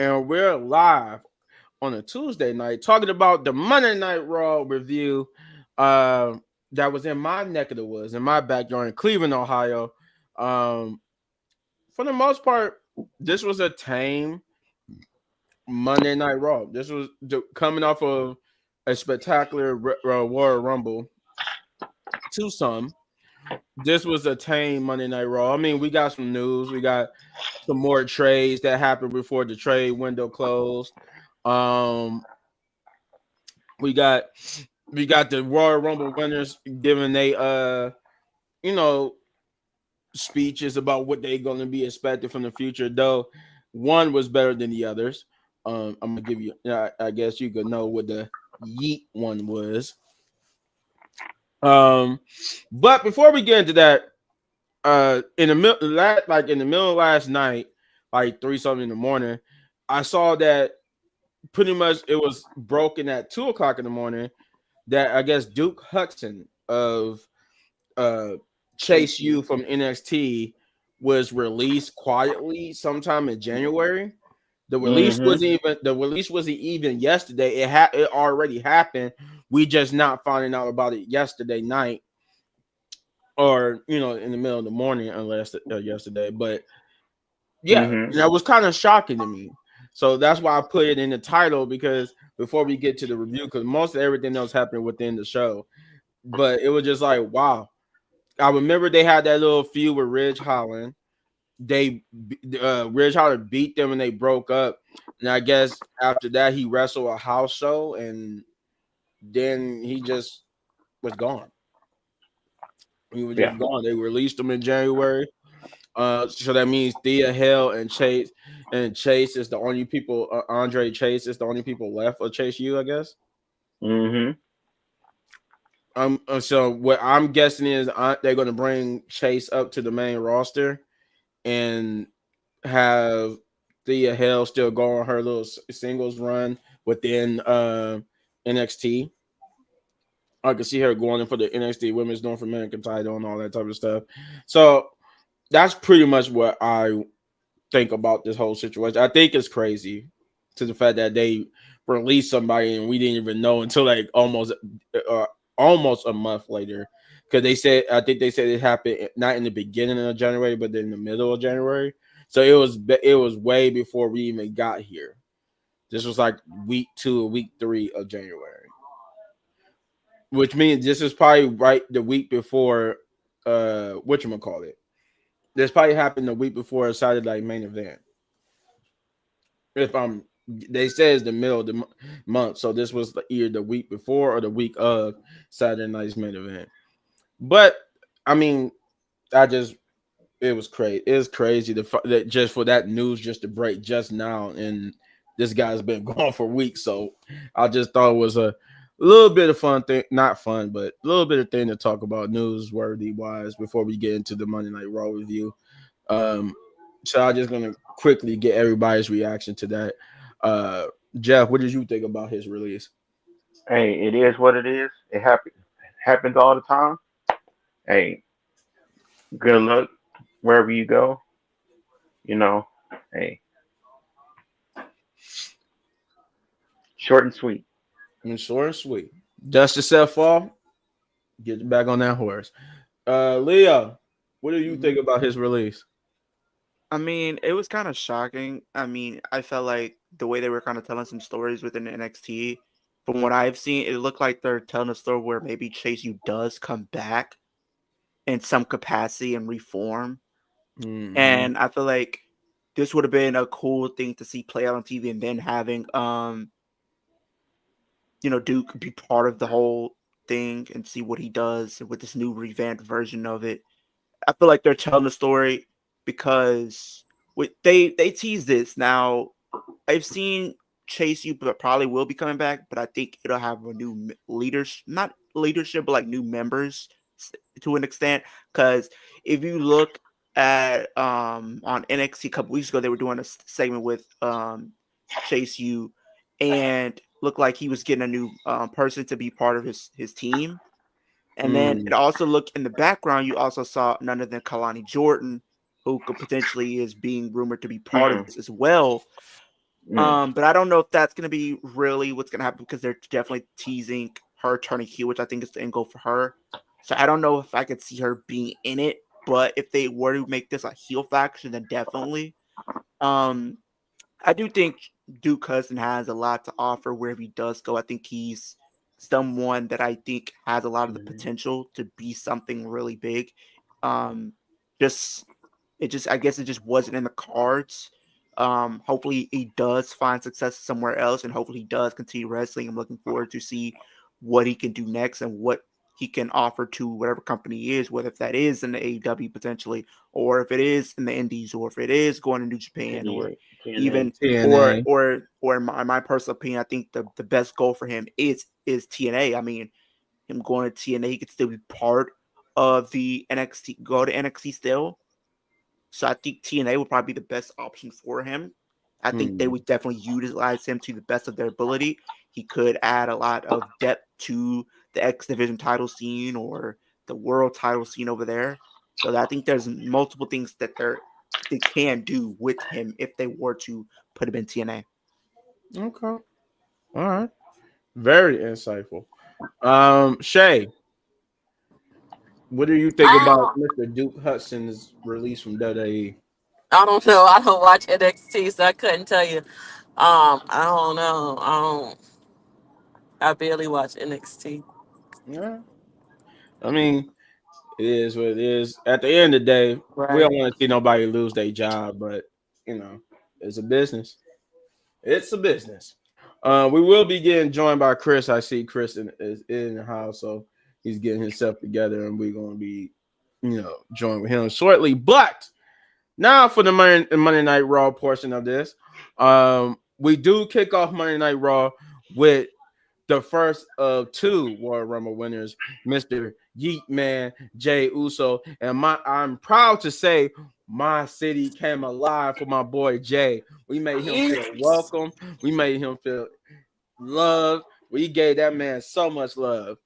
and we're live on a Tuesday night talking about the Monday Night Raw review that was in my neck of the woods, in my backyard in Cleveland, Ohio. Um, for the most part, this was a tame Monday Night Raw. This was coming off of a spectacular Royal Rumble to some. This was a tame Monday Night Raw. I mean, we got some news. We got some more trades that happened before the trade window closed. Um, we got the Royal Rumble winners giving they you know speeches about what they're going to be expected from the future. Though one was better than the others. I'm gonna give you. I guess you could know what the Yeet one was. But before we get into that, in the middle, like in the middle of last night, like 3 something in the morning, I saw that pretty much it was broken at 2 o'clock in the morning that I guess Duke Hudson of Chase U from NXT was released quietly sometime in January. The release wasn't even yesterday. It already happened. We just not finding out about it yesterday night, or in the middle of the morning, unless yesterday. But yeah, that was kind of shocking to me. So that's why I put it in the title, because before we get to the review, because most of everything else happened within the show. But it was just like, wow. I remember they had that little feud with Ridge Holland. Ridge Holland beat them and they broke up. And I guess after that he wrestled a house show and then he just was gone. He was just gone. They released him in January. So that means Thea Hale and Chase is the only people. Andre Chase is the only people left of Chase U, I guess. So what I'm guessing is they're going to bring Chase up to the main roster and have Thea Hale still go on her little singles run within NXT. I can see her going in for the NXT Women's North American title and all that type of stuff. So that's pretty much what I think about this whole situation. I think it's crazy to the fact that they released somebody and we didn't even know until like almost a month later. Because I think they said it happened not in the beginning of January, but in the middle of January. So it was way before we even got here. This was like week 2 or week 3 of January, which means this is probably right the week before whatchamacallit. This probably happened the week before a Saturday Night Main Event. They say it's the middle of the month, so this was either the week before or the week of Saturday Night's Main Event. But I mean, it was crazy. It was crazy that just for that news just to break just now, and this guy's been gone for weeks. So I just thought it was a little bit of fun thing, not fun, but a little bit of thing to talk about newsworthy wise before we get into the Monday Night Raw review. So I'm just gonna quickly get everybody's reaction to that. Jeff, what did you think about his release? Hey, it is what it is. It happens all the time. Hey, good luck wherever you go. Hey, short and sweet. Short and sweet. Dust yourself fall. Get back on that horse. Leo, what do you think about his release? I mean, it was kind of shocking. I mean, I felt like the way they were kind of telling some stories within NXT, from what I've seen, it looked like they're telling a story where maybe Chase U does come back in some capacity and reform. And I feel like this would have been a cool thing to see play out on TV, and then having Duke be part of the whole thing and see what he does with this new revamped version of it. I feel like they're telling the story because they tease this. Now, I've seen Chase U, but probably will be coming back, but I think it'll have a new not leadership, but like new members to an extent. Because if you look at on NXT a couple weeks ago, they were doing a segment with Chase U, and looked like he was getting a new person to be part of his team. And then it also looked in the background, you also saw none other than Kalani Jordan, who could potentially is being rumored to be part of this as well. Mm. But I don't know if that's going to be really what's going to happen because they're definitely teasing her turning heel, which I think is the end goal for her. So I don't know if I could see her being in it. But if they were to make this a heel faction, then definitely. Um, I do think Duke Hudson has a lot to offer wherever he does go. I think he's someone that I think has a lot of the potential to be something really big. Um, just I guess it just wasn't in the cards. Hopefully he does find success somewhere else, and hopefully he does continue wrestling. I'm looking forward to see what he can do next and what he can offer to whatever company he is, whether if that is in the AEW potentially, or if it is in the Indies, or if it is going to New Japan, or TNA. even TNA. or in my personal opinion, I think the best goal for him is TNA. I mean, him going to TNA, he could still be part of the NXT, go to NXT still. So I think TNA would probably be the best option for him. I think they would definitely utilize him to the best of their ability. He could add a lot of depth to the X Division title scene or the world title scene over there. So I think there's multiple things that they can do with him if they were to put him in TNA. Okay. All right. Very insightful. Shay, what do you think about I Mr. Duke Hudson's release from WWE? I don't know. I don't watch NXT, so I couldn't tell you. I don't know. I barely watch NXT. Yeah. I mean, it is what it is. At the end of the day, we Right. don't want to see nobody lose their job, but you know, it's a business. It's a business. We will be getting joined by Chris. I see Chris is in the house, so he's getting himself together, and we're gonna be, joined with him shortly. But now for the Monday Night Raw portion of this, we do kick off Monday Night Raw with the first of two Royal Rumble winners, Mr. Yeet Man Jay Uso, and I'm proud to say my city came alive for my boy Jay. We made him feel Yes. welcome. We made him feel loved. We gave that man so much love.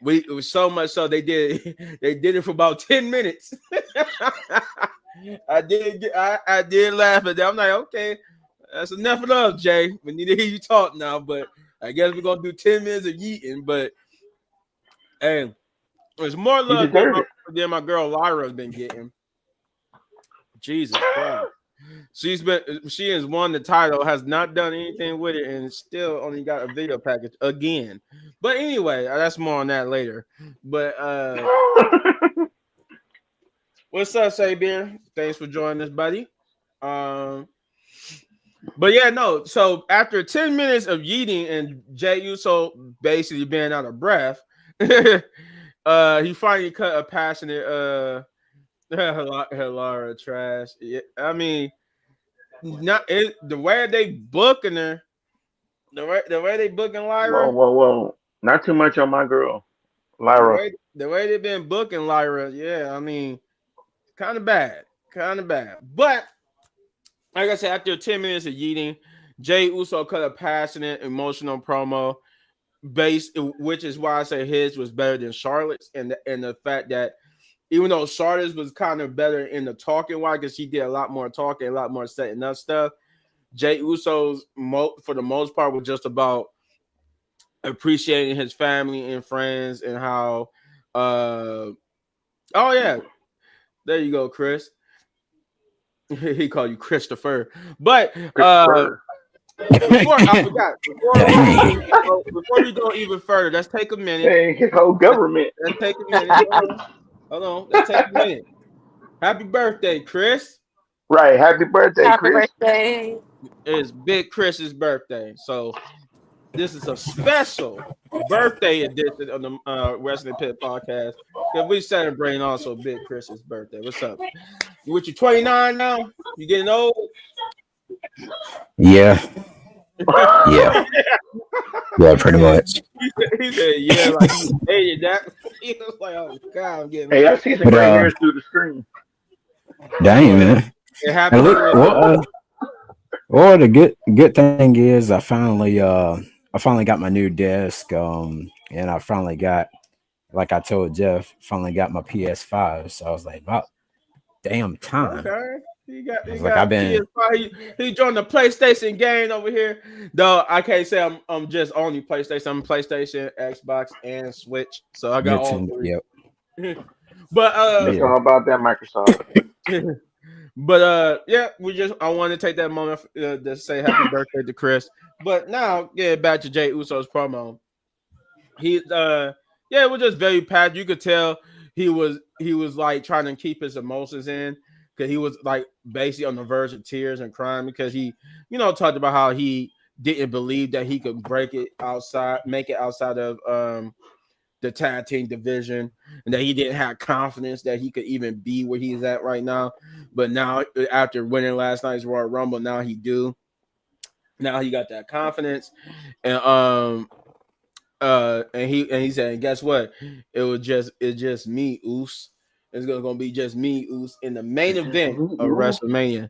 It was so much so they did they did it for about 10 minutes. I did laugh at that. I'm like, okay, that's enough of love, Jay. We need to hear you talk now, but I guess we're gonna do 10 minutes of yeeting. But hey, there's more He love deserved it. than my girl Lyra's been getting. Jesus Christ. She has won the title, has not done anything with it, and still only got a video package again. But anyway, that's more on that later. But what's up, Sabian? Thanks for joining us, buddy. But yeah, no. So after 10 minutes of yeeting and Jay Uso basically being out of breath, he finally cut a passionate Lara trash. Yeah, I mean, the way they booking her, the way they booking Whoa, Lyra, whoa, whoa! Not too much on my girl, Lyra. the way they've been booking Lyra, yeah, I mean, kind of bad, kind of bad. But like I said, after 10 minutes of yeeting, Jay Uso cut a passionate, emotional promo, which is why I say his was better than Charlotte's, and the fact that even though Charlotte's was kind of better in the talking wise because she did a lot more talking, a lot more setting up stuff. Jay Uso's for the most part was just about appreciating his family and friends and how oh yeah, there you go, Chris. He called you Christopher. But Christopher. before I forgot, before we go even further, let's take a minute. Hey, his whole government. Let's take a minute. Hold on. Let's take a minute. Happy birthday, Chris. Right. Happy birthday, Happy Chris. birthday. It's Big Chris's birthday. So this is a special birthday edition of the Wrestling Pit podcast. Because we celebrating also Big Chris's birthday. What's up? You with you 29 now? You getting old? Yeah. Yeah. Yeah, pretty much. He said, yeah, like, hey, that. He was like, oh, God, I'm getting Hey, I old. see some gray hairs through the screen. Dang, man. It happened. Well, the good thing is I finally got my new desk, and I finally got, like I told Jeff, finally got my PS5. So I was like, about damn time. Okay. I he was like, I've got been PS5. He joined the PlayStation game over here. Though I can't say I'm just only PlayStation. I'm PlayStation, Xbox, and Switch. So I got all Nintendo. three. Yep. but It's Yeah. all about that Microsoft. yeah, I want to take that moment to say happy birthday to Chris. But now, yeah, back to Jay Uso's promo. He yeah, it was just very packed. You could tell he was like trying to keep his emotions in because he was like basically on the verge of tears and crying because he, talked about how he didn't believe that he could make it outside of the tag team division, and that he didn't have confidence that he could even be where he's at right now. But now, after winning last night's Royal Rumble, now he do. Now he got that confidence, and he said, and guess what? It's just me, Oos. It's gonna be just me, Oos, in the main It's just event me, of you. WrestleMania.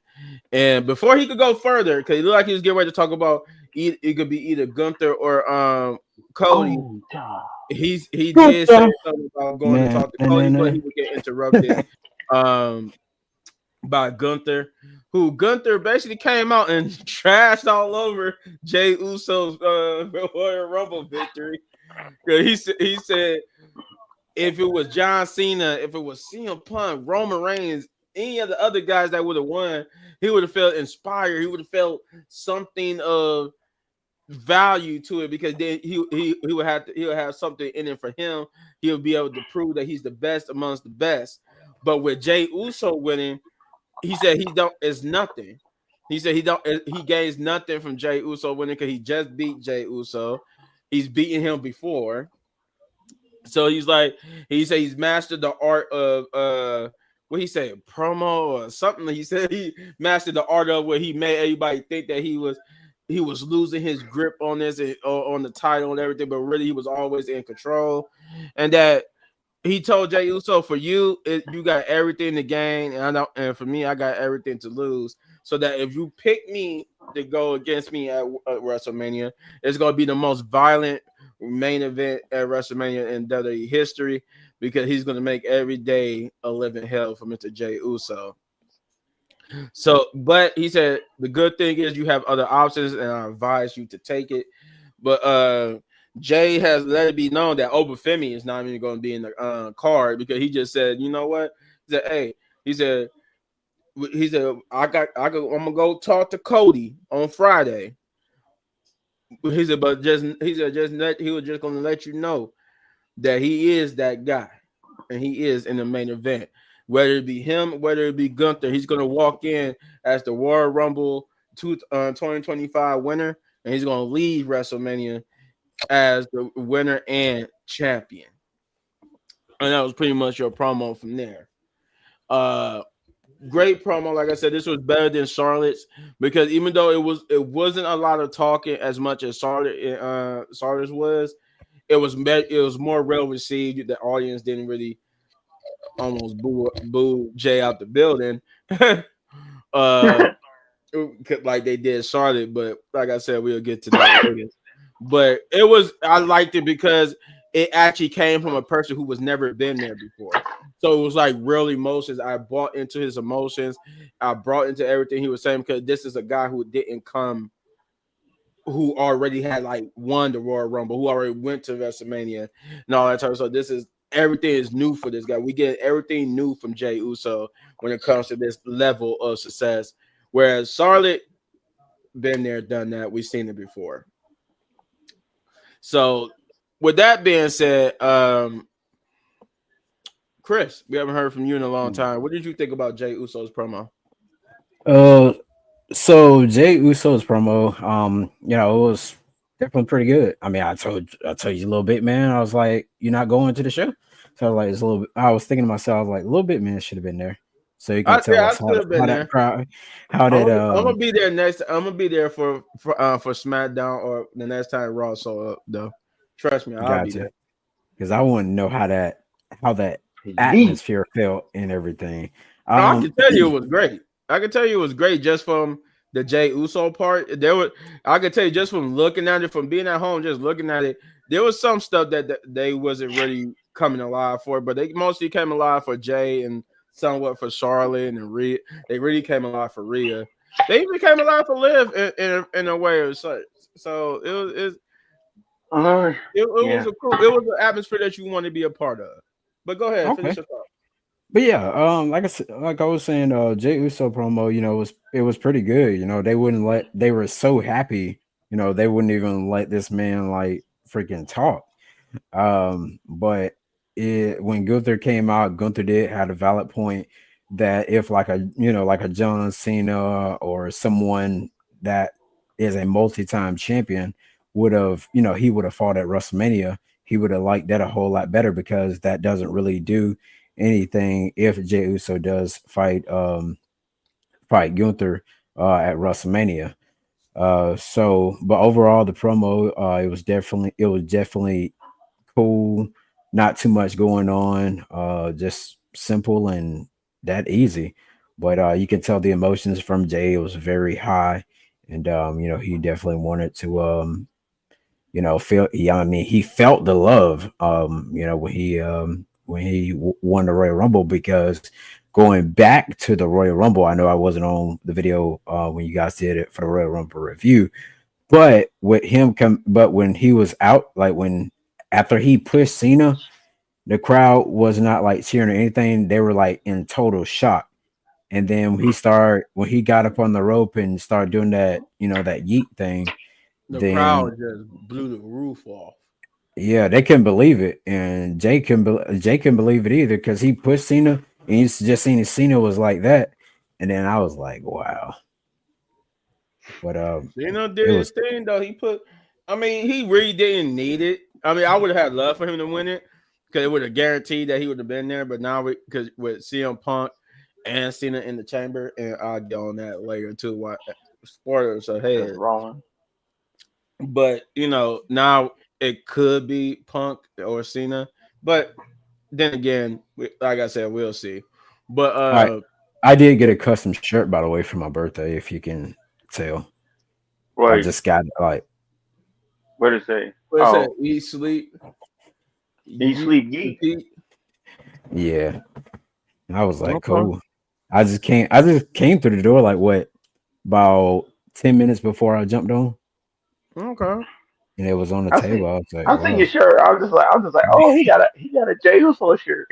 And before he could go further, because he looked like he was getting ready to talk about it could be either Gunther or Cody. Oh, God. He Good did say job. something about going to Nah, talk to nah, nah, Cody, but nah. he would get interrupted um by Gunther, who Gunther basically came out and trashed all over Jay Uso's Royal Rumble victory. He said if it was John Cena, if it was CM Punk, Roman Reigns, any of the other guys that would have won, he would have felt inspired. He would have felt something of value to it because then he would have something in it for him. He'll be able to prove that he's the best amongst the best. But with Jay Uso winning, he said he don't. It's nothing. He said he don't. He gains nothing from Jay Uso winning because he just beat Jay Uso. He's beaten him before. So he said he's mastered the art of what he said, promo or something. He said he mastered the art of where he made everybody think that he was losing his grip on this and on the title and everything, but really he was always in control. And that he told Jey Uso, for you, you got everything to gain, and for me, I got everything to lose. So that if you pick me to go against me at WrestleMania, it's going to be the most violent main event at WrestleMania in WWE history because he's going to make every day a living hell for Mr. Jey Uso. So, but he said the good thing is you have other options, and I advise you to take it. But Jay has let it be known that Obafemi is not even going to be in the card because he just said, you know what? He said, hey, he said, I'm gonna go talk to Cody on Friday. He said, but he was just gonna let you know that he is that guy, and he is in the main event. Whether it be him, whether it be Gunther, he's gonna walk in as the Royal Rumble 2025 winner, and he's gonna leave WrestleMania as the winner and champion. And that was pretty much your promo from there. Great promo. Like I said, this was better than Charlotte's because even though it wasn't a lot of talking as much as Charlotte's was, it was more well received. The audience didn't really almost boo Jay out the building. uh like they did Charlotte, but like I said, we'll get to that later. But I liked it because it actually came from a person who was never been there before. So it was like real emotions. I bought into his emotions. I brought into everything he was saying because this is a guy who already had like won the Royal Rumble, who already went to WrestleMania and all that time. So everything is new for this guy. We get everything new from Jey Uso when it comes to this level of success. Whereas Charlotte, been there, done that. We've seen it before. So, with that being said, Chris, we haven't heard from you in a long time. What did you think about Jey Uso's promo? Uh, so Jay Uso's promo, it was definitely pretty good. I mean, I told you a little bit, man. I was like, you're not going to the show, so I was like, it's a little bit. I was thinking to myself, I was like, a little bit, man, should have been there, so you can tell I us should have been how there. that crowd, how I'm that gonna be there next. I'm gonna be there for SmackDown or the next time Raw show up. Though, trust me, I'll be got there. to, because I want to know how that Yeet. atmosphere felt and everything. I can tell you it was great. I can tell you it was great just from the Jey Uso part. I can tell you just from looking at it, from being at home, just looking at it. There was some stuff that they wasn't really coming alive for, but they mostly came alive for Jay and somewhat for Charlotte and Rhea. They really came alive for Rhea. They even came alive for Liv in a way or such. So Uh, it was yeah. a cool, it was an atmosphere that you want to be a part of. But go ahead, finish Okay. your thought. But yeah, like I was saying, Jay Uso promo, it was pretty good. They were so happy, they wouldn't even let this man like freaking talk. But when Gunther came out, Gunther did had a valid point that if like a John Cena or someone that is a multi-time champion would have, he would have fought at WrestleMania, he would have liked that a whole lot better because that doesn't really do anything if Jey Uso does fight Gunther at WrestleMania. But overall the promo, it was definitely cool, not too much going on, just simple and that easy. But you can tell the emotions from Jay was very high, and he definitely wanted to feel. Yeah, I mean, he felt the love. When he won the Royal Rumble because going back to the Royal Rumble, I know I wasn't on the video when you guys did it for the Royal Rumble review, but but when he was out, like when after he pushed Cena, the crowd was not like cheering or anything. They were like in total shock. And then when he got up on the rope and started doing that, that yeet thing, The then crowd just blew the roof off. yeah, they couldn't believe it. And Jay couldn't believe it either because he pushed Cena and you just seen Cena was like that. And then I was like, wow. But Cena did it his was thing though. I mean, he really didn't need it. I mean, I would have had love for him to win it because it would have guaranteed that he would have been there. But now, because with CM Punk and Cena in the chamber, and I'll get on that later too. Why spoilers That's ahead. wrong. But now it could be Punk or Cena. But then again, like I said, we'll see. But all right. I did get a custom shirt by the way for my birthday, if you can tell. I Wait, just got like what did it say? what it said, Oh, eat, sleep, eat, yeet, sleep, geek. repeat. yeah. I was like, Okay. cool. I just came through the door like what about 10 minutes before I jumped on Okay. and it was on the I see. table. I was like, I seen wow. your shirt. I was just like, oh, he got a Jey Uso shirt.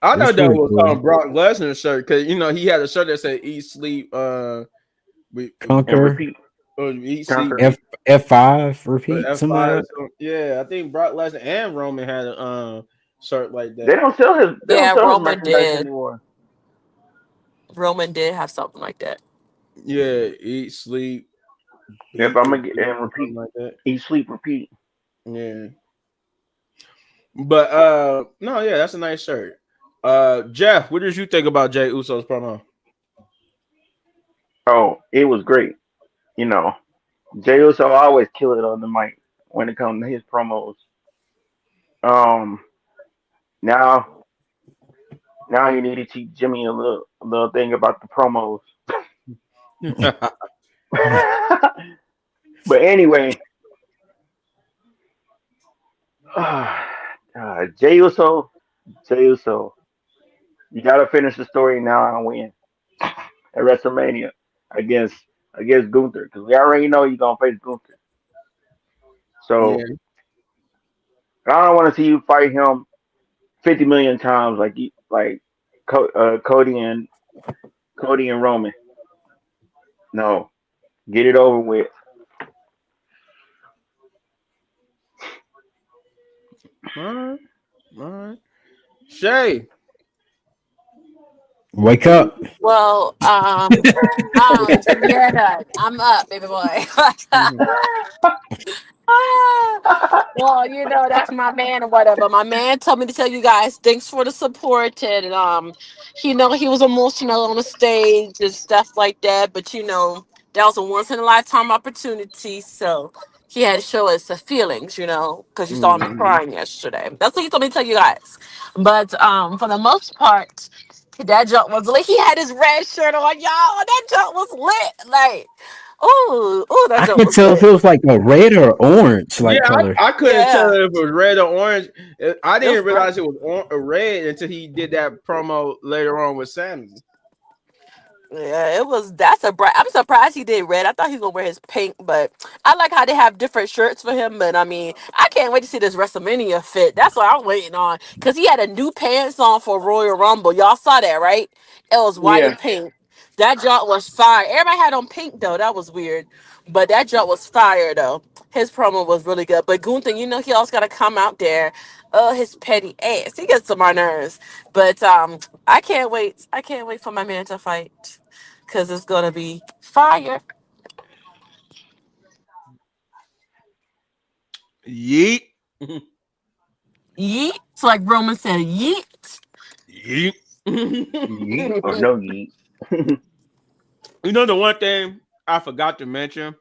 I It's thought that pretty was cool. Brock Lesnar's shirt because he had a shirt that said "Eat, Sleep, we And Conquer repeat, Eat, Sleep, conquer. F Repeat." F5 repeat, F something like five. that. Yeah, I think Brock Lesnar and Roman had a shirt like They that. don't sell his. They don't Yeah, sell his Roman merchandise did. anymore. Roman did have something like that. Yeah, Eat, Sleep, Yep, Eat, I'm gonna get Repeat, and something repeat. like that. Eat, sleep, repeat. Yeah, but no, yeah, that's a nice shirt. Jeff, what did you think about Jay Uso's promo? Oh, it was great. You know, Jey Uso always kill it on the mic when it comes to his promos. Um, now now he need to teach Jimmy a little thing about the promos. But anyway, Jey Uso, Jey Uso, you gotta finish the story now and win at WrestleMania against against Gunther because we already know you're gonna face Gunther. So Yeah, I don't want to see you fight him 50 million times like Cody and Roman. No, get it over with. all right, all right. Shay, Wake what do up. you? Well, yeah, I'm up, baby boy. Well, that's my man or whatever. My man told me to tell you guys thanks for the support and he was emotional on the stage and stuff like that. But that was a once in a lifetime opportunity, so he had to show us the feelings, because you saw me Mhm. crying yesterday. That's what he told me to tell you guys. But for the most part, that jump was lit. He had his red shirt on, y'all. That jump was lit. Like, Oh, that I joke couldn't was tell if good. it was like a red or orange Yeah, like color. I couldn't tell Yeah, if it was red or orange. I it was didn't bright. realize it was red until he did that promo later on with Sammy. Yeah, it was. That's a bright. I'm surprised he did red. I thought he was gonna wear his pink, but I like how they have different shirts for him. But I mean, I can't wait to see this WrestleMania fit. That's what I'm waiting on because he had a new pants on for Royal Rumble. Y'all saw that, right? It was white Yeah. and pink. That jump was fire. Everybody had on pink though. That was weird, but that jump was fire though. His promo was really good. But Gunther, he always got to come out there. His petty ass. He gets on my nerves. But I can't wait. I can't wait for my man to fight because it's gonna be fire. Yeet. Yeet. So like Roman said, yeet. Yeet. Yeet or no yeet. You know the one thing I forgot to mention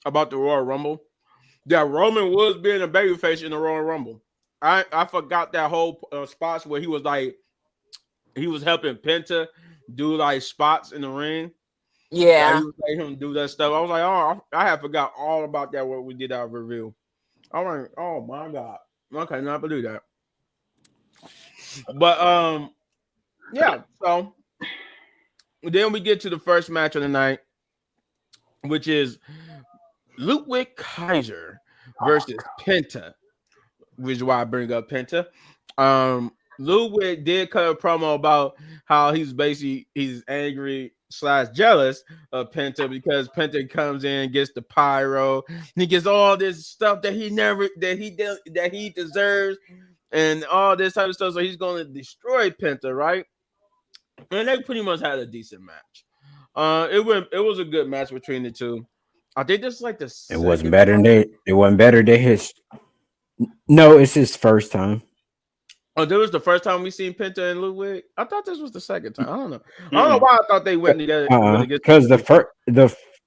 about the Royal Rumble? That Roman was being a babyface in the Royal Rumble. I forgot that whole spots where he was like he was helping Penta do like spots in the ring. Like he Yeah. was letting him do that stuff. I was like, oh, I had forgot all about that what we did our review. I'm like, oh my god, I cannot believe that. But yeah. So then we get to the first match of the night, which is Ludwig Kaiser versus Penta, which is why I bring up Penta. Ludwig did cut a promo about how he's angry / jealous of Penta because Penta comes in, gets the pyro, he gets all this stuff that he deserves, and all this type of stuff. So he's going to destroy Penta, right? And they pretty much had a decent match. It was a good match between the two. I think this is like the It wasn't second better than time. it wasn't better than his. No, it's his first time. Oh, this was the first time we seen Penta and Ludwig. I thought this was the second time. I don't know. I don't know Mm-mm. why I thought they went together went against each Because the other. first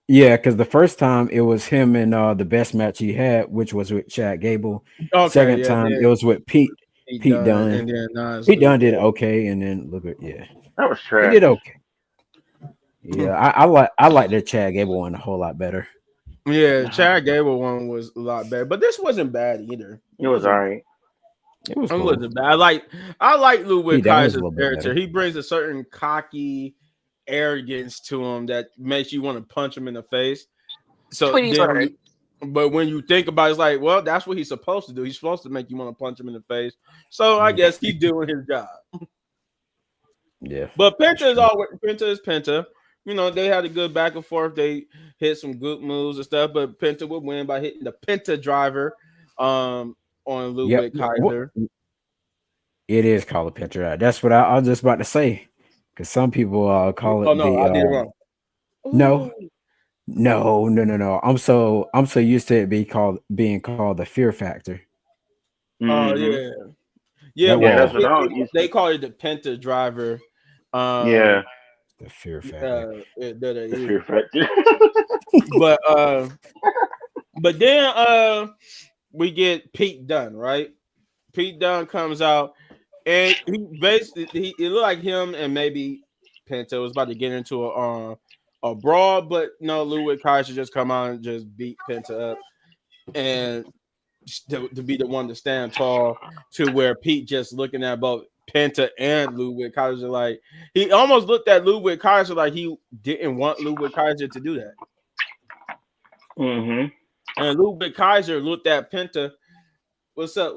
because the first time it was him and the best match he had, which was with Chad Gable. Okay, Second yeah, time it then was with he Pete done, Dunne. and then Nas Pete Dunne did Ludwig. okay, and then look at That was he trash. did okay. Yeah, I like the Chad Gable one a whole lot better. Yeah, Chad Gable one was a lot better, but this wasn't bad either. It was alright. It was It cool. wasn't bad. I like Ludwig Pete Dunne was a Kaiser's little bit character. better. He brings a certain cocky arrogance to him that makes you want to punch him in the face. So Tweety then bird. but when you think about it, it's like, well, that's what he's supposed to do. He's supposed to make you want to punch him in the face. So I guess he's doing his job. Yeah, But that's true. Penta is Penta. They had a good back and forth. They hit some good moves and stuff, but Penta would win by hitting the Penta driver on Yep. Ludwig Kaiser. It is called a picture. That's what I was just about to say. Because some people call Oh it no, the I did it wrong. no, Ooh. no. I'm so used to it being called the fear factor. Oh Mm-hmm. yeah. Yeah, That Yeah, well was that's what I was used they to. call it the Penta driver. Yeah, the fear factor. the fear factor. But then we get Pete Dunne, right? Pete Dunne comes out and he basically it looked like him and maybe Penta was about to get into a brawl, but no, Ludwig Kaiser just come out and just beat Penta up and to be the one to stand tall to where Pete just looking at both Penta and Ludwig Kaiser like he almost looked at Ludwig Kaiser like he didn't want Ludwig Kaiser to do that. Mm-hmm. And Ludwig Kaiser looked at Penta. What's up,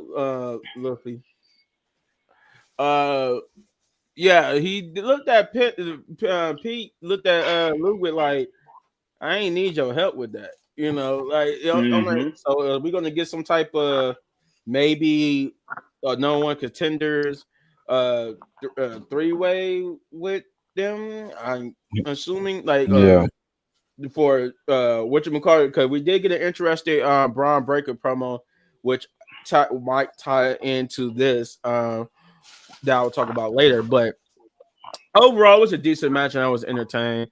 Luffy? Uh, yeah, he looked at Pete looked at Ludwig like I ain't need your help with that. I'm like, Mm-hmm. so we're gonna get some type of maybe no one contenders three-way with them. I'm assuming like Yeah. for whatchamacallit, because we did get an interesting Braun Breaker promo, which might tie into this that I'll talk about later. But overall, it was a decent match, and I was entertained.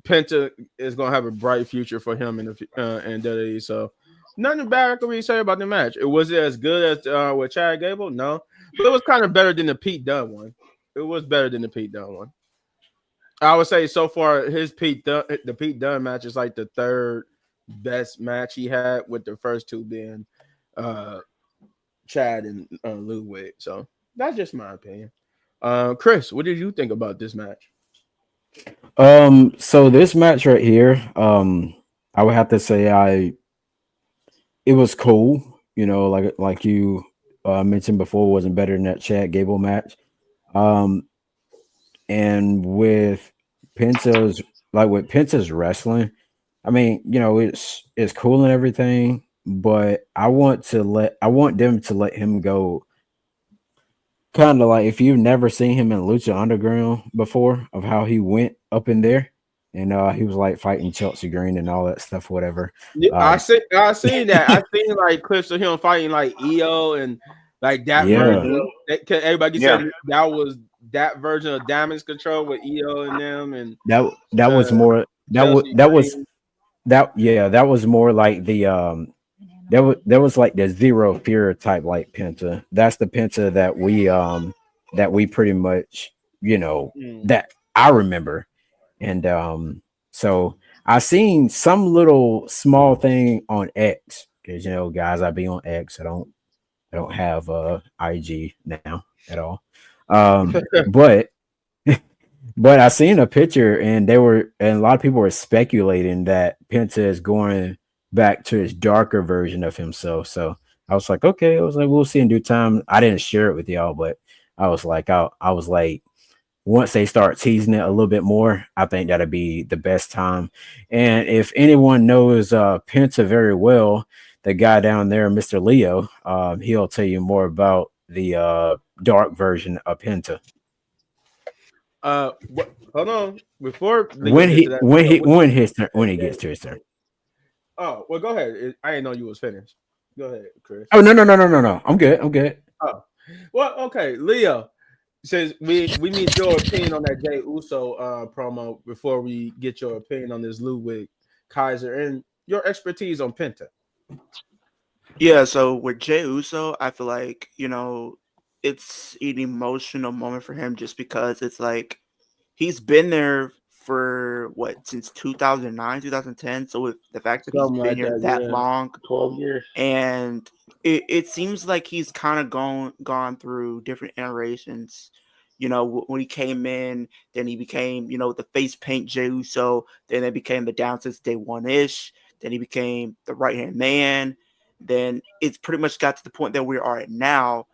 Penta is gonna have a bright future for him in WWE. So nothing bad I can really say about the match. It was as good as with Chad Gable, no, but it was kind of better than the Pete Dunne one. It was better than the Pete Dunne one. I would say so far the Pete Dunne match is like the third best match he had, with the first two being uh Chad and Ludwig. So that's just my opinion. Chris, what did you think about this match? So this match right here, I would have to say it was cool. You know, like you mentioned before, wasn't better than that Chad Gable match. Um, and with Penta's wrestling, I mean, you know, it's cool and everything, but I want them to let him go. Kind of like if you've never seen him in Lucha Underground before, of how he went up in there, and he was like fighting Chelsea Green and all that stuff, whatever. Yeah, Um, I seen that. I seen like clips of him fighting like EO and like that version yeah, of Hmm. that. Everybody Yeah. said that was that version of Damage Control with EO and them and that was uh, more Chelsea that was Green. that was more like the that was like the Zero Fear type like Penta. That's the Penta that we pretty much, you know, Mm. that I remember. And so I seen some little small thing on X, because you know, guys, I be on X. I don't have IG now at all. But but I seen a picture, and a lot of people were speculating that Penta is going back to his darker version of himself. So I was like, okay, I was like, we'll see in due time. I didn't share it with y'all, but I was like, once they start teasing it a little bit more, I think that'll be the best time. And if anyone knows Penta very well, the guy down there, Mr. Leo, he'll tell you more about the dark version of Penta. What? Hold on. Before Leo get to that, Leo, what? When he gets to his turn. Oh, well, go ahead. I didn't know you was finished. Go ahead, Chris. Oh, no. I'm good. I'm good. Oh, well, okay, Leo. Says we need your opinion on that Jay Uso promo before we get your opinion on this Ludwig Kaiser and your expertise on Penta. Yeah, so with Jey Uso, I feel like, it's an emotional moment for him just because it's like he's been there for what, since 2009, 2010. So with the fact that he's Something been like here that, that yeah. long, 12 years. and it seems like he's kind of gone through different iterations. When he came in, then he became, the face paint Jey Uso, then it became the down since day one ish, then he became the right hand man. Then it's pretty much got to the point that we are at now,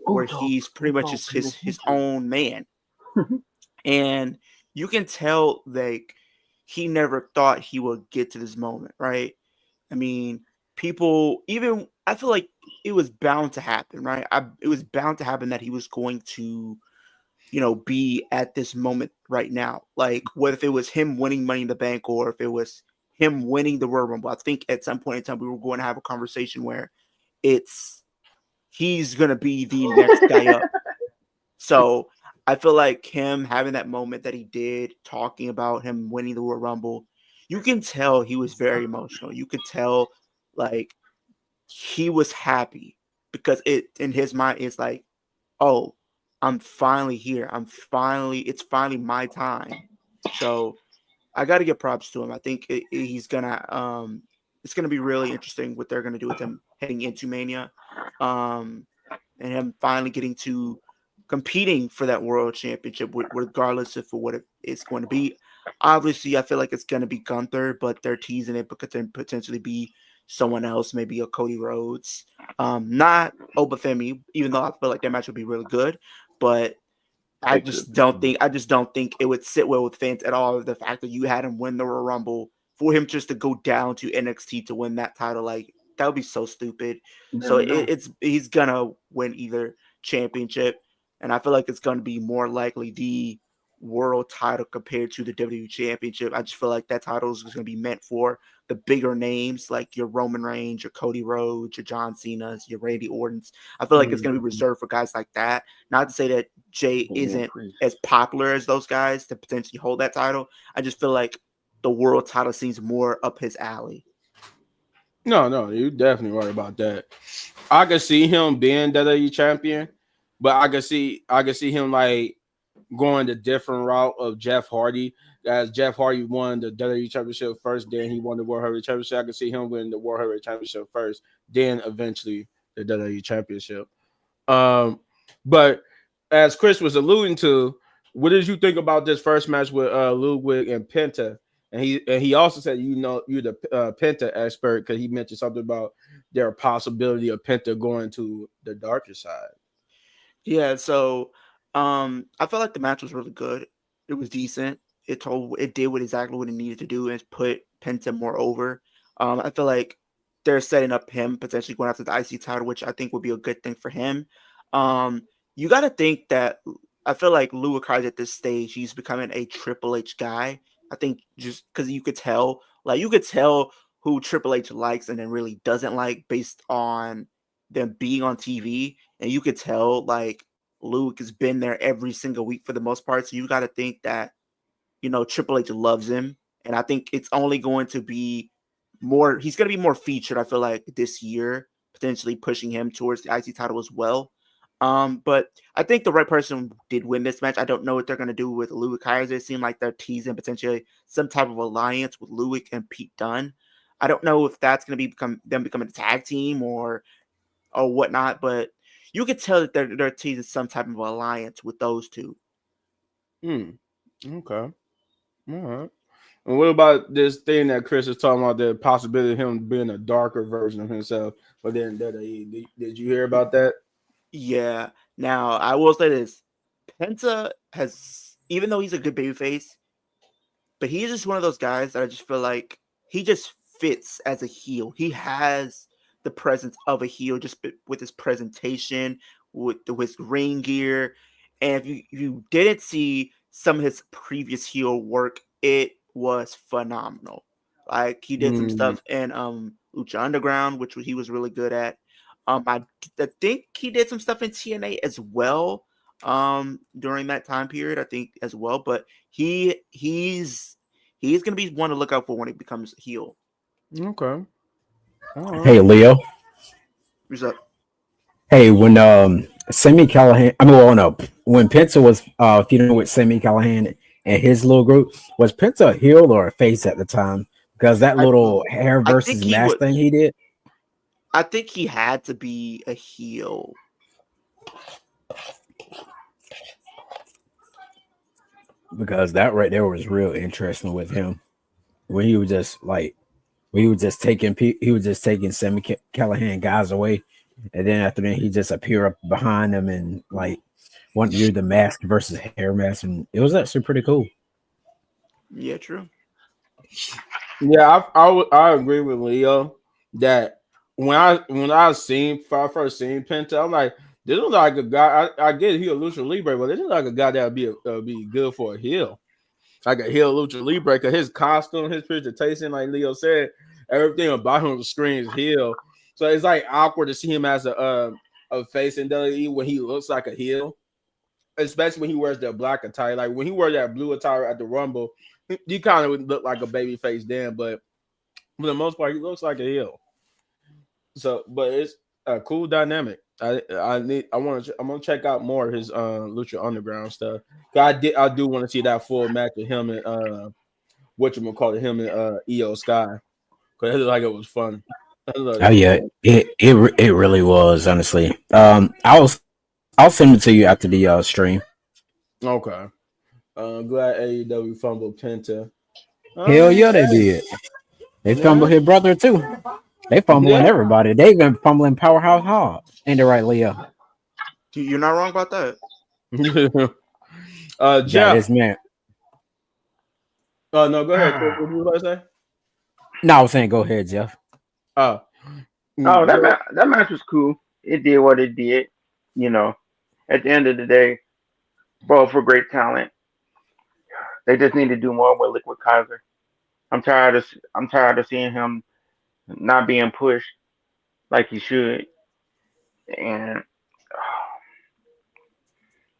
where Uso, he's pretty much Uso, pay his attention. own man. And you can tell, like, he never thought he would get to this moment, right? I mean, people, even I feel like it was bound to happen, right? It was bound to happen that he was going to, be at this moment right now. Like, whether if it was him winning Money in the Bank or if it was him winning the Royal Rumble. I think at some point in time we were going to have a conversation where it's he's gonna be the next guy up. So I feel like him having that moment that he did, talking about him winning the Royal Rumble, you can tell he was very emotional. You could tell, like, he was happy because it in his mind it's like, oh, I'm finally here. It's finally my time. So I got to give props to him. I think it's gonna be really interesting what they're gonna do with him heading into Mania, um, and him finally getting to competing for that world championship, regardless of for what it's going to be. Obviously, I feel like it's going to be Gunther, but they're teasing it because then potentially be someone else, maybe a Cody Rhodes, not Obafemi, even though I feel like that match would be really good, but I just don't think it would sit well with fans at all. The fact that you had him win the Royal Rumble, for him just to go down to NXT to win that title, like, that would be so stupid. You So never know. he's gonna win either championship, and I feel like it's gonna be more likely the world title compared to the WWE championship. I just feel like that title is gonna be meant for the bigger names like your Roman Reigns, your Cody Rhodes, your John Cena's, your Randy Orton's. I feel like it's gonna be Mhm. reserved for guys like that. Not to say that Jay Damian isn't Priest. as popular as those guys to potentially hold that title. I just feel like the world title seems more up his alley. No, you definitely right about that. I could see him being WWE champion, but I could see him like going the different route of Jeff Hardy. As Jeff Hardy won the WWE Championship first, then he won the World Heavyweight Championship. I can see him win the World Heavyweight Championship first, then eventually the WWE Championship. Um, but as Chris was alluding to, what did you think about this first match with Ludwig and Penta? And he also said, you're the Penta expert because he mentioned something about their possibility of Penta going to the darker side. Yeah, so I felt like the match was really good. It was decent. It did exactly what it needed to do and put Penta more over. I feel like they're setting up him potentially going after the IC title, which I think would be a good thing for him. You got to think that I feel like Lou Kaiser at this stage, he's becoming a Triple H guy. I think just because you could tell who Triple H likes and then really doesn't like based on them being on TV, and you could tell like Luke has been there every single week for the most part. So you got to think that Triple H loves him, and I think it's only going to be more. He's going to be more featured. I feel like this year, potentially pushing him towards the IC title as well. But I think the right person did win this match. I don't know what they're going to do with Louis Kaiser. It seemed like they're teasing potentially some type of alliance with Louis and Pete Dunne. I don't know if that's going to becoming a tag team or whatnot, but you could tell that they're teasing some type of alliance with those two. Okay. All right. And what about this thing that Chris is talking about, the possibility of him being a darker version of himself? But then did you hear about that? Yeah. Now I will say this: Penta has, even though he's a good babyface, but he's just one of those guys that I just feel like he just fits as a heel. He has the presence of a heel just with his presentation, with his ring gear. And if you didn't see some of his previous heel work, it was phenomenal. Like he did some stuff in Lucha Underground, which he was really good at. I think he did some stuff in TNA as well during that time period. I think as well, but he's gonna be one to look out for when he becomes a heel. Okay. Right. Hey Leo. What's up? Hey, when Sammy Callahan, I mean, well, no, when Penta was feuding with Sammy Callahan and his little group, was Penta a heel or a face at the time? Because that little hair I think versus he mask would. thing he did. I think he had to be a heel. Because that right there was real interesting with him when he was just like he was just taking Sammy Callahan guys away, and then after that he just appear up behind them and like want to do the mask versus hair mask, and it was actually pretty cool. Yeah, true. Yeah, I agree with Leo that when I first seen Penta, I'm like, this is like a guy. I get he a lucha libre, but this is like a guy that would be good for a heel, like a heel lucha libre. Because his costume, his presentation, like Leo said, everything about him screams heel. So it's like awkward to see him as a face in WWE when he looks like a heel, especially when he wears the black attire. Like when he wears that blue attire at the Rumble, he kind of would look like a baby face then, but for the most part, he looks like a heel. So, but it's a cool dynamic. I'm gonna check out more of his Lucha Underground stuff. I do want to see that full match of him and him and Io Sky, because like it was fun. Oh yeah, it really was honestly. I'll send it to you after the stream. Okay. Glad AEW fumbled Penta. Hell yeah, they did. They fumbled Yeah. his brother too. They fumbling Yeah. everybody. They even fumbling Powerhouse Hall. Ain't it right, Leo? You're not wrong about that. That Jeff. is man. Oh no, go ahead. Chris. What you about to say? No, I was saying go ahead, Jeff. Oh, Oh, Jeff. that match was cool. It did what it did. You know, at the end of the day, both were great talent. They just need to do more with Liquid Kaiser. I'm tired of seeing him not being pushed like he should. And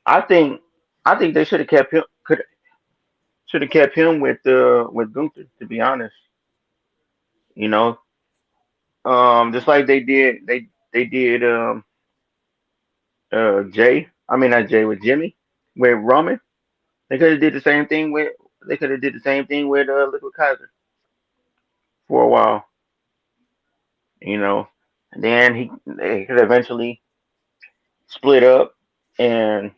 I think I think they should have kept him with Gunther. To be honest, you know, just like they did Jay. I mean not Jay with Jimmy with Roman. They could have did the same thing with. They could have did the same thing with Liquid Kaiser for a while, you know. And then they could eventually split up, and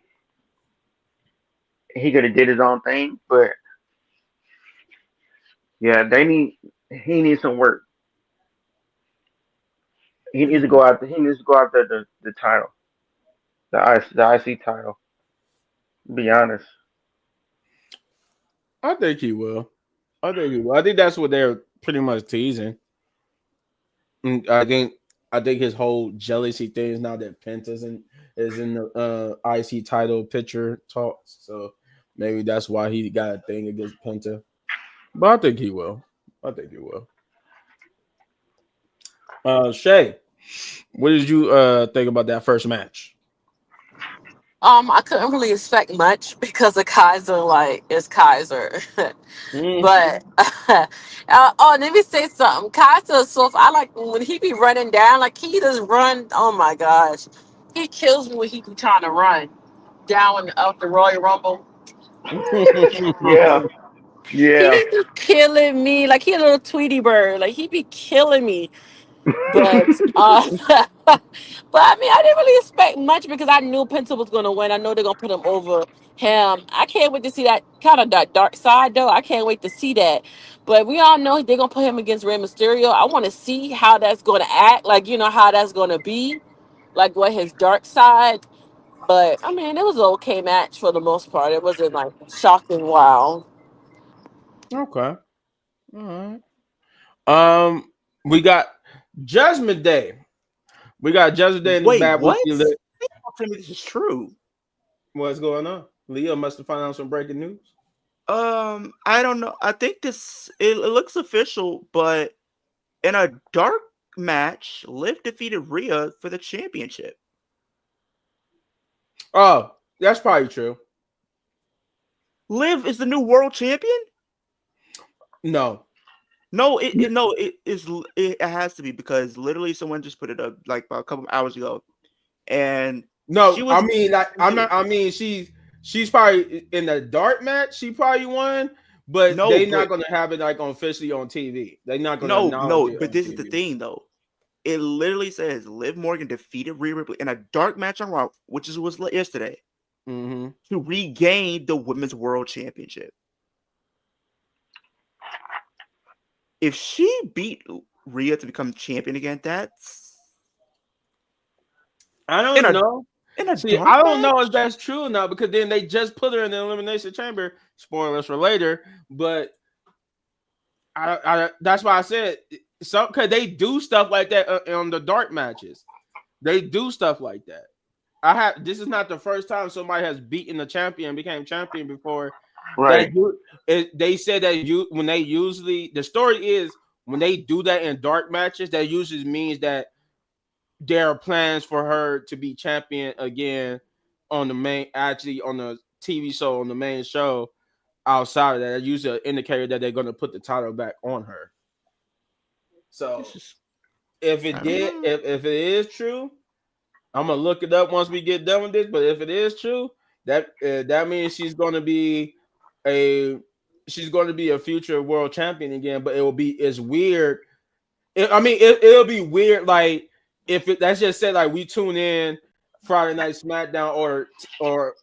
he could have did his own thing. But yeah, he needs some work. He needs to Hmm. go out. He needs to go after the title, the IC title. To be honest. I think he will. I think he will. I think that's what they're pretty much teasing. I think his whole jealousy thing is now that Penta is in the IC title picture talks. So maybe that's why he got a thing against Penta. But I think he will. I think he will. Shay, what did you think about that first match? I couldn't really expect much because of Kaiser, like it's Kaiser. Mm. But oh, let me say something. Kaiser, so if I like when he be running down, like he just run. Oh my gosh, he kills me when he be trying to run down of the Royal Rumble. Yeah, He yeah. be killing me like he a little Tweety bird. Like he be killing me. But but I mean, I didn't really expect much because I knew Penta was gonna win. I know they're gonna put him over him. I can't wait to see that kind of that dark side though. I can't wait to see that. But we all know they're gonna put him against Rey Mysterio. I want to see how that's gonna act. Like how that's gonna be. Like what his dark side. But I mean, it was an okay match for the most part. It wasn't like shocking. Wow. Okay. All right. We got Judgment Day. We got Judgment Day in the Wait, Bad what? Weekly Lit. Don't tell me this is true. What's going on? Leo must have found out some breaking news. I don't know. I think it looks official, but in a dark match, Liv defeated Rhea for the championship. Oh, that's probably true. Liv is the new world champion? No. No, it has to be because literally someone just put it up like about a couple of hours ago, and she No, was I mean, like, I'm not. I mean, she's probably in the dark match. She probably won, but no, they not but gonna have it like officially on TV. They're not gonna no, announce no. it But on this is the TV. thing, though. It literally says Liv Morgan defeated Rhea Ripley in a dark match on Raw, which was yesterday, Mm-hmm. to regain the Women's World Championship. If she beat Rhea to become champion again, that's I in don't a know. in a See, I dark don't know if match. that's true or not because then they just put her in the elimination chamber. Spoilers for later, but that's why I said so because they do stuff like that on the dark matches. They do stuff like that. This is not the first time somebody has beaten the champion, became champion before. Right. They said that when they usually the story is when they do that in dark matches, that usually means that there are plans for her to be champion again on the TV show on the main show. Outside of that, that usually an indicator that they're going to put the title back on her. This So is if I it don't did, know. if it is true, I'm gonna look it up once we get done with this. But if it is true, that means a she's going to be a future world champion again. But it's weird. It'll be weird. Like that's just said like we tune in Friday Night SmackDown or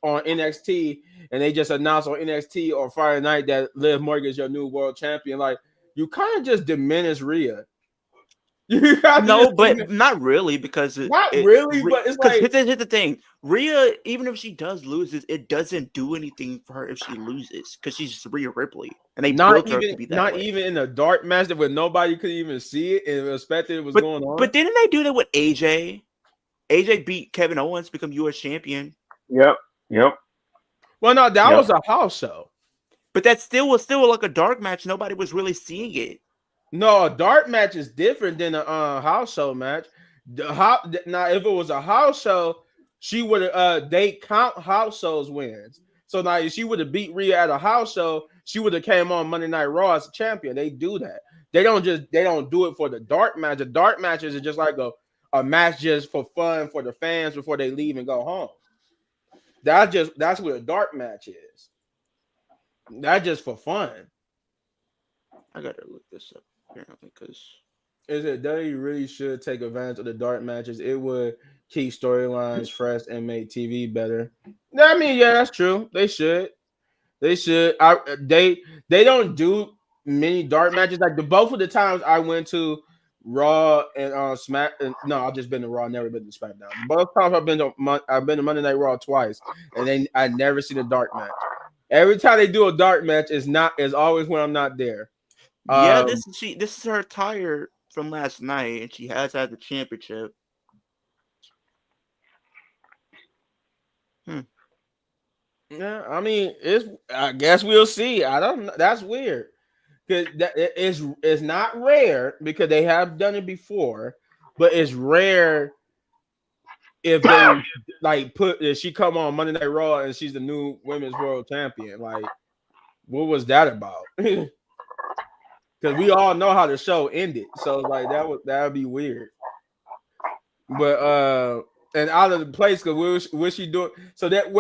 on NXT and they just announce on NXT or Friday night that Liv Morgan is your new world champion. Like you kind of just diminish Rhea. You got to No, just but not really because not really, but it's because like here's the thing. Rhea, even if she does lose, it doesn't do anything for her if she loses because she's just Rhea Ripley, and they built her to be that not way. even in a dark match where nobody could even see it and expected it was But going on. but didn't they do that with AJ? AJ beat Kevin Owens, become U.S. champion. Yep. Yep. Well, no, that Yep. was a house show. But that was still like a dark match. Nobody was really seeing it. No, a dark match is different than a house show match. Now, if it was a house show, she would they count house shows wins. So now if she would have beat Rhea at a house show, she would have came on Monday Night Raw as a champion. They do that. They don't do it for the dark match. The dark matches are just like a match just for fun for the fans before they leave and go home. That's what a dark match is. That's just for fun. I gotta look this up apparently because Is it they really should take advantage of the dark matches? It would keep storylines fresh and make TV better. I mean, yeah, that's true. They should. They should. They don't do many dark matches. Like the both of the times I went to Raw and Smack. No, I've just been to Raw, never been to SmackDown. Both times I've been to Monday Night Raw twice, and I never seen a dark match. Every time they do a dark match, is always when I'm not there. yeah, this is her attire from last night, and she has had the championship. Yeah, I mean, I guess we'll see. I don't know. That's weird because it's not rare because they have done it before, but it's rare if they like if she come on Monday Night Raw and she's the new women's world champion. Like, what was that about? Because we all know how the show ended, so like that would be weird. But and out of the place because what's she doing? So that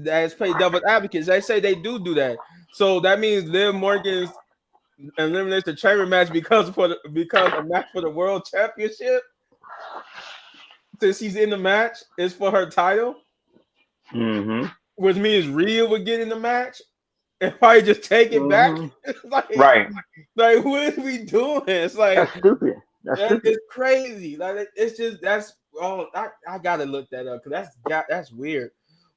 that's play devil's advocates. They say they do that. So that means Liv Morgan's eliminates the chamber match because a match for the world championship. Since she's in the match, is for her title. Mm-hmm. Which means Rhea would get in the match and probably just take it back. Like, right. Like, what are we doing? It's like that's stupid. It's crazy. Like it's just that's all. I gotta look that up because that's weird.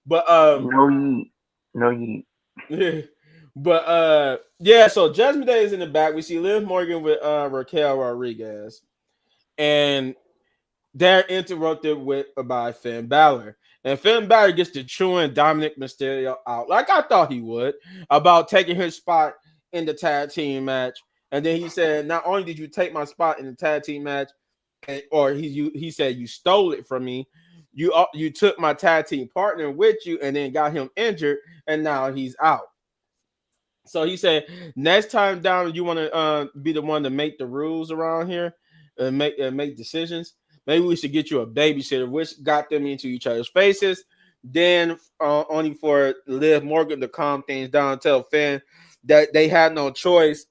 But no yeet. But yeah. So Judgment Day is in the back. We see Liv Morgan with Raquel Rodriguez, and they're interrupted by Finn Balor. And Finn Balor gets to chewing Dominic Mysterio out, like I thought he would, about taking his spot in the tag team match. And then he said, not only did you take my spot in the tag team match, he said you stole it from me. You took my tag team partner with you and then got him injured, and now he's out. So he said, next time down, you want to be the one to make the rules around here and make decisions. Maybe we should get you a babysitter, which got them into each other's faces. Then only for Liv Morgan to calm things down and tell Finn that they had no choice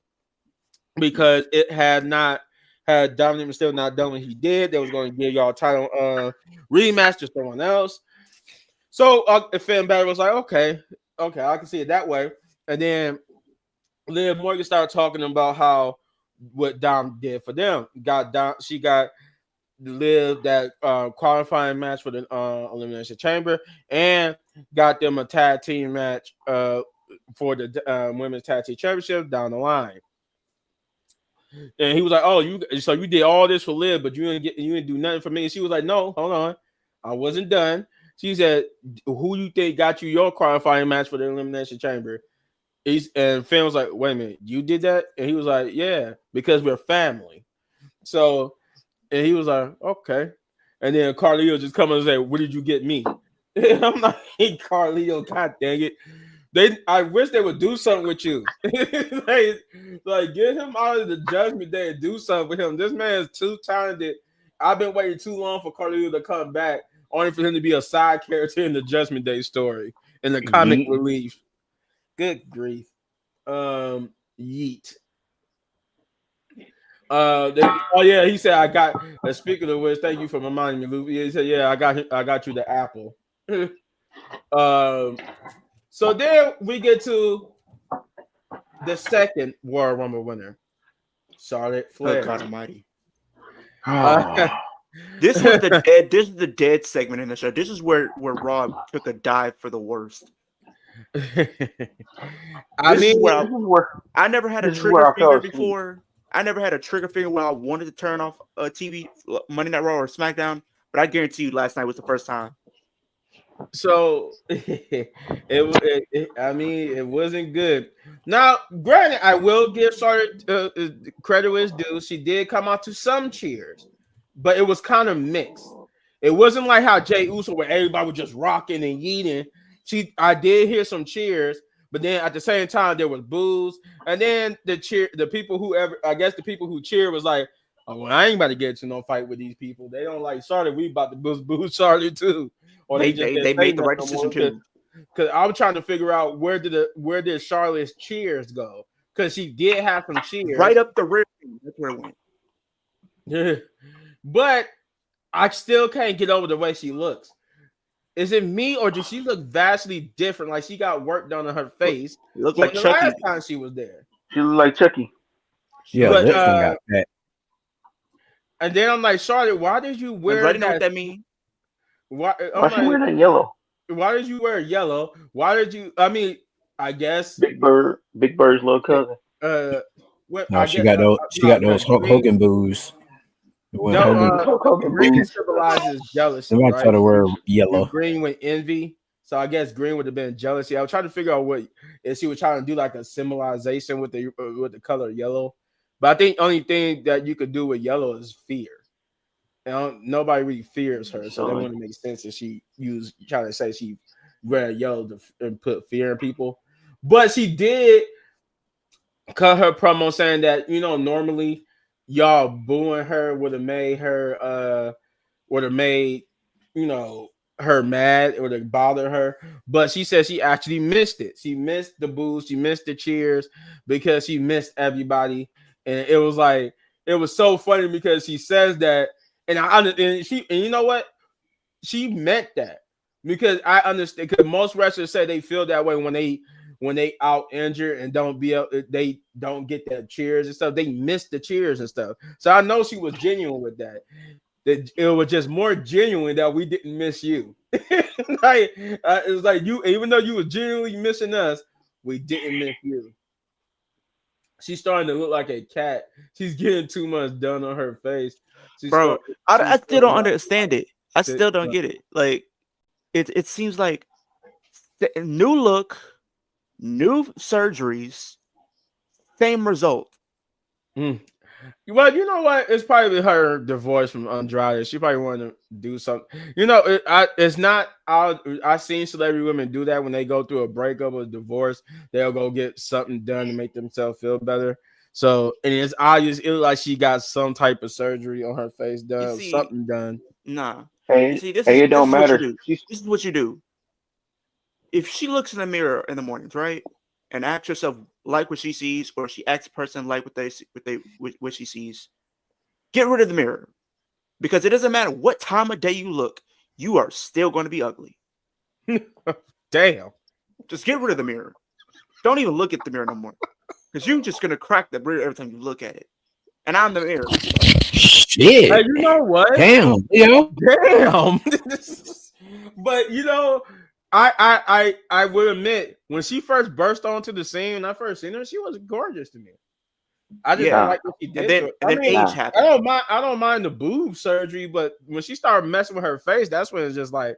because it had Dominic Mysterio not done what he did. They was going to give y'all a title rematch to someone else. So Finn Balor was like, okay, I can see it that way. And then Liv Morgan started talking about what Dom did for them. She got Liv that qualifying match for the Elimination Chamber and got them a tag team match for the Women's Tag Team Championship down the line. And he was like, "Oh, you did all this for Liv, but you didn't do nothing for me." And she was like, "No, hold on, I wasn't done." She said, "Who you think got you your qualifying match for the Elimination Chamber?" And Finn was like, "Wait a minute, you did that?" And he was like, "Yeah, because we're family." So, and he was like, "Okay." And then Carlito just come and say, "What did you get me?" And I'm like, "Hey, Carlito, god dang it." I wish they would do something with you. like get him out of the Judgment Day and do something with him. This man is too talented. I've been waiting too long for Carlito to come back, only for him to be a side character in the Judgment Day story in the comic relief. Good grief. Yeet. He said I got. Speaking of which, thank you for reminding me, Luke. He said, "Yeah, I got you the apple." So then we get to the second Royal Rumble winner, Charlotte Flair. Oh, God Almighty! This was the dead. This is the dead segment in the show. This is where Raw took a dive for the worst. I never had a trigger finger before. I never had a trigger finger when I wanted to turn off TV, Monday Night Raw or SmackDown, but I guarantee you last night was the first time. So it wasn't good. Now, granted, I will give Charlotte credit where it's due. She did come out to some cheers, but it was kind of mixed. It wasn't like how Jey Uso, where everybody was just rocking and yeeting. I did hear some cheers, but then at the same time there was boos, and then the people the people who cheer was like, "Oh, well, I ain't about to get into no fight with these people. They don't like Charlotte. We about to boo Charlotte too." Or they made the right decision too. because I was trying to figure out where did Charlotte's cheers go? Because she did have some cheers Right up the rear. That's where it went. but I still can't get over the way she looks. Is it me or does she look vastly different? Like she got work done on her face. It looked From like the Chucky. last time she was there. She look like Chucky. Yeah, But, lips done got fat. And then I'm like, Charlotte, why did you wear Everybody that? know what that means. Why she wear that yellow? Why did you wear yellow? Why did you? I mean, I guess Big Bird's little cousin. What No, I she guess got those. She got those Hulk green, Hogan booze. When no, Hogan, Hulk Hogan green boots. symbolizes jealousy, they might right? try to wear You yellow. green with envy, so I guess green would have been jealousy. I was trying to figure out what if she was trying to do like a symbolization with the color yellow, but I think the only thing that you could do with yellow is fear. And nobody really fears her, so that wouldn't make sense if she trying to say she wear yellow and put fear in people. But she did cut her promo saying that normally y'all booing her would have made her her mad or to bother her, but she said she actually missed it. She missed the boos, she missed the cheers because she missed everybody, and it was so funny because she says that, and you know what, she meant that because I understand because most wrestlers say they feel that way when they out injured and they don't get that cheers and stuff. They miss the cheers and stuff. So I know she was genuine with that. That it was just more genuine that we didn't miss you. It was like you, even though you were genuinely missing us, we didn't miss you. She's starting to look like a cat. She's getting too much done on her face. Bro, I still don't understand it. I still don't get it. Like, it seems like new look, new surgeries, same result. Well, you know what? It's probably her divorce from Andrade. She probably wanted to do something. It's not. I've seen celebrity women do that when they go through a breakup or a divorce. They'll go get something done to make themselves feel better. So, and it's obvious. It looks like she got some type of surgery on her face done, something done. Nah. Hey, you see, this it don't is matter. What you do. This is what you do. If she looks in the mirror in the mornings, right, and asks herself like what she sees, or she asks a person like what she sees, get rid of the mirror, because it doesn't matter what time of day you look, you are still going to be ugly. Damn. Just get rid of the mirror. Don't even look at the mirror no more, because you're just going to crack the mirror every time you look at it. And I'm the mirror. Shit. Hey, you know what? Damn. Damn. But I will admit, when she first burst onto the scene, when I first seen her, she was gorgeous to me. I just don't like what she did. And then age happened. I don't mind the boob surgery, but when she started messing with her face, that's when it's just like,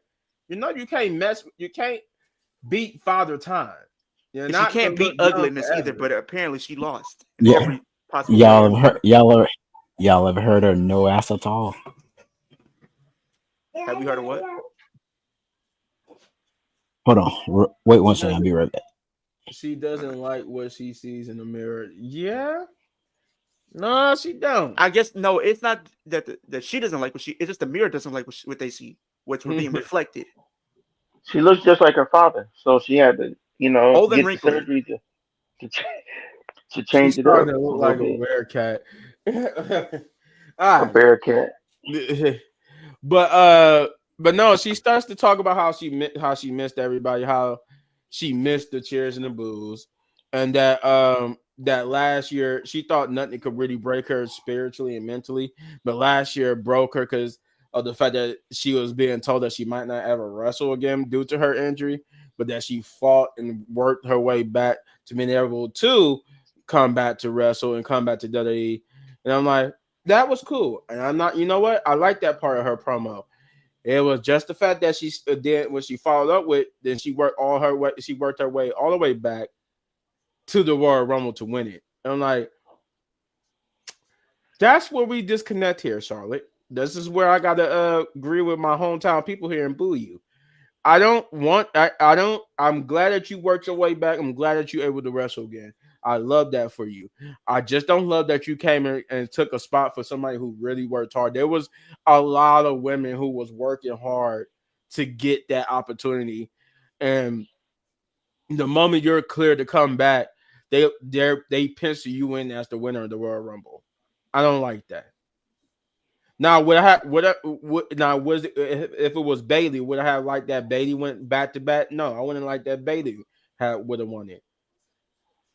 you can't beat Father Time. She can't beat ugliness either, but apparently she lost. Yeah. Y'all ever heard of no ass at all? Have you heard of what? Hold on. Wait one second. I'll be right back. She doesn't like what she sees in the mirror. Yeah. No, she don't. I guess no. It's not that she doesn't like what she. It's just the mirror doesn't like what they see. What's being reflected. She looks just like her father, so she had to, old and get the wrinkled. surgery to change it up. To look like a bear cat. A bear cat. But no, she starts to talk about how she missed everybody, how she missed the cheers and the boos, and that last year she thought nothing could really break her spiritually and mentally, but last year broke her because of the fact that she was being told that she might not ever wrestle again due to her injury, but that she fought and worked her way back to being able to come back to wrestle and come back to WWE. And I'm like, that was cool. And I'm not, you know what? I like that part of her promo. It was just the fact that she did when she followed up with, then she worked her way all the way back to the Royal Rumble to win it. And I'm like, that's where we disconnect here, Charlotte. This is where I gotta agree with my hometown people here and boo you. I'm glad that you worked your way back. I'm glad that you're able to wrestle again. I love that for you. I just don't love that you came in and took a spot for somebody who really worked hard. There was a lot of women who was working hard to get that opportunity. And the moment you're clear to come back, they pencil you in as the winner of the Royal Rumble. I don't like that. Now, now was it, if it was Bailey, would I have liked that Bailey went back to back? No, I wouldn't like that Bailey would have won it.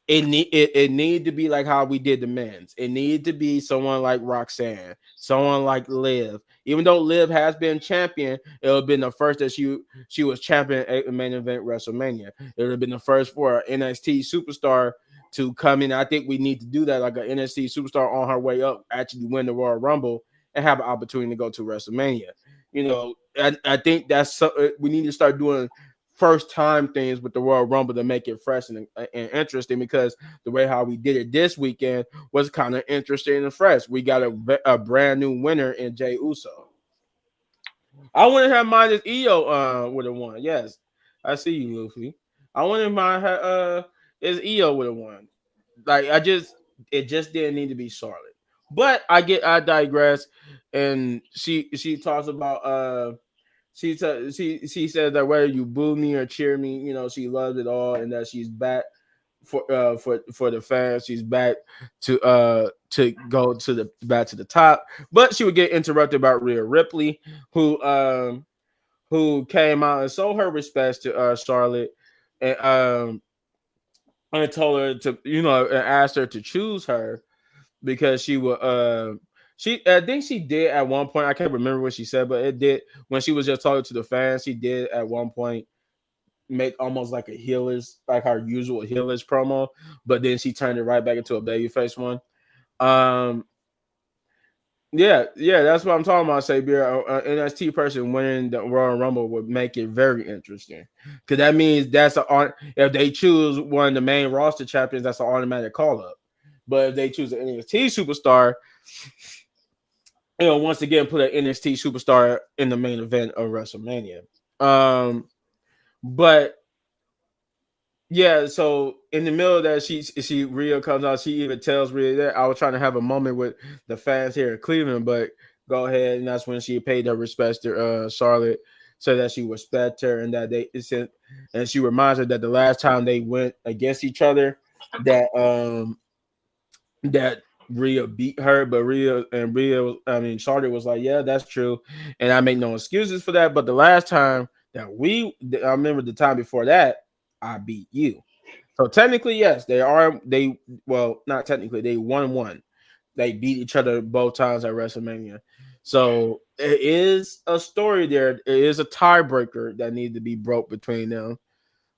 It needed to be like how we did the men's. It needed to be someone like Roxanne, someone like Liv. Even though Liv has been champion, it would have been the first that she was champion at the main event WrestleMania. It would have been the first for an NXT superstar to come in. I think we need to do that, like an NXT superstar on her way up, actually win the Royal Rumble and have an opportunity to go to WrestleMania. I think we need to start doing first time things with the Royal Rumble to make it fresh and interesting, because the way how we did it this weekend was kind of interesting and fresh. We got a brand new winner in Jey Uso. I wouldn't have minded Io would have won. Yes, I see you, Luffy. I wouldn't mind her is Io would have won. Like it just didn't need to be Charlotte. But I digress. And she talks about she says that whether you boo me or cheer me, she loves it all, and that she's back for the fans. She's back to go to the back to the top. But she would get interrupted by Rhea Ripley, who came out and showed her respects to Charlotte, and told her to and asked her to choose her because she would I think she did at one point. I can't remember what she said, but it did when she was just talking to the fans. She did at one point make almost like a heelish, like her usual heelish promo, but then she turned it right back into a babyface one. Yeah, that's what I'm talking about. Sabier, an NXT person winning the Royal Rumble would make it very interesting, because that means if they choose one of the main roster champions, that's an automatic call up. But if they choose an NXT superstar, once again, put an NXT superstar in the main event of WrestleMania. But yeah, so in the middle of that, Rhea comes out. She even tells Rhea that I was trying to have a moment with the fans here in Cleveland, but go ahead. And that's when she paid her respects to Charlotte, so that she respect her, and that and she reminds her that the last time they went against each other, that Rhea beat her, but Charlotte was like, yeah, that's true, and I make no excuses for that. But the last time I remember the time before that, I beat you. So technically, yes, not technically, they won. They beat each other both times at WrestleMania. So it is a story there. It is a tiebreaker that needs to be broke between them,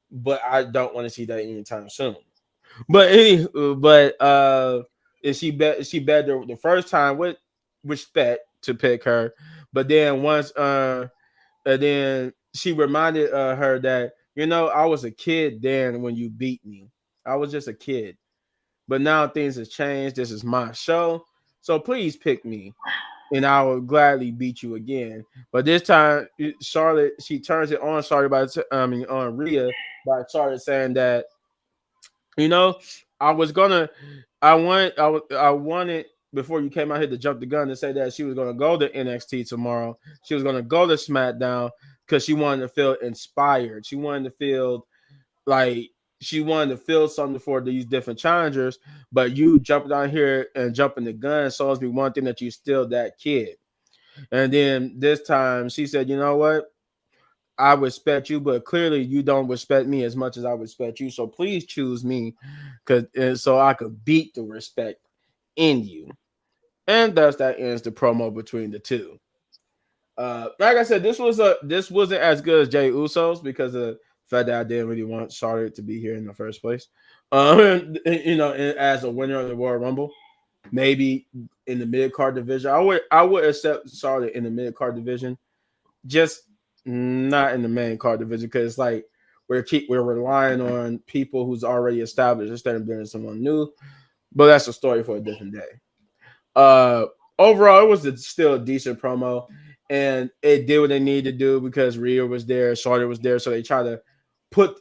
but I don't want to see that anytime soon. But she bet the first time with respect to pick her, but then once and then she reminded her that I was a kid then when you beat me. I was just a kid, but now things have changed. This is my show, so please pick me, and I will gladly beat you again. But this time, Charlotte, she turns it on Charlotte on Rhea by Charlotte saying that I wanted before you came out here to jump the gun to say that she was going to go to NXT tomorrow. She was going to go to SmackDown because she wanted to feel inspired. She wanted to feel like she wanted to feel something for these different challengers. But you jumping down here and jumping the gun shows me one thing, that you still that kid. And then this time she said, you know what? I respect you, but clearly you don't respect me as much as I respect you. So please choose me, so I could beat the respect in you. And thus that ends the promo between the two. Like I said, this wasn't as good as Jey Uso's because of the fact that I didn't really want Charlotte to be here in the first place. As a winner of the Royal Rumble, maybe in the mid card division, I would accept Charlotte in the mid card division, just not in the main card division, because like we're relying on people who's already established instead of doing someone new. But that's a story for a different day. Overall, it was still a decent promo, and it did what they needed to do because Rhea was there, Charlotte was there, so they try to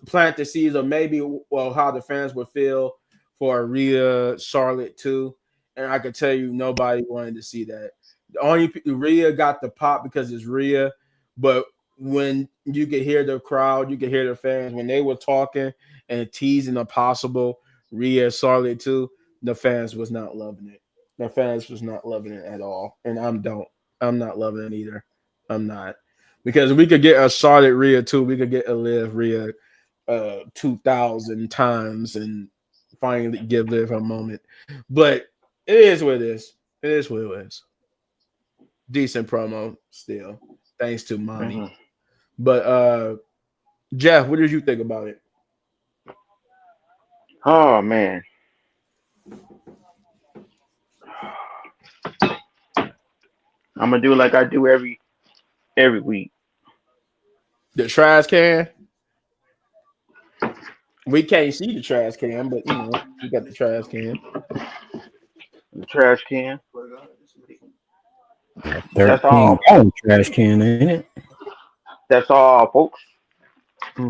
plant the seeds of maybe how the fans would feel for Rhea Charlotte too. And I could tell you, nobody wanted to see that. The only Rhea got the pop because it's Rhea, but when you could hear the crowd, you could hear the fans when they were talking and teasing the possible Rhea Charlotte too. The fans was not loving it. The fans was not loving it at all, and I'm not loving it either. I'm not, because we could get a Charlotte Rhea too. We could get a Liv Rhea 2,000 times and finally give Liv a moment. But it is what it is. It is what it is. Decent promo still, thanks to mommy. Mhm. But Jeff, what did you think about it? Oh man. I'm gonna do like I do every week. The trash can. We can't see the trash can, but we got the trash can. The trash can. That's 13 all. gallon trash can, ain't it? That's all, folks. Hmm.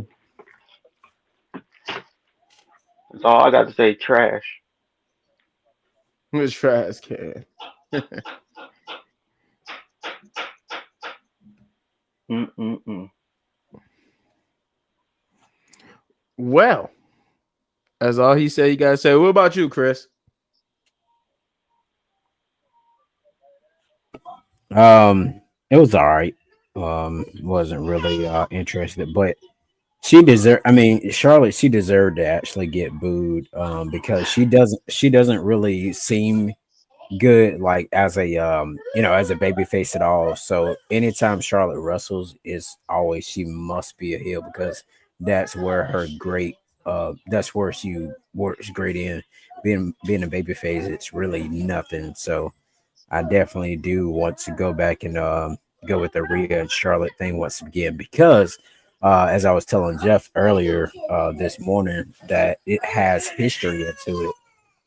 That's all I got to say. Trash. The trash can. Mm-mm-mm. Well, that's all he said. You gotta say. What about you, Chris? It was all right. Wasn't really interested, but she deserved. I mean, Charlotte, she deserved to actually get booed. Because she doesn't really seem good like as a as a baby face at all. So anytime Charlotte wrestles, is always she must be a heel because that's where her great that's where she works great in. Being a baby face, it's really nothing. So I definitely do want to go back and go with the Rhea and Charlotte thing once again because as I was telling Jeff earlier this morning, that it has history into it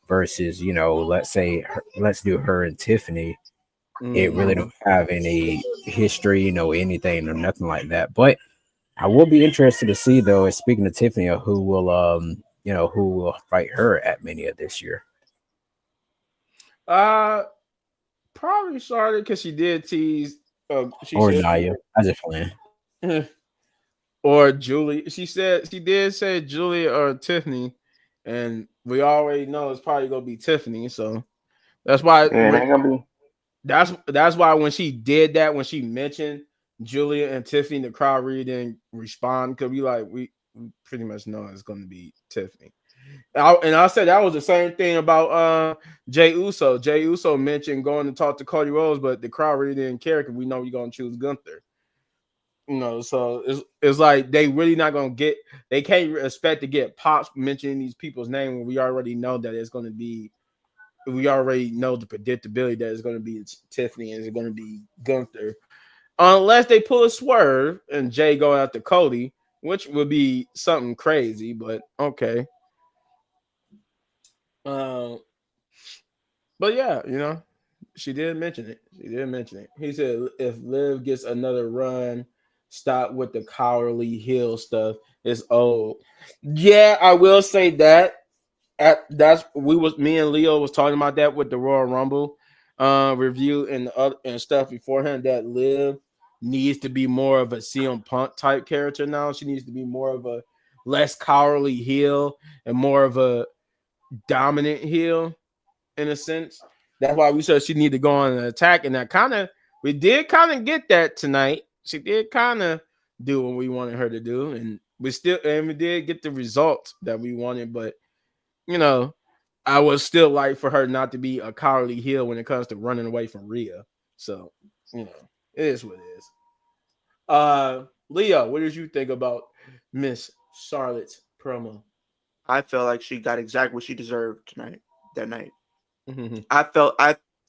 versus, let's say let's do her and Tiffany. It really Mhm. don't have any history, anything or nothing like that. But I will be interested to see though, speaking of Tiffany, who will fight her at Mania this year. Uh, Probably Charlotte because she did tease. She Or said, Naya. I just playing. or Julie. She did say Julie or Tiffany, and we already know it's probably gonna be Tiffany. So that's why Yeah, it ain't gonna be. that's why when she did that, when she mentioned Julia and Tiffany, the crowd really didn't respond because we pretty much know it's gonna be Tiffany. I said that was the same thing about Jay Uso. Jay Uso mentioned going to talk to Cody Rhodes, but the crowd really didn't care because we know you're gonna choose Gunther. So it's like they really not gonna get. They can't expect to get pops mentioning these people's name when we already know that it's gonna be. We already know the predictability that it's gonna be Tiffany and it's gonna be Gunther, unless they pull a swerve and Jay go after Cody, which would be something crazy. But okay. Um, but yeah, she did mention it. She did mention it. He said if Liv gets another run, stop with the cowardly heel stuff. It's old. Yeah, I will say that. That's we was me and Leo was talking about that with the Royal Rumble review and stuff beforehand. That Liv needs to be more of a CM Punk type character now. She needs to be more of a less cowardly heel and more of a dominant heel in a sense. That's why we said she need to go on an attack, and we did kind of get that tonight. She did kind of do what we wanted her to do, and we did get the results that we wanted. But you know, I would still like for her not to be a cowardly heel when it comes to running away from Rhea. So it is what it is. Leo, what did you think about Miss Charlotte's promo? I felt like she got exactly what she deserved tonight. That night, I felt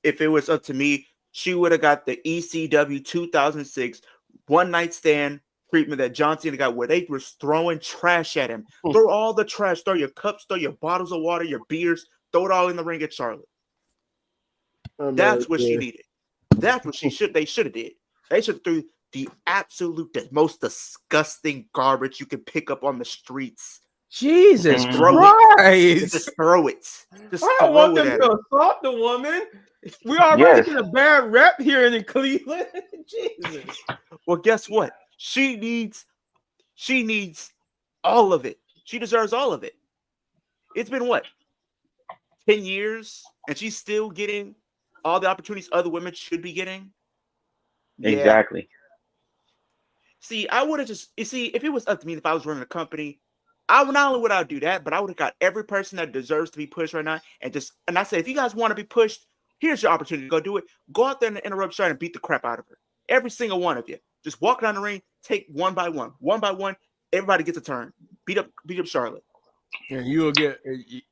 if it was up to me, she would have got the ECW 2006 one night stand treatment that John Cena got, where they were throwing trash at him. Throw all the trash, throw your cups, throw your bottles of water, your beers, throw it all in the ring at Charlotte. That's what she needed. That's what they should have did. They should have threw the most disgusting garbage you could pick up on the streets. Jesus Mhm. Christ! Just throw it. Just I don't throw want it them at to her. assault the woman. We already Yes. get a bad rep here in Cleveland. Jesus. Well, guess what? She needs all of it. She deserves all of it. It's been what, 10 years, and she's still getting all the opportunities other women should be getting. Yeah. Exactly. See, I would have if it was up to me, if I was running a company, I would not only would I do that, but I would have got every person that deserves to be pushed right now, and I said, if you guys want to be pushed, here's your opportunity to go do it. Go out there and interrupt Charlotte and beat the crap out of her. Every single one of you. Just walk down the ring, take one by one. One by one, everybody gets a turn. Beat up Charlotte. And you'll get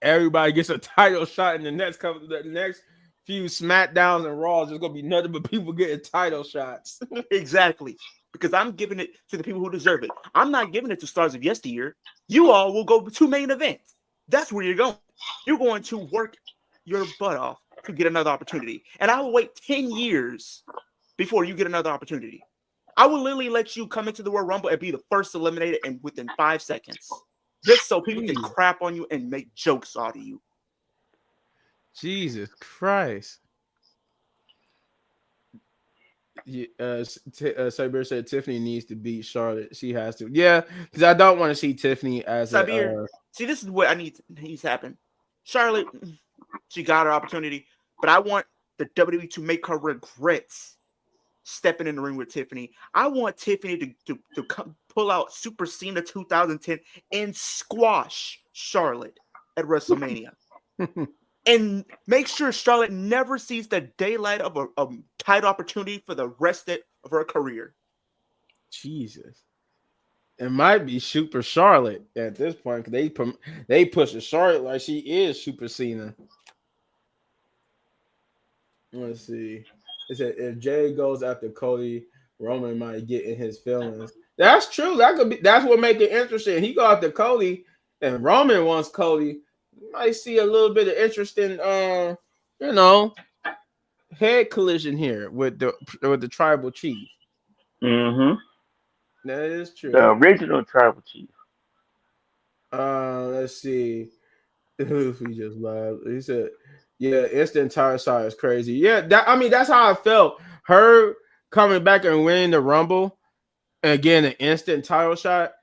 everybody gets a title shot in the next few SmackDowns and Raws. There's gonna be nothing but people getting title shots. Exactly. Because I'm giving it to the people who deserve it. I'm not giving it to stars of yesteryear. You all will go to main events. That's where you're going. You're going to work your butt off to get another opportunity. And I will wait 10 years before you get another opportunity. I will literally let you come into the Royal Rumble and be the first eliminated and within 5 seconds. Just so people can crap on you and make jokes out of you. Jesus Christ. Cyber said Tiffany needs to beat Charlotte. She has to. Yeah, because I don't want to see Tiffany as Sabir, see, this is what needs to happen. Charlotte, she got her opportunity, but I want the WWE to make her regrets stepping in the ring with Tiffany. I want Tiffany to pull out Super Cena 2010 and squash Charlotte at WrestleMania. And make sure Charlotte never sees the daylight of a title opportunity for the rest of her career. Jesus. It might be Super Charlotte at this point because they push Charlotte like she is Super Cena. Let's see. It said if Jay goes after Cody, Roman might get in his feelings. That's true. That's what make it interesting. He go after Cody, and Roman wants Cody. You might see a little bit of interesting, head collision here with the tribal chief. Mm-hmm. That is true. The original tribal chief. Let's see. He just laughed. He said, "Yeah, instant tire shot is crazy." Yeah, that's how I felt. Her coming back and winning the Rumble, and again, an instant title shot.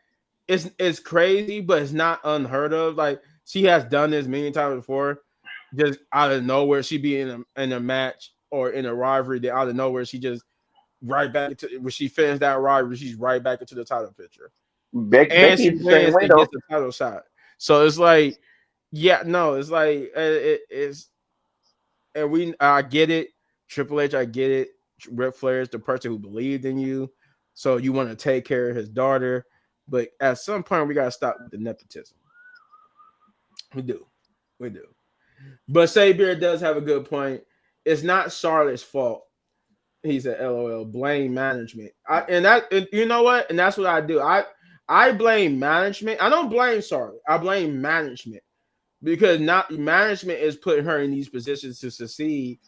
It's crazy, but it's not unheard of. Like she has done this many times before. Just out of nowhere, she be in a match or in a rivalry. Then out of nowhere, she just right back into when she finished that rivalry. She's right back into the title picture, and Becky she is the same wins way and though. gets the title shot. So it's like, yeah, no, it's like it's, and I get it. Triple H, I get it. Ric Flair is the person who believed in you, so you want to take care of his daughter. But at some point, we gotta stop with the nepotism. We do. But Sabier does have a good point. It's not Charlotte's fault. He said, "LOL." Blame management. And you know what? And that's what I do. I blame management. I don't blame Charlotte. I blame management because not management is putting her in these positions to succeed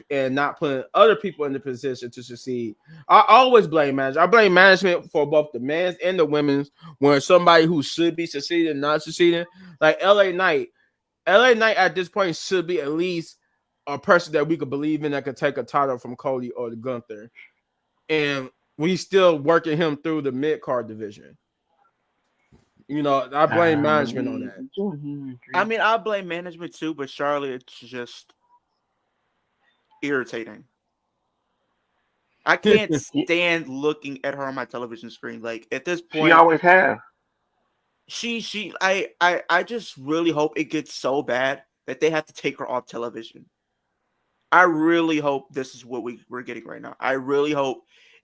and not putting other people in the position to succeed. I always blame management. I blame management for both the men's and the women's when somebody who should be succeeding not succeeding. Like LA Knight at this point should be at least a person that we could believe in that could take a title from Cody or the Gunther. And we still working him through the mid-card division. I blame management on that. I mean, I blame management too, but Charlotte's just irritating. I can't stand looking at her on my television screen. Like at this point, she always have. I just really hope it gets so bad that they have to take her off television. I really hope this is what we're getting right now. I really hope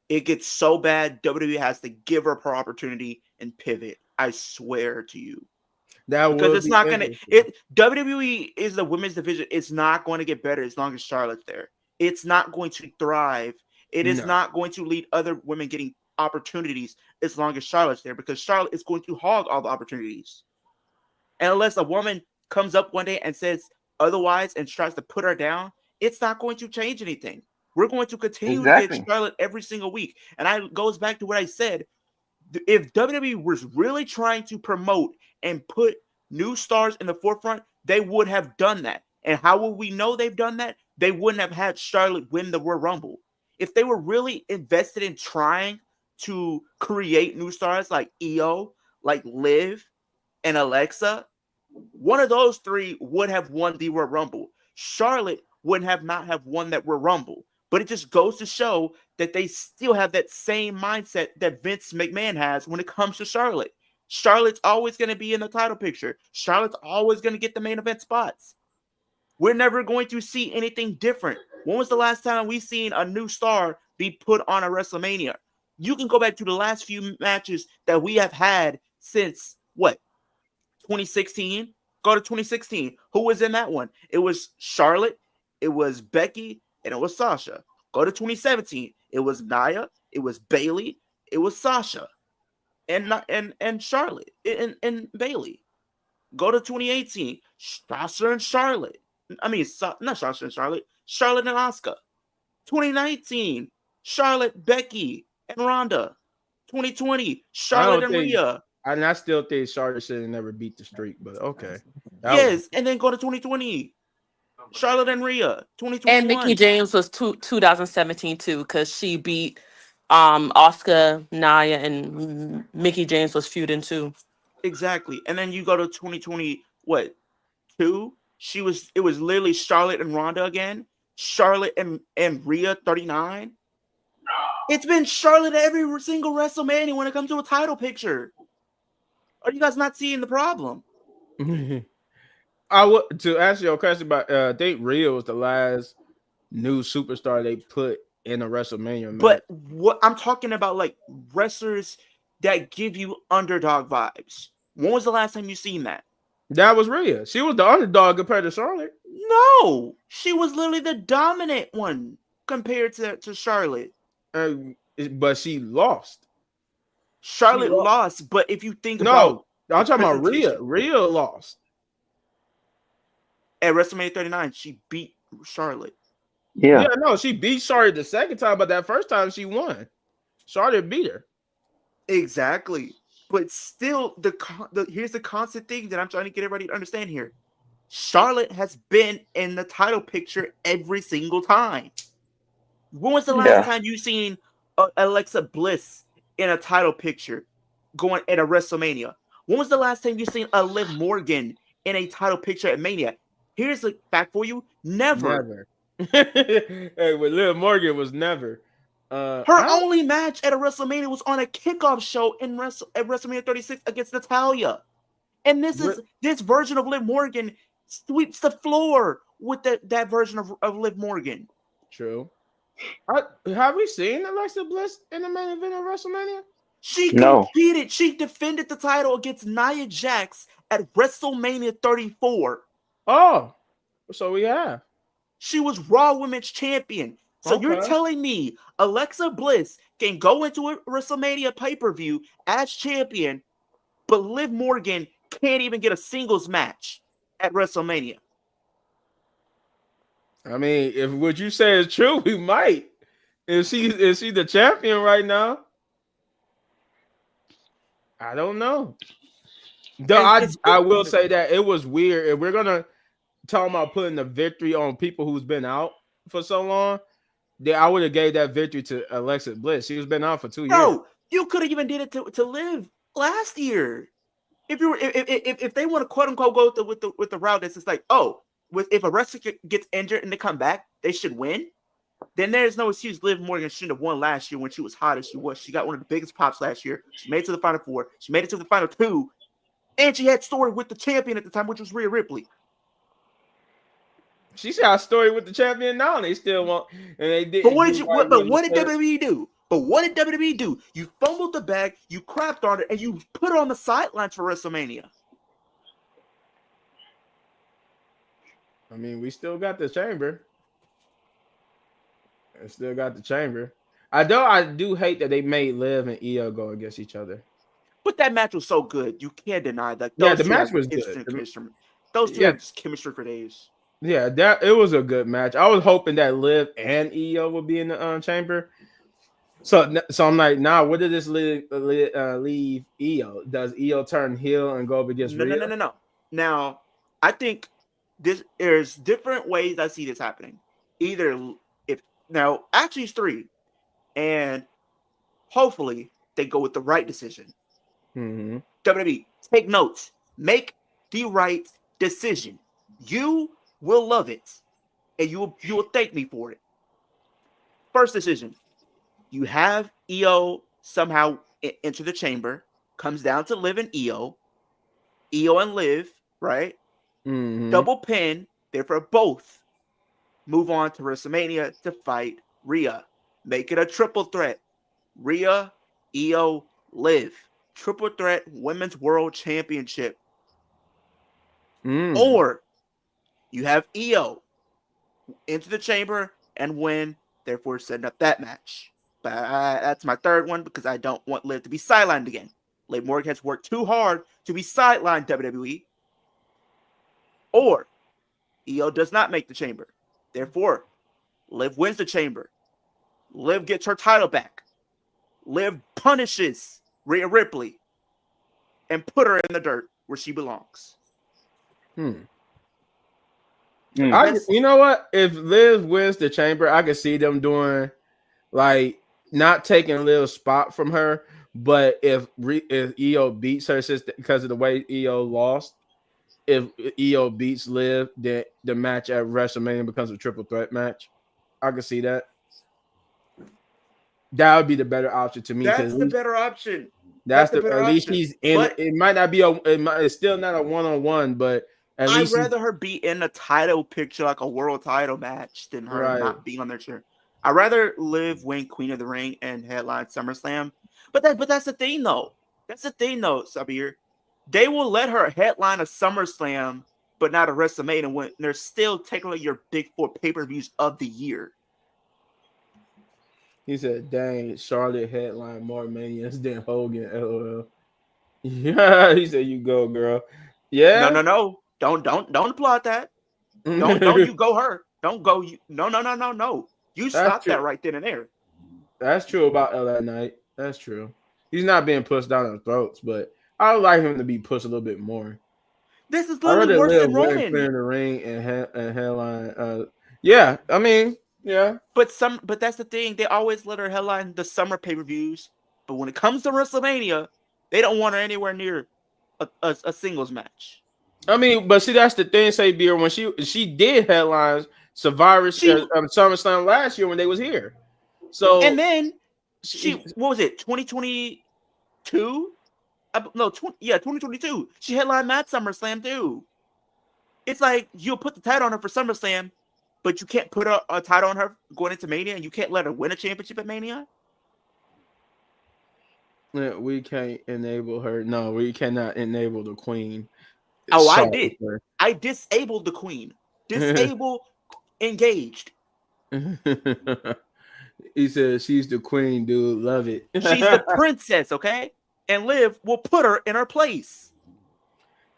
it gets so bad WWE has to give her opportunity and pivot. I swear to you. Because it's not gonna. WWE is the women's division. It's not going to get better as long as Charlotte's there. It's not going to thrive. It is not going to lead other women getting opportunities as long as Charlotte's there, because Charlotte is going to hog all the opportunities. And unless a woman comes up one day and says otherwise and tries to put her down, it's not going to change anything. We're going to continue to get Charlotte every single week. And it goes back to what I said. If WWE was really trying to promote and put new stars in the forefront, they would have done that. And how will we know they've done that? They wouldn't have had Charlotte win the Royal Rumble. If they were really invested in trying to create new stars like Io, like Liv, and Alexa, one of those three would have won the Royal Rumble. Charlotte wouldn't have not have won that Royal Rumble. But it just goes to show that they still have that same mindset that Vince McMahon has when it comes to Charlotte. Charlotte's always going to be in the title picture. Charlotte's always going to get the main event spots. We're never going to see anything different. When was the last time we seen a new star be put on a WrestleMania? You can go back to the last few matches that we have had since, what, 2016? Go to 2016. Who was in that one? It was Charlotte, it was Becky, and it was Sasha. Go to 2017. It was Nia, it was Bailey, it was Sasha, and Charlotte and Bailey. Go to 2018. Sasha and Charlotte. I mean, not Sasha and Charlotte. Charlotte and Asuka. 2019. Charlotte, Becky, and Ronda. 2020. Charlotte and Rhea. And I still think Charlotte should have never beat the streak, but okay. Yes, and then go to 2020. Charlotte and Rhea. 2021. And Mickie James was 2017 too, because she beat Asuka, Nia, and Mickie James was feuding too. Exactly. And then you go to 2020, what, 2? It was literally Charlotte and Ronda again. Charlotte and Rhea 39. It's been Charlotte every single WrestleMania when it comes to a title picture. Are you guys not seeing the problem? I would to answer your question about I think Rhea was the last new superstar they put in a WrestleMania match. But what I'm talking about, like wrestlers that give you underdog vibes. When was the last time you seen that? That was Rhea. She was the underdog compared to Charlotte. No, she was literally the dominant one compared to Charlotte. But she lost. Charlotte lost, but if you think about I'm talking about Rhea. Rhea lost. At WrestleMania 39, she beat Charlotte. Yeah, no, she beat Charlotte the second time, but that first time she won. Charlotte beat her. Exactly. But still, here's the constant thing that I'm trying to get everybody to understand here. Charlotte has been in the title picture every single time. When was the last time you seen Alexa Bliss in a title picture going at a WrestleMania? When was the last time you seen a Liv Morgan in a title picture at Mania? Here's the fact for you: never. Hey, with Liv Morgan was never. Her only match at a WrestleMania was on a kickoff show at WrestleMania 36 against Natalya. And this version of Liv Morgan sweeps the floor with that version of Liv Morgan. True. Have we seen Alexa Bliss in the main event of WrestleMania? She competed. She defended the title against Nia Jax at WrestleMania 34. Oh, so we have. She was Raw Women's Champion. So you're telling me Alexa Bliss can go into a WrestleMania pay-per-view as champion, but Liv Morgan can't even get a singles match at WrestleMania? I mean, if what you say is true, we might. Is she the champion right now? I don't know. Though I will say that it was weird. If we're gonna talk about putting the victory on people who's been out for so long, then I would have gave that victory to Alexa Bliss. She's been out for 2 years. No, you could have even did it to Liv last year. If they want to quote unquote go with the route that's just like, if a wrestler gets injured and they come back, they should win. Then there's no excuse Liv Morgan shouldn't have won last year when she was hot as she was. She got one of the biggest pops last year. She made it to the Final Four. She made it to the Final Two. And she had story with the champion at the time, which was Rhea Ripley. She's got a story with the champion now, and they still want. And they did. But what did WWE do? What did WWE do? You fumbled the bag, you crapped on it, and you put it on the sidelines for WrestleMania. I mean, we still got the chamber. I do hate that they made Liv and Io go against each other. But that match was so good. You can't deny that. The match was good. Those two had just chemistry for days. Yeah, it was a good match. I was hoping that Liv and Io would be in the chamber. So I'm like, what did this leave Io? Does Io turn heel and go up against Rhea? No. Now, I think there's different ways I see this happening. Actually it's 3. And hopefully they go with the right decision. Mm-hmm. WWE, take notes. Make the right decision. You will love it, and you will thank me for it. First decision: you have Io somehow enter the chamber. Comes down to Liv and Io and Liv, right? Mm-hmm. Double pin. Therefore, both move on to WrestleMania to fight Rhea. Make it a triple threat. Rhea, Io, Liv. Triple threat women's world championship. Mm. Or you have Io into the chamber and win, therefore setting up that match. But that's my third one because I don't want Liv to be sidelined again. Liv Morgan has worked too hard to be sidelined WWE. Or Io does not make the chamber. Therefore, Liv wins the chamber. Liv gets her title back. Liv punishes Rhea Ripley and put her in the dirt where she belongs. You know what? If Liv wins the chamber, I could see them doing like not taking Liv's spot from her, but if Io beats her because of the way Io lost, if Io beats Liv, then the match at WrestleMania becomes a triple threat match. I could see that. That would be the better option to me. That's the better option. That's the better at least option. He's in. But it might not be it's still not a one-on-one, but at I'd least rather her be in a title picture, like a world title match, than her not being on their chair. I'd rather Liv win Queen of the Ring and headline SummerSlam. But that's the thing, though. That's the thing, though, Sabir. They will let her headline a SummerSlam, but not a WrestleMania when they're still technically your big four pay-per-views of the year. He said, dang, Charlotte headline more Manias than Hogan, LOL. Yeah, he said, you go, girl. Yeah. No. Don't applaud that. Don't you go her. Don't go you. No. You stop that right then and there. That's true about LA Knight. That's true. He's not being pushed down our throats, but I would like him to be pushed a little bit more. This is literally worse than Roman. Clear the ring and headline. Yeah, I mean, yeah. But that's the thing. They always let her headline the summer pay-per-views, but when it comes to WrestleMania, they don't want her anywhere near a singles match. I mean, but see, that's the thing, say Beer, when she did headlines Survivor SummerSlam last year when they was here. So and then what was it, 2022? 2022. She headlined that SummerSlam too. It's like you'll put the title on her for SummerSlam, but you can't put a title on her going into Mania, and you can't let her win a championship at Mania. Yeah, we can't enable her. No, we cannot enable the Queen. Oh, I did. I disabled the Queen. Disable engaged. He said she's the queen, dude. Love it. She's the princess, okay? And Liv will put her in her place.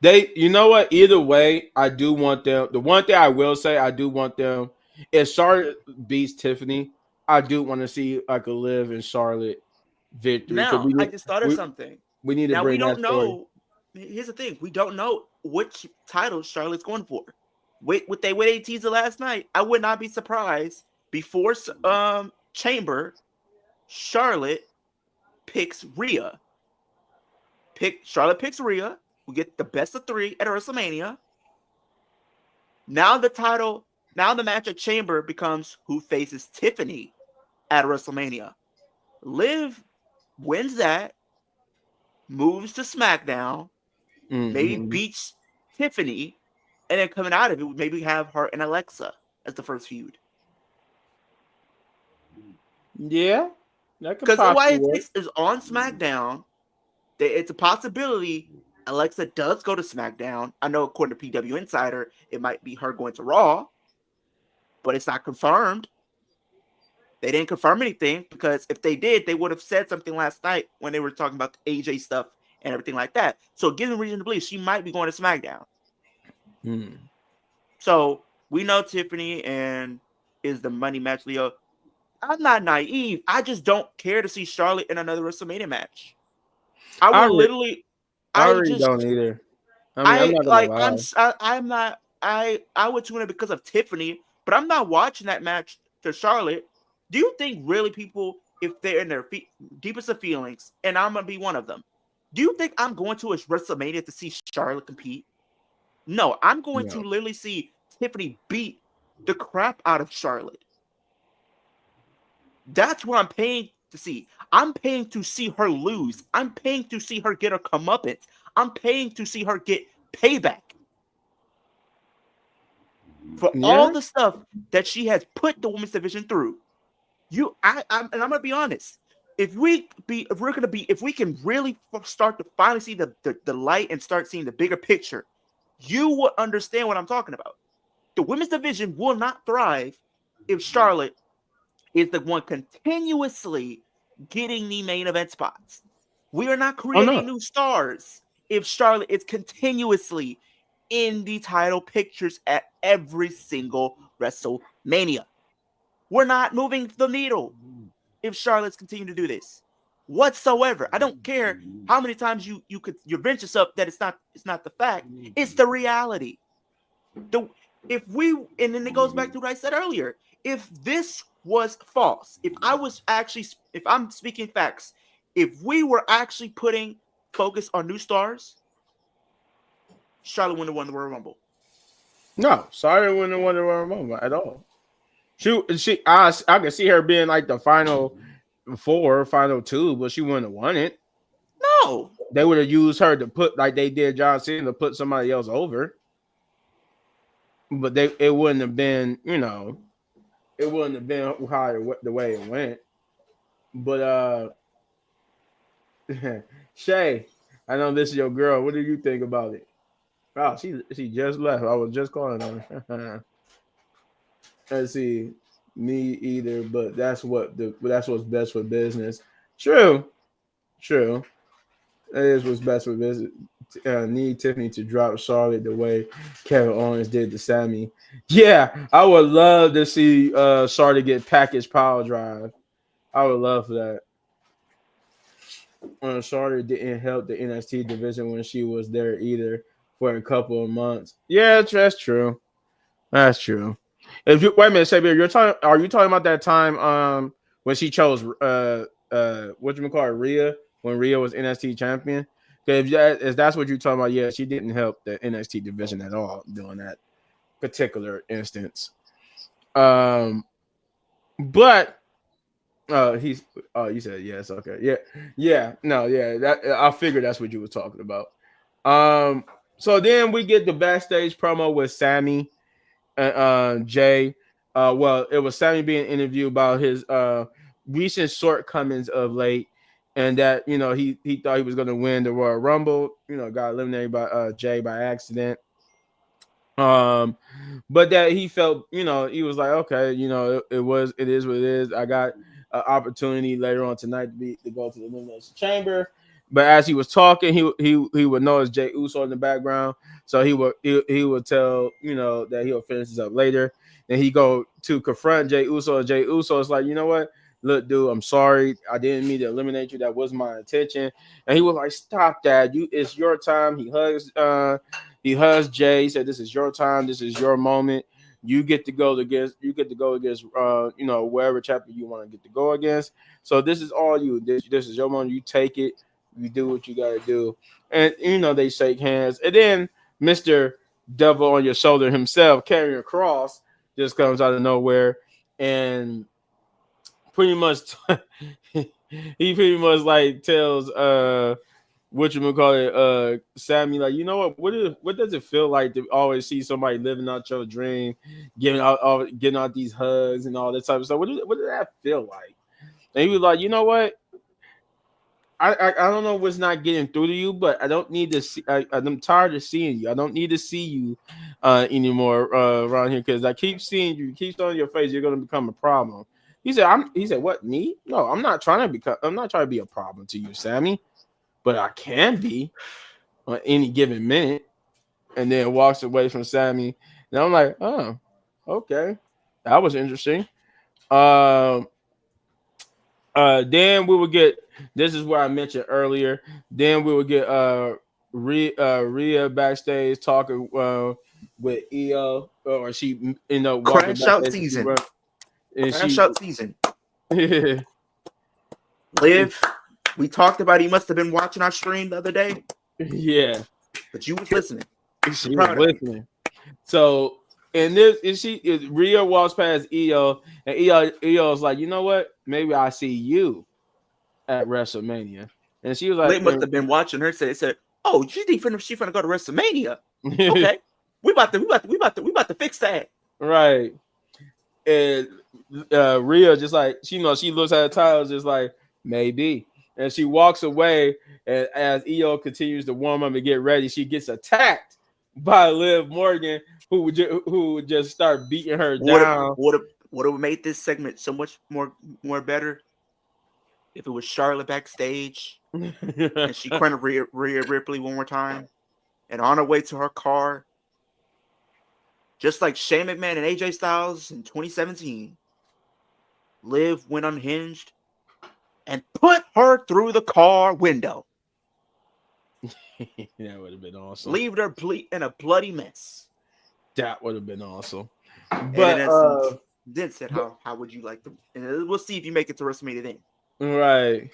You know what? Either way, I do want them. The one thing I will say, I do want them. If Charlotte beats Tiffany, I do want to see like a Liv and Charlotte victory. Now, I just thought of something. We need to bring that story. We don't know. Here's the thing: we don't know which title Charlotte's going for. With they teased it last night, I would not be surprised before Chamber, Charlotte picks Rhea. Charlotte picks Rhea. We get the best of 3 at WrestleMania. Now the match at Chamber becomes who faces Tiffany at WrestleMania. Liv wins that, moves to SmackDown, maybe beats Tiffany, and then coming out of it, maybe have her and Alexa as the first feud. Yeah, because Wyatt is on SmackDown. It's a possibility Alexa does go to SmackDown. I know according to PW Insider, it might be her going to Raw, but it's not confirmed. They didn't confirm anything because if they did, they would have said something last night when they were talking about the AJ stuff and everything like that. So given reason to believe she might be going to SmackDown. So we know Tiffany and is the money match, Leo. I'm not naive. I just don't care to see Charlotte in another WrestleMania match. I would literally. I really don't either. I would tune in because of Tiffany, but I'm not watching that match to Charlotte. Do you think really people if they're in their deepest of feelings, and I'm gonna be one of them. Do you think I'm going to a WrestleMania to see Charlotte compete? No, I'm going to No. literally see Tiffany beat the crap out of Charlotte. That's what I'm paying to see. I'm paying to see her lose. I'm paying to see her get her comeuppance. I'm paying to see her get payback for all Yeah. the stuff that she has put the women's division through. And I'm gonna be honest. If we can really start to finally see the light and start seeing the bigger picture, you will understand what I'm talking about. The women's division will not thrive if Charlotte is the one continuously getting the main event spots. We are not Oh creating no. new stars if Charlotte is continuously in the title pictures at every single WrestleMania. We're not moving the needle if Charlotte's continue to do this whatsoever. I don't care how many times you bench us up that it's not the fact. It's the reality. And then it goes back to what I said earlier. If this was false, if I'm speaking facts, if we were actually putting focus on new stars, Charlotte wouldn't have won the Royal Rumble. No, sorry, wouldn't want to Rumble at all. I could see her being like the final 4, final 2, but she wouldn't have won it. No, they would have used her to put like they did John Cena to put somebody else over. But it wouldn't have been, it wouldn't have been the way it went. But Shay, I know this is your girl. What do you think about it? Oh, she just left. I was just calling her. Let's see, me either. But that's what's best for business. True. It is what's best for business. Need Tiffany to drop Charlotte the way Kevin Owens did to Sammy. Yeah, I would love to see Charlotte get package power drive. I would love for that. Charlotte didn't help the NXT division when she was there either for a couple of months. Yeah, that's true. That's true. Wait a minute, Xavier, are you talking about that time when she chose Rhea when Rhea was NXT champion? If that's what you're talking about, yeah, she didn't help the NXT division at all during that particular instance. But you said yes, okay, I figured that's what you were talking about. So then we get the backstage promo with Sammy and Jay. Well, it was Sammy being interviewed about his recent shortcomings of late, and that he thought he was going to win the Royal Rumble. Got eliminated by Jay by accident. But that he felt, he was like, okay, it is what it is. I got an opportunity later on tonight to go to the Elimination Chamber. But as he was talking, he would notice Jay Uso in the background, so he would tell that he'll finish this up later. And he go to confront Jay Uso, and Jay Uso is like, you know what? Look, dude, I'm sorry. I didn't mean to eliminate you. That was my intention. And he was like, stop that. It's your time. He hugs Jay. He said, this is your time. This is your moment. You get to go against wherever chapter you want to get to go against. So this is all you. This is your moment. You take it. You do what you got to do. And, they shake hands. And then Mr. Devil on your shoulder himself, carrying a cross, just comes out of nowhere. And pretty much, he pretty much like tells Sammy, like, you know what does it feel like to always see somebody living out your dream, getting out these hugs and all that type of stuff? What did that feel like? And he was like, you know what? I don't know what's not getting through to you, but I don't need to see. I'm tired of seeing you. I don't need to see you anymore around here because I keep seeing you. Keep showing your face. You're going to become a problem. He said, what, me? No, I'm not trying to be a problem to you, Sammy, but I can be on any given minute. And then walks away from Sammy. And I'm like, oh, okay. That was interesting. Then we would get, this is where I mentioned earlier. Then we would get Rhea backstage talking with Io, or she walking Crash out backstage. season. And Crash out season. Liv, we talked about he must have been watching our stream the other day, Yeah, but you was listening. she was listening. So, and this is Rhea walks past EO, and EO's like, you know what? Maybe I see you at WrestleMania. And she was like, Liv must have been watching her. Said, "Oh, she finna go to WrestleMania. Okay, we about to fix that." Right. And Rhea just like she looks at the titles just like maybe, and she walks away. And as EO continues to warm up and get ready, she gets attacked by Liv Morgan, who would just start beating her down. Would have made this segment so much more better if it was Charlotte backstage and she cornered Rhea Ripley one more time, and on her way to her car, just like Shane McMahon and AJ Styles in 2017, Liv went unhinged and put her through the car window. That would have been awesome. Leave her in a bloody mess. That would have been awesome. But then said, "How would you like to?" And we'll see if you make it to WrestleMania then. Right.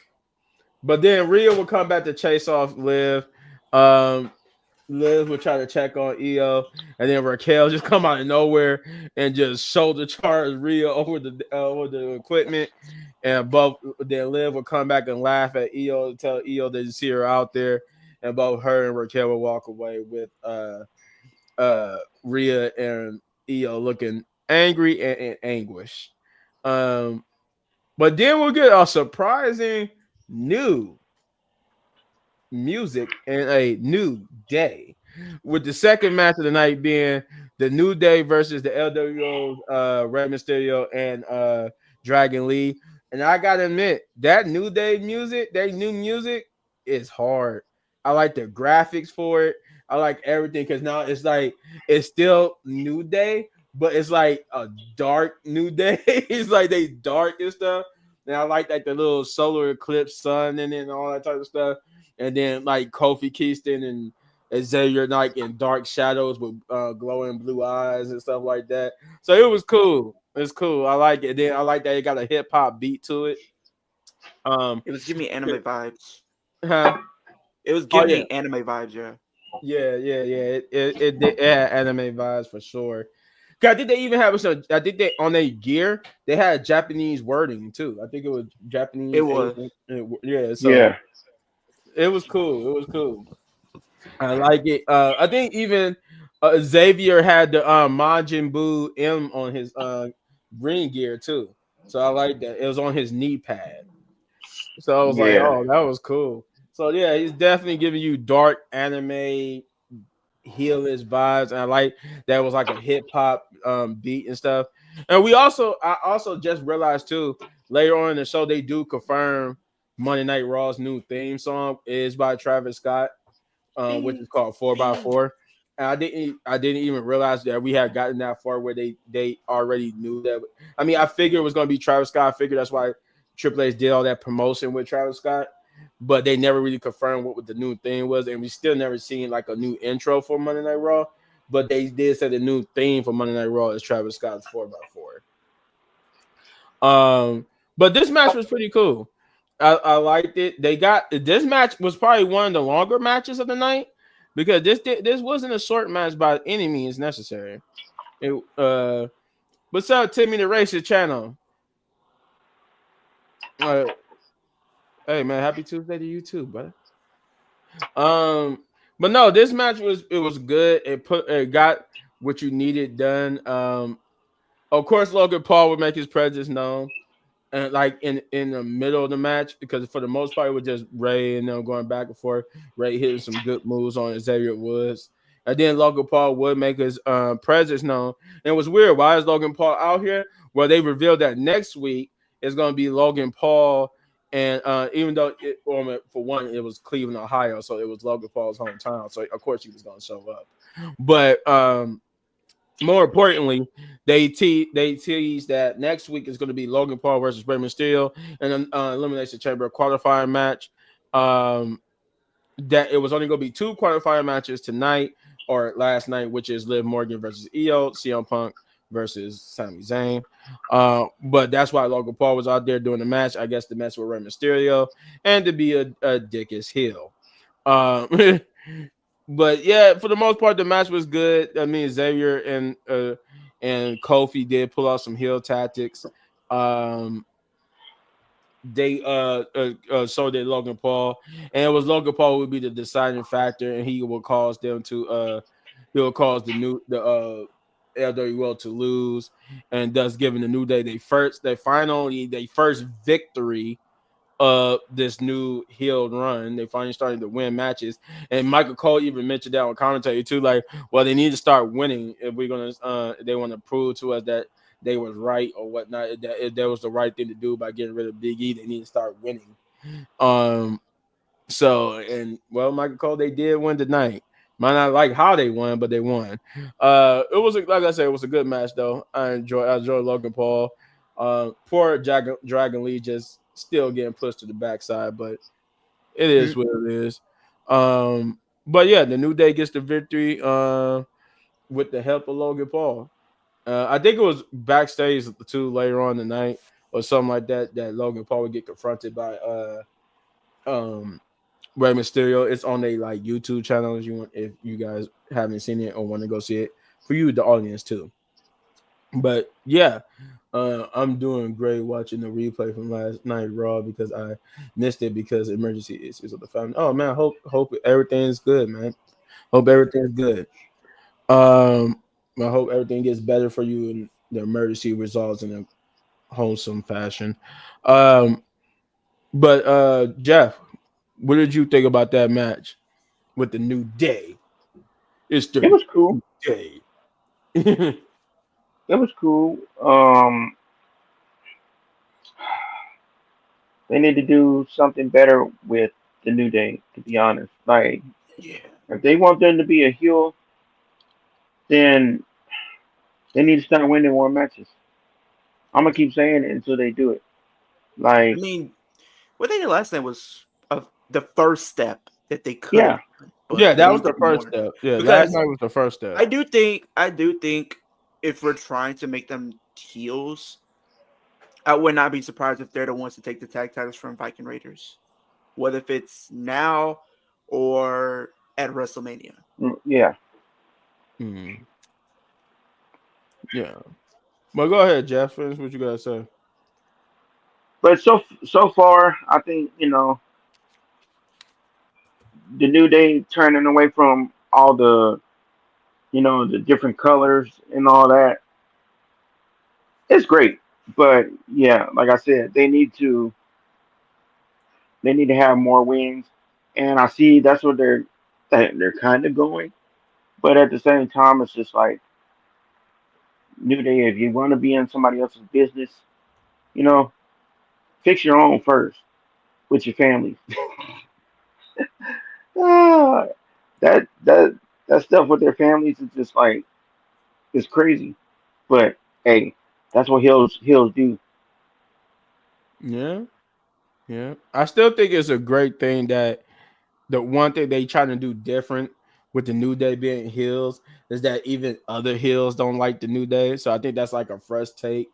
But then Rhea will come back to chase off Liv. Liv will try to check on EO, and then Raquel just come out of nowhere and just shoulder charge Rhea over the equipment, and then Liv will come back and laugh at EO and tell EO that you see her out there, and both her and Raquel will walk away with Rhea and EO looking angry and anguish. But then we'll get a surprising new music and a new day, with the second match of the night being the New Day versus the LWO, Rey Mysterio and Dragon Lee. And I gotta admit, that New Day music, that new music is hard. I like the graphics for it. I like everything because now it's still New Day, but it's like a dark New Day. It's like they dark and stuff. And I like the little solar eclipse sun and all that type of stuff. And then like Kofi Kingston and Xavier like in dark shadows with glowing blue eyes and stuff like that. So it was cool. It's cool. I like it. Then I like that it got a hip hop beat to it. It was giving me anime vibes. Huh? It was giving me anime vibes. Yeah. It had anime vibes for sure. I think they even have I think they on their gear they had Japanese wording too. I think it was Japanese. It was. Yeah. So it was cool. It was cool. I like it. I think even Xavier had the Majin Buu M on his ring gear too. So I like that. It was on his knee pad. So I was like, oh, that was cool. So yeah, he's definitely giving you dark anime heelish vibes, and I like that it was like a hip hop beat and stuff. And I also just realized too later on in the show they do confirm Monday Night Raw's new theme song is by Travis Scott, which is called 4x4. And I didn't even realize that we had gotten that far where they already knew that. I mean, I figured it was going to be Travis Scott. I figured that's why Triple H did all that promotion with Travis Scott, but they never really confirmed what the new thing was, and we still never seen like a new intro for Monday Night Raw. But they did say the new theme for Monday Night Raw is Travis Scott's 4x4. But this match was pretty cool. I liked it. This match was probably one of the longer matches of the night because this wasn't a short match by any means necessary. What's up, Timmy the Racist channel? Hey man, happy Tuesday to you too, brother. But no, this match was good. It got what you needed done. Of course, Logan Paul would make his presence known, and like in the middle of the match, because for the most part it was just Ray and them going back and forth. Ray hitting some good moves on Xavier Woods, and then Logan Paul would make his presence known. And it was weird. Why is Logan Paul out here? Well, they revealed that next week it's going to be Logan Paul. And even though for one, it was Cleveland, Ohio, so it was Logan Paul's hometown. So of course he was going to show up. But more importantly, they teased that next week is going to be Logan Paul versus Rey Mysterio in an Elimination Chamber qualifying match. That it was only going to be 2 qualifying matches tonight or last night, which is Liv Morgan versus EO, CM Punk versus Sami Zayn. But that's why Logan Paul was out there doing the match. I guess the match with Rey Mysterio and to be a dickish heel. Um, but yeah, for the most part, the match was good. I mean, Xavier and Kofi did pull out some heel tactics. Um, they so did Logan Paul, and it was Logan Paul would be the deciding factor, and he will cause them to he'll cause the LWO to lose, and thus giving the New Day their first victory of this new heel run. They finally started to win matches, and Michael Cole even mentioned that on commentary too. Like, well, they need to start winning if we're gonna. They want to prove to us that they was right or whatnot. That was the right thing to do by getting rid of Big E. They need to start winning. So and well, Michael Cole, they did win tonight. Might not like how they won, but they won. It was like I said, it was a good match though. I enjoyed Logan Paul. Poor Dragon Lee just still getting pushed to the backside, but it is what it is. But yeah, the New Day gets the victory with the help of Logan Paul. I think it was backstage too later on the night or something like that that Logan Paul would get confronted by um Rey Mysterio. It's on a like YouTube channel if you guys haven't seen it or want to go see it for you, the audience too. But yeah, I'm doing great watching the replay from last night Raw because I missed it because emergency issues of the family. Oh man, hope everything's good, man. Hope everything's good. I hope everything gets better for you and the emergency resolves in a wholesome fashion. Um, but Jeff, what did you think about that match with the New Day? It's It the was cool. Day. It was cool. They need to do something better with the New Day, to be honest. Like, Yeah. if they want them to be a heel, then they need to start winning more matches. I'm gonna keep saying it until they do it. I Like, mean, what they did last night was the first step that they could yeah, have done, but Yeah, they that was need to the do first more. step. Yeah, last Because night was the first step. I do think if we're trying to make them heels, I would not be surprised if they're the ones to take the tag titles from Viking Raiders, whether if it's now or at WrestleMania. yeah. Hmm. Yeah. Well, go ahead, Jeff. Finish what you gotta say. But so far, I think the New Day turning away from all the the different colors and all that. It's great, but yeah, like I said, they need to have more wins, and I see that's what they're kind of going. But at the same time, it's just like New Day. If you want to be in somebody else's business, you know, fix your own first with your family. Ah, that stuff with their families is just like it's crazy. But hey, that's what heels do. Yeah, yeah. I still think it's a great thing that the one thing they trying to do different with the New Day being heels is that even other heels don't like the New Day. So I think that's like a fresh take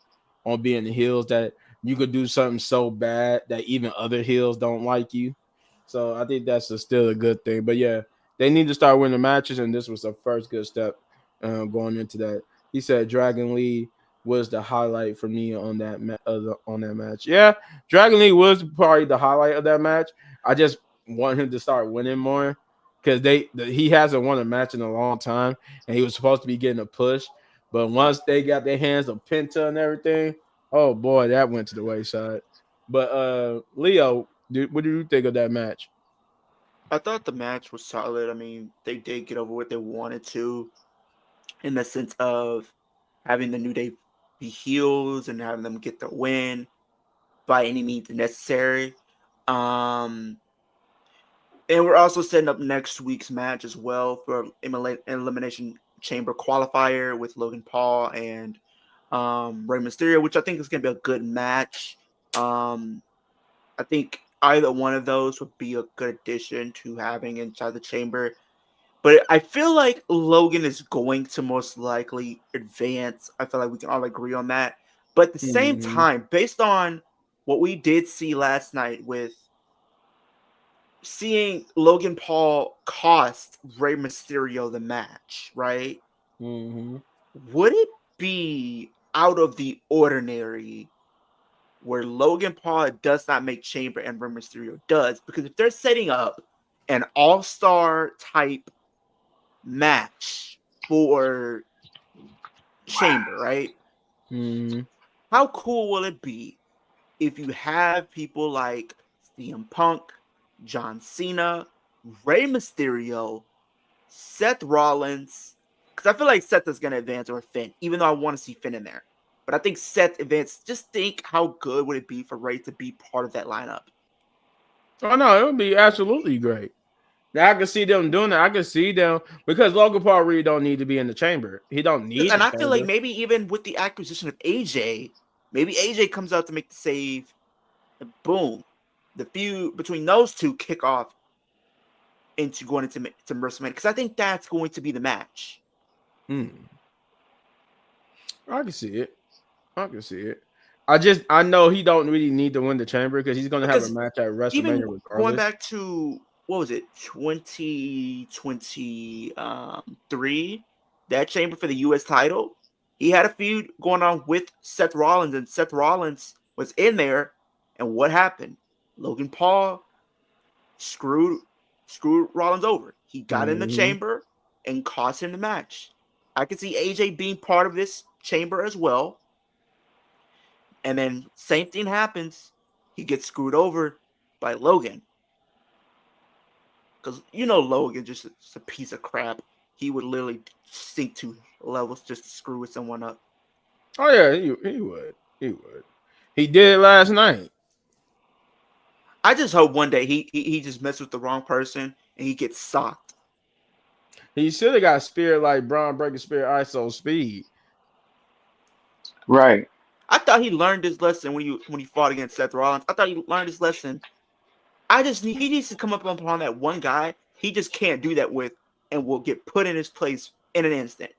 on being the heels that you could do something so bad that even other heels don't like you. So I think that's still a good thing. But yeah, they need to start winning matches, and this was the first good step going into that. He said Dragon Lee was the highlight for me on on that match. Yeah, Dragon Lee was probably the highlight of that match. I just want him to start winning more because he hasn't won a match in a long time, and he was supposed to be getting a push. But once they got their hands on Penta and everything, oh boy, that went to the wayside. But Leo, what do you think of that match? I thought the match was solid. I mean, they did get over what they wanted to in the sense of having the New Day be heels and having them get the win by any means necessary. Um, and we're also setting up next week's match as well for Elimination Chamber qualifier with Logan Paul and Rey Mysterio, which I think is going to be a good match. Um, I think either one of those would be a good addition to having inside the chamber. But I feel like Logan is going to most likely advance. I feel like we can all agree on that. But at the same Mhm. time, based on what we did see last night with seeing Logan Paul cost Rey Mysterio the match, right? Mhm. Would it be out of the ordinary where Logan Paul does not make Chamber and Rey Mysterio does? Because if they're setting up an all-star type match for Chamber, right? Mhm. How cool will it be if you have people like CM Punk, John Cena, Rey Mysterio, Seth Rollins? Because I feel like Seth is going to advance or Finn, even though I want to see Finn in there. But I think Seth advanced. Just think how good would it be for Rey to be part of that lineup? Oh no, it would be absolutely great. Now I can see them doing that. I can see them because Logan Paul really don't need to be in the chamber. He don't need And the I feel like chamber. maybe even with the acquisition of AJ, maybe AJ comes out to make the save, and boom, the feud between those two kick off into going into WrestleMania, because I think that's going to be the match. Hmm. I can see it. I can see it. I know he don't really need to win the chamber because he's gonna have a Because match at WrestleMania even going regardless. back to what was it, 2023, that chamber for the US title, he had a feud going on with Seth Rollins, and Seth Rollins was in there. And what happened? Logan Paul screwed Rollins over. He got in the Hmm. chamber and cost him the match. I could see AJ being part of this chamber as well. And then same thing happens. He gets screwed over by Logan. Because Logan just a piece of crap. He would literally sink to levels just to screw with someone up. Oh yeah, he would. He would. He did it last night. I just hope one day he just messes with the wrong person and he gets socked. He should have got spirit like Braun Breaker Spirit ISO speed. Right. I thought he learned his lesson when he fought against Seth Rollins. I thought he learned his lesson. He needs to come up upon that one guy he just can't do that with and will get put in his place in an instant.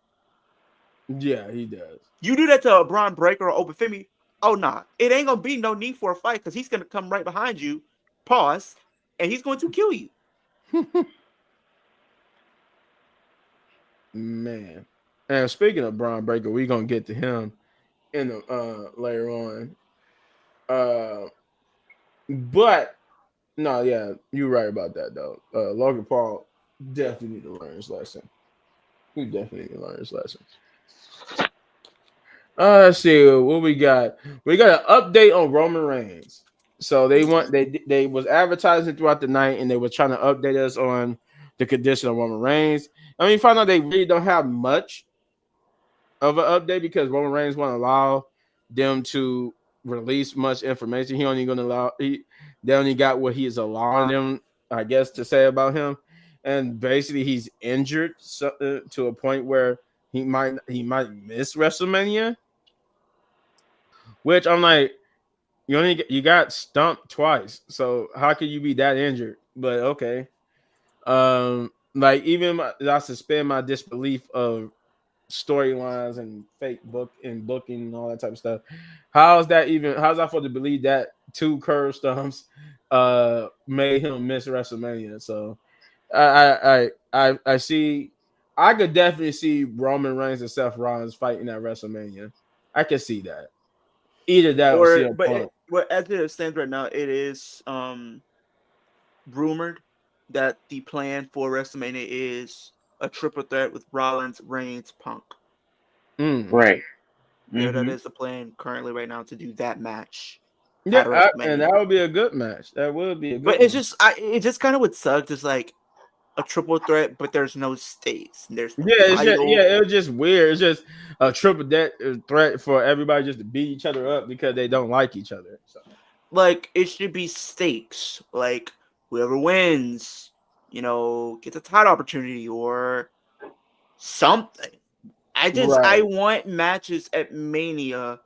Yeah, he does. You do that to a Braun Breaker or Obafemi, oh nah, it ain't gonna be no need for a fight because he's gonna come right behind you, pause, and he's going to kill you. Man. And speaking of Braun Breaker, we're gonna get to him in the later on. But no, yeah, you're right about that though. Logan Paul definitely need to learn his lesson. He definitely need to learn his lesson. Let's see what we got. We got an update on Roman Reigns. So they was advertising throughout the night, and they were trying to update us on the condition of Roman Reigns. I mean, found out they really don't have much of an update because Roman Reigns won't allow them to release much information. He only gonna allow they only got what he is allowing them, I guess, to say about him. And basically, he's injured to a point where he might miss WrestleMania. Which I'm like, you got stumped twice, so how could you be that injured? But okay, like I suspend my disbelief of storylines and fake booking and all that type of stuff. How's that supposed to believe that two curve stumps made him miss WrestleMania? So I see I could definitely see Roman Reigns and Seth Rollins fighting at WrestleMania. I can see that. Either that or CM Punk. But as it stands right now, it is rumored that the plan for WrestleMania is a triple threat with Rollins, Reigns, Punk. Mm. Right. Yeah, that Mm-hmm. is the plan currently right now to do that match at Yeah, and WrestleMania. that would be a good match. That would be a But good it's one. it just kind of would suck. Just like a triple threat, but there's no stakes. There's no Yeah, title. it was just weird. It's just a triple threat for everybody just to beat each other up because they don't like each other. So. Like it should be stakes. Like whoever wins, gets a title opportunity or something. I Right. want matches at Mania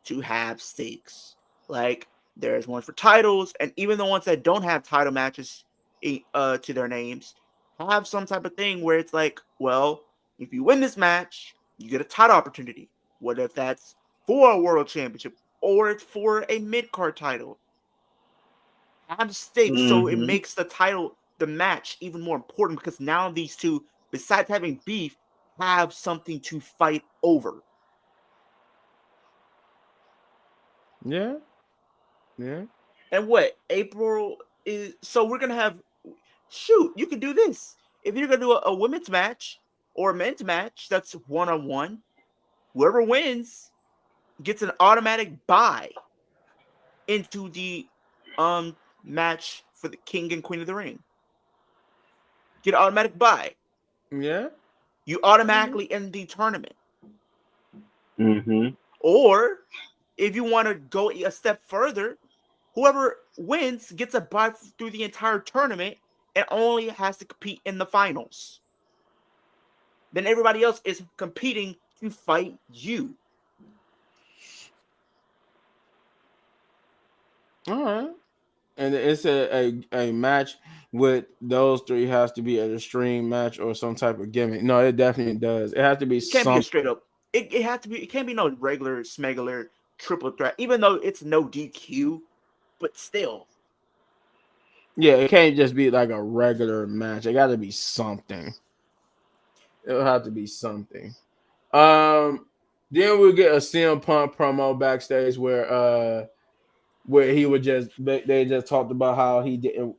to have stakes. Like there's ones for titles, and even the ones that don't have title matches to their names, have some type of thing where it's like, well, if you win this match, you get a title opportunity. What if that's for a world championship or it's for a mid-card title? Have stakes so it Mm-hmm. makes the match even more important because now these two, besides having beef, have something to fight over. Yeah. Yeah. And what April is, so we're gonna have, shoot, you can do this. If you're gonna do a women's match or a men's match that's one-on-one, whoever wins gets an automatic bye into the match for the King and Queen of the Ring. Get an automatic bye. Yeah. You automatically end the tournament. Mm-hmm. Or if you want to go a step further, whoever wins gets a bye through the entire tournament and only has to compete in the finals. Then everybody else is competing to fight you. All right. And it's a match with those three has to be an extreme match or some type of gimmick. No, it definitely does. It has to be It can't be a some. straight up. It has to be. It can't be no regular smegular triple threat. Even though it's no DQ, but still. Yeah, it can't just be like a regular match. It got to be something. It'll have to be something. Um, then we'll get a CM Punk promo backstage where he would just they just talked about how he didn't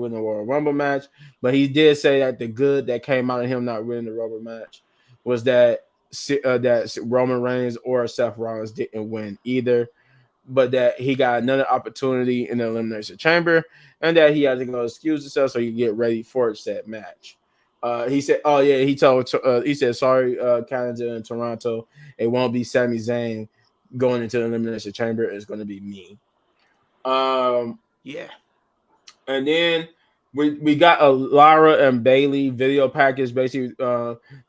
win the Royal Rumble match, but he did say that the good that came out of him not winning the Rumble match was that that Roman Reigns or Seth Rollins didn't win either, but that he got another opportunity in the Elimination Chamber and that he had to go excuse himself so he could get ready for said match. He said, "Oh yeah," he said, "Sorry, Canada and Toronto, it won't be Sami Zayn going into the Elimination Chamber. It's going to be me." Yeah. And then we got a Lara and Bailey video package basically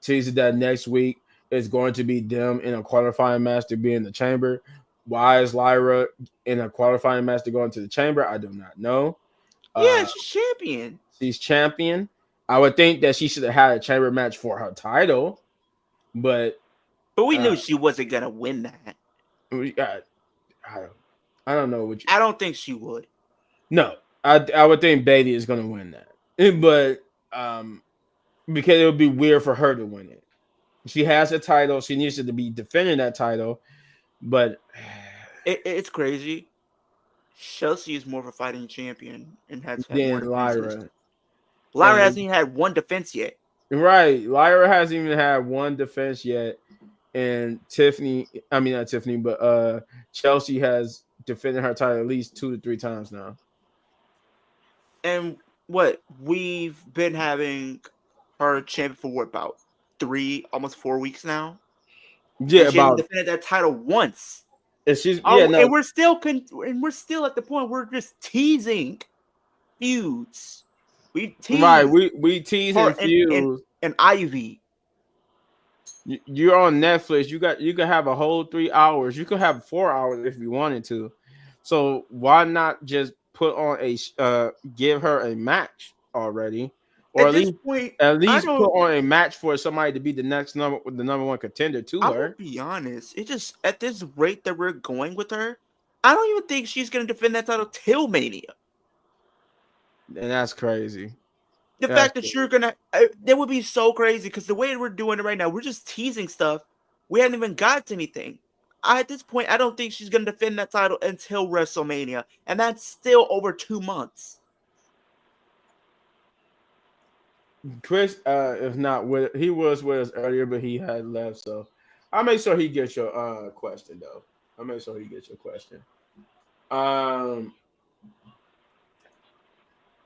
teasing that next week is going to be them in a qualifying match to be in the chamber. Why is Lyra in a qualifying match to go into the chamber? I do not know. Yeah, Uh, she's champion. she's champion. I would think that she should have had a chamber match for her title, but But we uh, knew she wasn't gonna win that. I, I don't know what you. I don't think she would. No, I would think Bailey is going to win that, but because it would be weird for her to win it. She has a title. She needs to be defending that title, but It's crazy. Chelsea is more of a fighting champion and has had more then defenses. Lyra Lyra and hasn't even had one defense yet. right, Lyra hasn't even had one defense yet, and I mean not Tiffany, but Chelsea has defended her title at least 2 to 3 times now. And what we've been having her champion for what, about almost 4 weeks now, Yeah, and she hasn't about defended that title once. and she's yeah no And we're still at the point where we're just teasing feuds. We right. teased We tease her and fuse. and Ivy. You're on Netflix. You can have a whole 3 hours. You could have 4 hours if you wanted to. So why not just put on give her a match already, or At this point, at I least put don't. on a match for somebody to be the number one contender to I'm gonna her. be honest. It just, at this rate that we're going with her, I don't even think she's gonna defend that title till Mania. And that's crazy. The That's fact that you're gonna, that would be so crazy because the way we're doing it right now, we're just teasing stuff. We haven't even got to anything. At this point, I don't think she's gonna defend that title until WrestleMania, and that's still over 2 months. Chris, if not with he was with us earlier, but he had left. So I'll make sure he gets your question though. I'll make sure he gets your question. Um,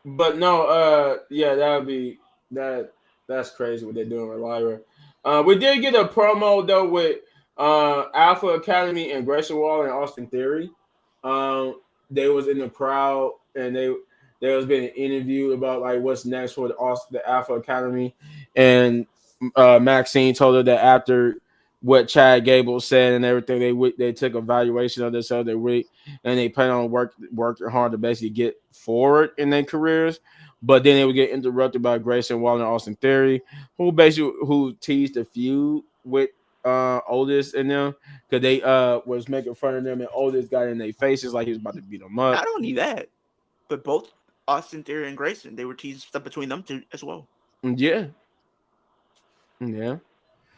but no, yeah, that would be that. That's crazy what they're doing with Lyra. We did get a promo though with Alpha Academy and Grayson Waller and Austin Theory. They was in the crowd and there was been an interview about like what's next for the Alpha Academy, and Maxine told her that after what Chad Gable said and everything, they took a valuation of themselves, and they plan on working hard to basically get forward in their careers. But then it would get interrupted by Grayson Waller and Austin Theory, who teased the feud with Otis and them because they was making fun of them, and Otis got in their faces like he was about to beat them up. Not only that, but both Austin Theory and Grayson, they were teasing stuff between them two as well. Yeah, yeah.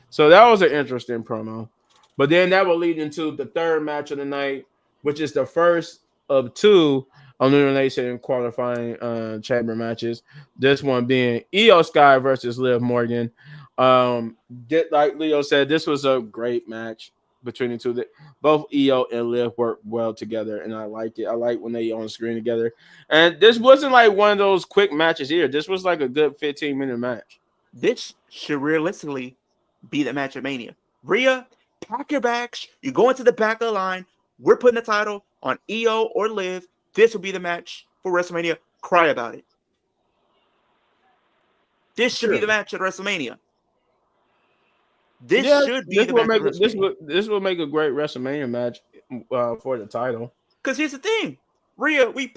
So that was an interesting promo. But then that will lead into the third match of the night, which is the first of two elimination qualifying chamber matches. This one being Io Sky versus Liv Morgan. Like Leo said, this was a great match between the two. That both Io and Liv work well together, and I like it. I like when they on screen together. And this wasn't like one of those quick matches here. This was like a good 15-minute match. This should realistically be the match of Mania. Rhea, pack your bags. You go into the back of the line. We're putting the title on Io or Liv. This will be the match for WrestleMania. Cry about it. This should be the match at WrestleMania. This should be the match at WrestleMania. This will make a great WrestleMania match for the title. Because here's the thing. Rhea, we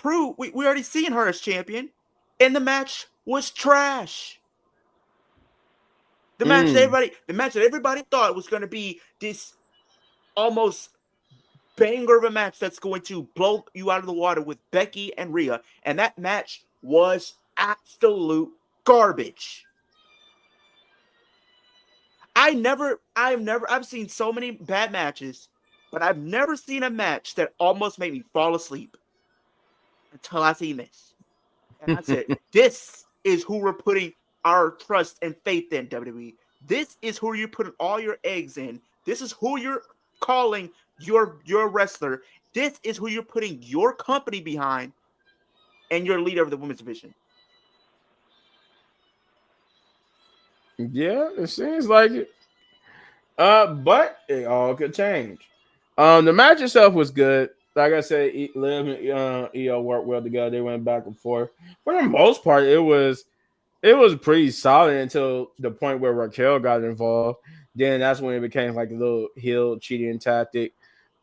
already seen her as champion, and the match was trash. The match that everybody thought was going to be this almost banger of a match that's going to blow you out of the water with Becky and Rhea, and that match was absolute garbage. I've seen so many bad matches, but I've never seen a match that almost made me fall asleep until I seen this. And I said, this is who we're putting our trust and faith in, WWE. This is who you're putting all your eggs in. This is who you're calling your wrestler. This is who you're putting your company behind, and your leader of the women's division. Yeah, it seems like it. But it all could change. The match itself was good. Like I said, Liv and Io worked well together. They went back and forth. For the most part, it was pretty solid until the point where Raquel got involved. Then that's when it became like a little heel cheating tactic.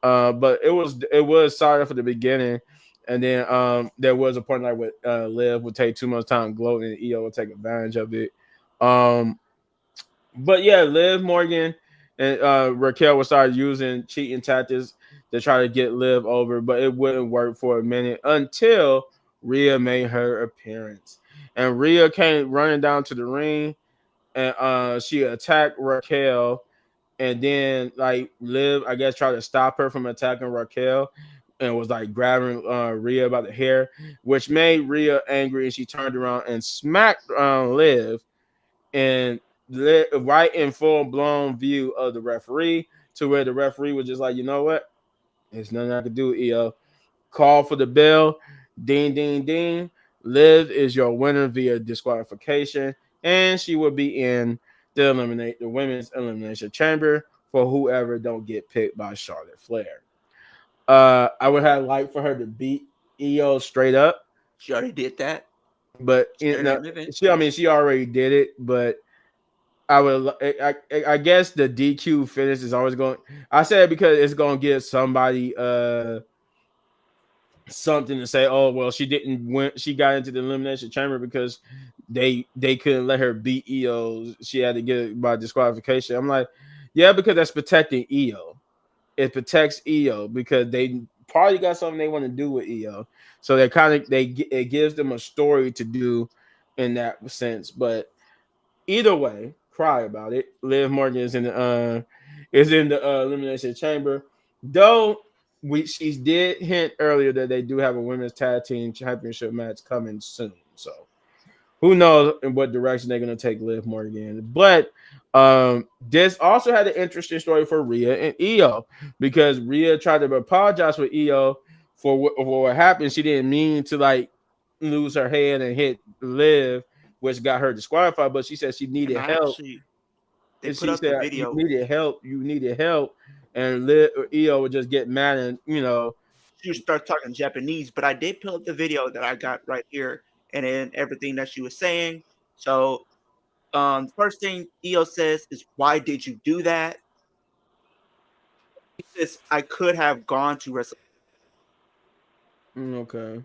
But it was solid for the beginning. And then there was a point like with Liv would take too much time gloating, and Io would take advantage of it. But yeah, Liv Morgan and Raquel would start using cheating tactics to try to get Liv over, but it wouldn't work for a minute until Rhea made her appearance. And Rhea came running down to the ring, and she attacked Raquel, and then like Liv, I guess, tried to stop her from attacking Raquel, and was like grabbing Rhea by the hair, which made Rhea angry, and she turned around and smacked Liv, and right in full blown view of the referee, to where the referee was just like, you know what, there's nothing I can do, Io. Call for the bell. Ding, ding, ding. Liv is your winner via disqualification, and she will be in the women's elimination chamber for whoever don't get picked by Charlotte Flair. I would have liked for her to beat Io straight up. She already did that. But she already did it. But I guess the DQ finish is always going. I said it because it's going to give somebody something to say. Oh well, she didn't win. She got into the elimination chamber because they couldn't let her beat Io. She had to get it by disqualification. I'm like, yeah, because that's protecting Io. It protects Io because they probably got something they want to do with Io. So it gives them a story to do in that sense. But either way, cry about it. Liv Morgan is in the elimination chamber, though. She did hint earlier that they do have a women's tag team championship match coming soon. So who knows in what direction they're going to take Liv Morgan. But this also had an interesting story for Rhea and Io, because Rhea tried to apologize for Io for what happened. She didn't mean to like lose her head and hit Liv, which got her disqualified. But she said she needed help. They put up the video. You needed help. And Io would just get mad and, she would start talking Japanese. But I did pull up the video that I got right here, and then everything that she was saying. So the first thing Io says is, "Why did you do that?" He says, "I could have gone to wrestle." Okay.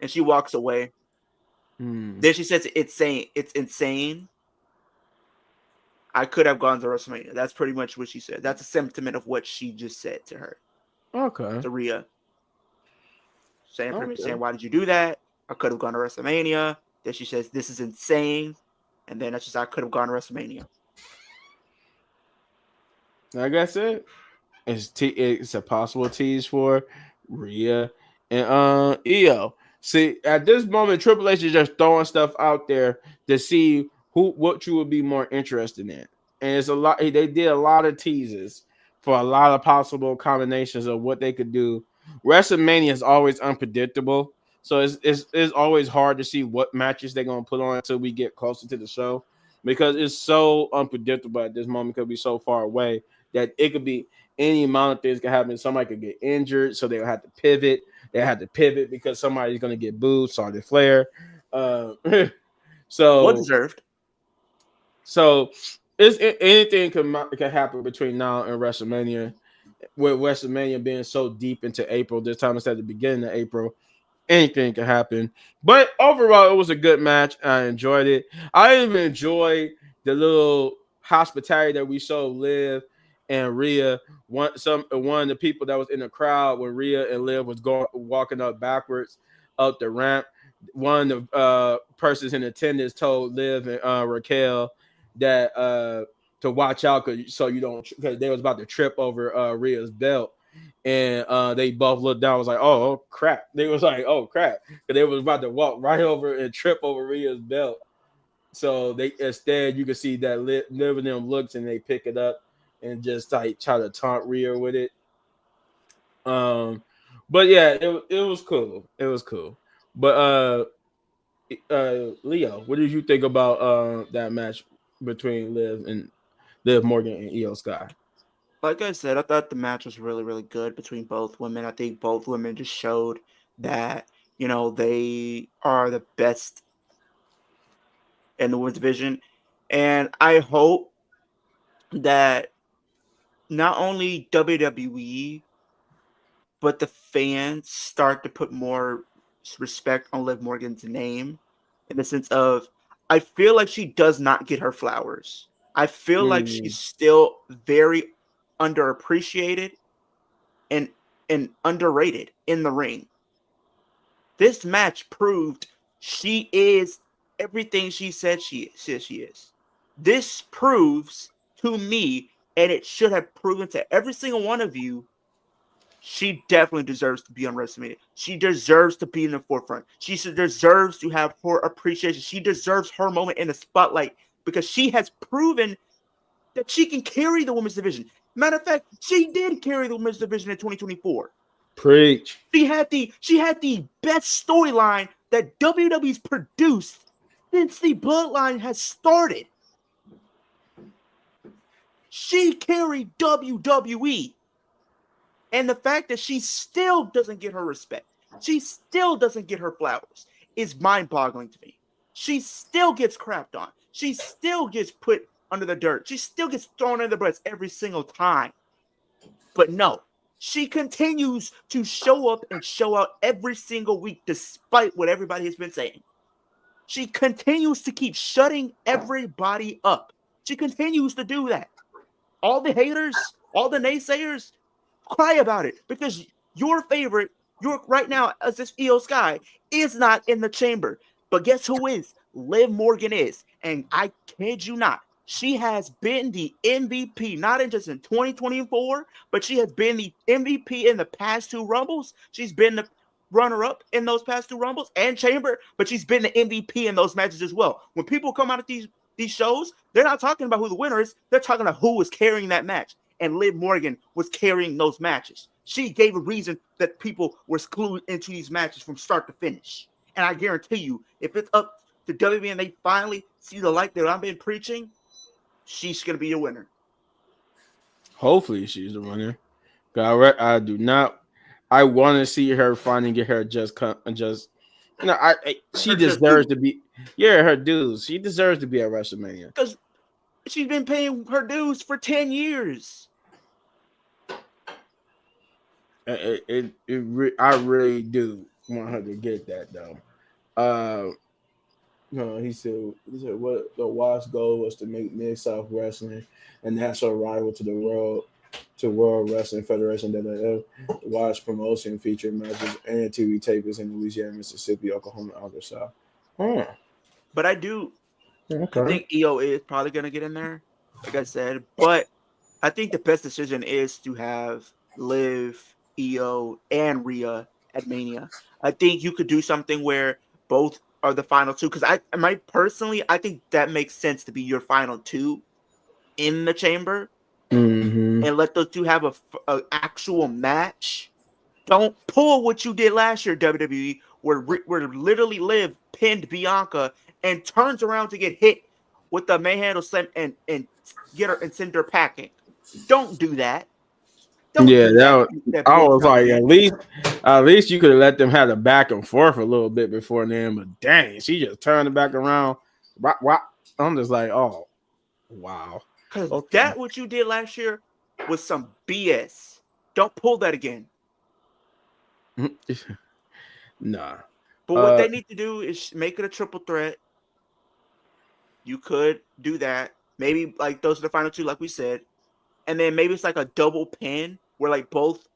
and she walks away. Then she says it's insane. I could have gone to WrestleMania. That's pretty much what she said. That's a sentiment of what she just said to her. Okay. To Rhea. Saying, Okay. why did you do that? I could have gone to WrestleMania. Then she says, this is insane. And then that's just, I could have gone to WrestleMania. Like I said, it's a possible tease for Rhea and Io. See, at this moment, Triple H is just throwing stuff out there to see what you would be more interested in. And it's a lot. They did a lot of teases for a lot of possible combinations of what they could do. WrestleMania is always unpredictable, so it's always hard to see what matches they're gonna put on until we get closer to the show, because it's so unpredictable at this moment because we're so far away that it could be any amount of things can happen. Somebody could get injured, so they'll have to pivot. They have to pivot because somebody's gonna get booed. Charlotte Flair. So well deserved. So anything can happen between now and WrestleMania. With WrestleMania being so deep into April, this time it's at the beginning of April. Anything can happen. But overall, it was a good match. I enjoyed it. I even enjoyed the little hospitality that we showed Liv and Rhea. One of the people that was in the crowd when Rhea and Liv was walking up backwards up the ramp. One of the persons in attendance told Liv and Raquel that to watch out because they was about to trip over Rhea's belt. And they both looked down. Was like, "Oh crap!" They was like, "Oh crap!" Because they was about to walk right over and trip over Rhea's belt. So they instead, you can see that Liv and them looks and they pick it up and just like try to taunt Rhea with it. But yeah, it was cool. It was cool. But Leo, what did you think about that match between Liv Morgan and Io Sky? Like I said, I thought the match was really, really good between both women. I think both women just showed that, they are the best in the women's division. And I hope that not only WWE, but the fans start to put more respect on Liv Morgan's name, in the sense of, I feel like she does not get her flowers. I feel like she's still very underappreciated and underrated in the ring. This match proved she is everything she said she is. This proves to me, and it should have proven to every single one of you, she definitely deserves to be on WrestleMania. She deserves to be in the forefront. She deserves to have her appreciation. She deserves her moment in the spotlight because she has proven that she can carry the women's division. Matter of fact, she did carry the women's division in 2024. Preach. She had the best storyline that WWE's produced since the Bloodline has started. She carried WWE. And the fact that she still doesn't get her respect, she still doesn't get her flowers, is mind-boggling to me. She still gets crapped on. She still gets put under the dirt. She still gets thrown under the bus every single time. But no, she continues to show up and show out every single week despite what everybody has been saying. She continues to keep shutting everybody up. She continues to do that. All the haters, all the naysayers, cry about it because your favorite, right now, as this Io Sky, is not in the chamber. But guess who is? Liv Morgan is. And I kid you not, she has been the MVP, not just in 2024, but she has been the MVP in the past two Rumbles. She's been the runner-up in those past two Rumbles and Chamber, but she's been the MVP in those matches as well. When people come out of these shows, they're not talking about who the winner is. They're talking about who was carrying that match. And Liv Morgan was carrying those matches. She gave a reason that people were glued into these matches from start to finish. And I guarantee you, if it's up to WWE and they finally see the light that I've been preaching, she's going to be the winner. Hopefully she's the winner. I do not. I want to see her finally get her she deserves to be. Yeah, her dues. She deserves to be at WrestleMania because she's been paying her dues for 10 years. I really do. want her to get that though. No, he said what the Wasp goal was to make Mid South Wrestling a national rival to World Wrestling Federation WWF. The Wasp promotion featured matches and TV tapings in Louisiana, Mississippi, Oklahoma, and Arkansas. Oh, But I okay. think EO is probably gonna get in there, like I said. But I think the best decision is to have Liv, EO, and Rhea at Mania. I think you could do something where both are the final two. Because I think that makes sense to be your final two in the chamber Mm-hmm. and let those two have a actual match. Don't pull what you did last year, WWE, where literally Liv pinned Bianca and turns around to get hit with the manhandle slam and get her and send her packing. Don't do that. Don't Yeah, do that. That I was bullcrap like, again. at least you could have let them have a back and forth a little bit before then. But dang, she just turned it back around. Why? I'm just like, oh, wow. Because Okay. that what you did last year was some BS. Don't pull that again. Nah. But what they need to do is make it a triple threat. You could do that. Maybe like those are the final two, like we said. And then maybe it's like a double pin where like both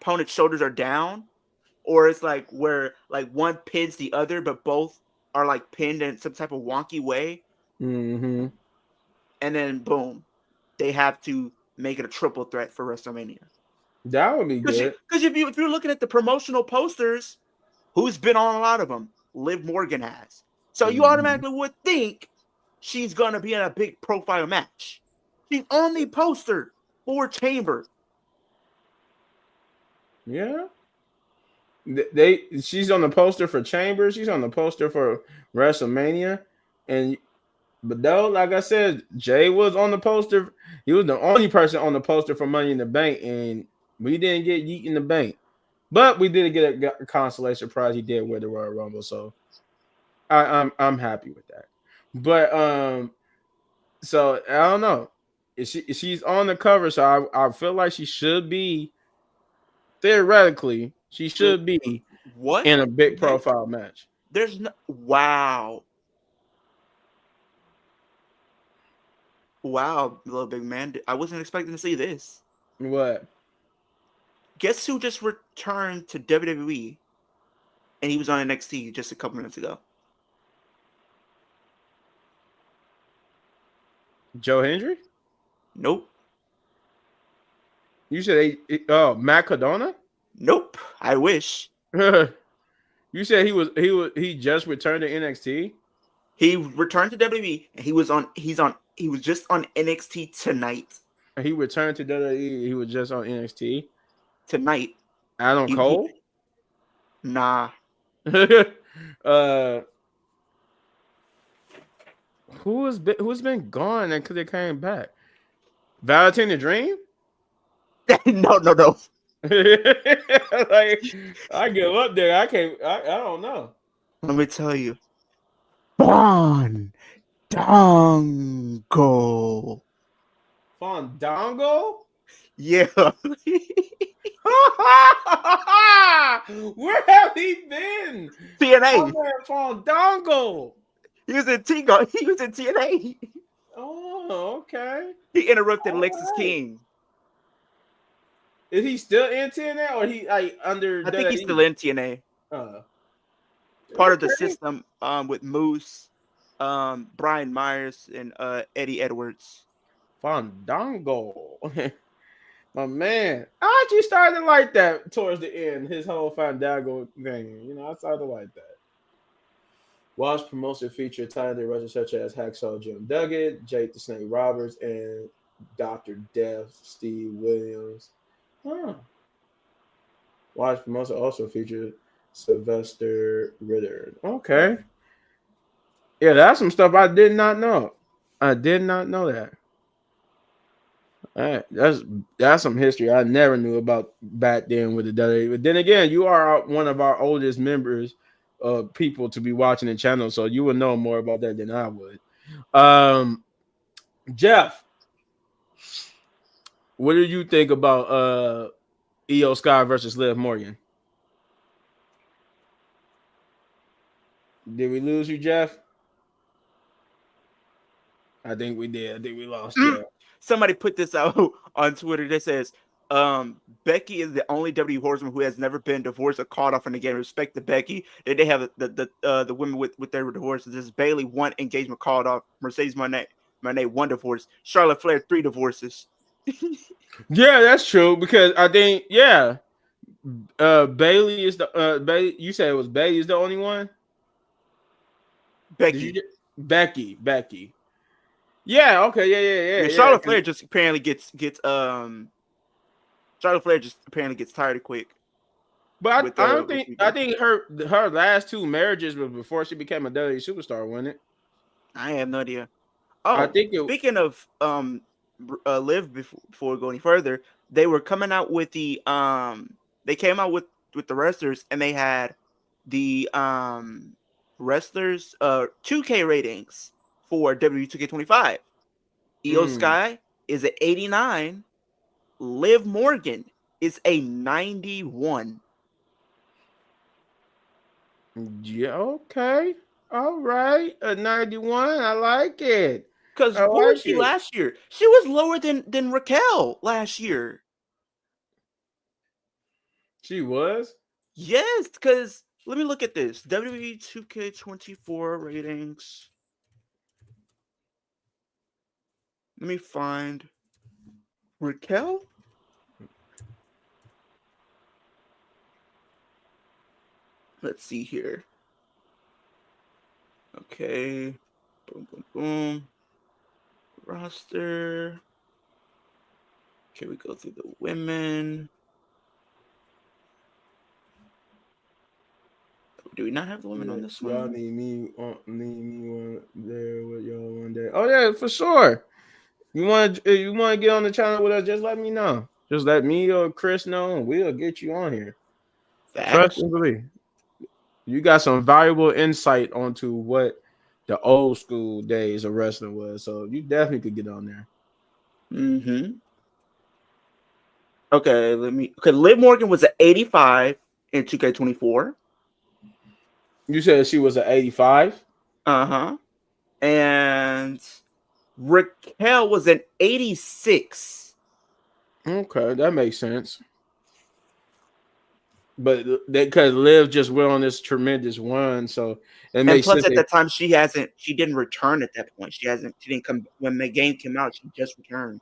opponent's shoulders are down. Or it's like where like one pins the other, but both are like pinned in some type of wonky way. Mm-hmm. And then boom, they have to make it a triple threat for WrestleMania. That would be good. Because if you're looking at the promotional posters, who's been on a lot of them? Liv Morgan has. So you automatically would think she's gonna be in a big profile match. She's on the poster for Chamber. Yeah. She's on the poster for Chamber. She's on the poster for WrestleMania, but though, like I said, Jay was on the poster. He was the only person on the poster for Money in the Bank, and we didn't get Yeet in the Bank, but we did get a consolation prize. He did win the Royal Rumble, so I'm happy with that. But so I don't know. She's on the cover, so I feel like she should be theoretically she should be What? in a big profile match. There's no wow. Wow, little big man. I wasn't expecting to see this. What? Guess who just returned to WWE and he was on NXT just a couple minutes ago? Joe Hendry? Nope. You said Matt Cardona? Nope. I wish. You said he just returned to NXT? He returned to WWE and he was just on NXT tonight. He returned to WWE. He was just on NXT Tonight. Adam Cole? Nah. Who's been gone and because they came back? Valentine the Dream? No. Like, I give up there. I don't know. Let me tell you. Fandango. Fandango? Yeah. Where have he been? TNA. Fandango. He was in TNA. Oh, okay. He interrupted Lexus right. King. Is he still in TNA or he like under? I think he's still in TNA. Part of the system with Moose, Brian Myers, and Eddie Edwards. Fandango. My man. I actually started to like that towards the end, his whole Fandango thing. You know, I started to like that. Watch promotion featured talented wrestlers such as Hacksaw Jim Duggan, Jake the Snake Roberts, and Dr. Death Steve Williams. Huh. Watch promotion also featured Sylvester Ritter. Okay. Yeah, that's some stuff I did not know. I did not know that. That's some history I never knew about back then with the WWE. But then again, you are one of our oldest members of people to be watching the channel, so you would know more about that than I would. Jeff, what do you think about Io Sky versus Liv Morgan? Did we lose you, Jeff? I think we did. I think we lost Jeff. Somebody put this out on Twitter that says, Becky is the only WWE horsewoman who has never been divorced or called off in the game. Respect to Becky. They have the women with their divorces. This is Bailey, 1 engagement called off. Mercedes Moné 1 divorce. Charlotte Flair 3 divorces. Yeah, that's true because I think Bailey is the Bailey. You said it was Bailey is the only one. Becky. Becky. Yeah. Okay. Yeah. Charlotte Flair just apparently gets Charlotte Flair just apparently gets tired quick. But I think her last 2 marriages was before she became a WWE superstar, wasn't it? I have no idea. Oh, I think speaking of Liv, before we go any further, they were coming out with the they came out with the wrestlers, and they had the wrestlers 2K ratings for WWE 2K25. Io Sky is at 89. Liv Morgan is a 91. Yeah, okay. All right. A 91. I like it. Because what was she last year? She was lower than Raquel last year. She was? Yes, because let me look at this. WWE 2K24 ratings. Let me find Raquel. Let's see here. Okay. Boom. Roster. Okay, we go through the women. Do we not have the women on this one? Y'all need me one there with y'all one day. Oh yeah, for sure. You want to get on the channel with us? Just let me know. Just let me or Chris know, and we'll get you on here. Trust and believe. You got some valuable insight onto what the old school days of wrestling was, so you definitely could get on there. Okay, Liv Morgan was at 85 in 2K24. You said she was at 85? And Raquel was at 86. Okay, that makes sense. But because Liv just went on this tremendous run, so it makes sense. And plus, at that time, she didn't return at that point. She didn't come when the game came out. She just returned.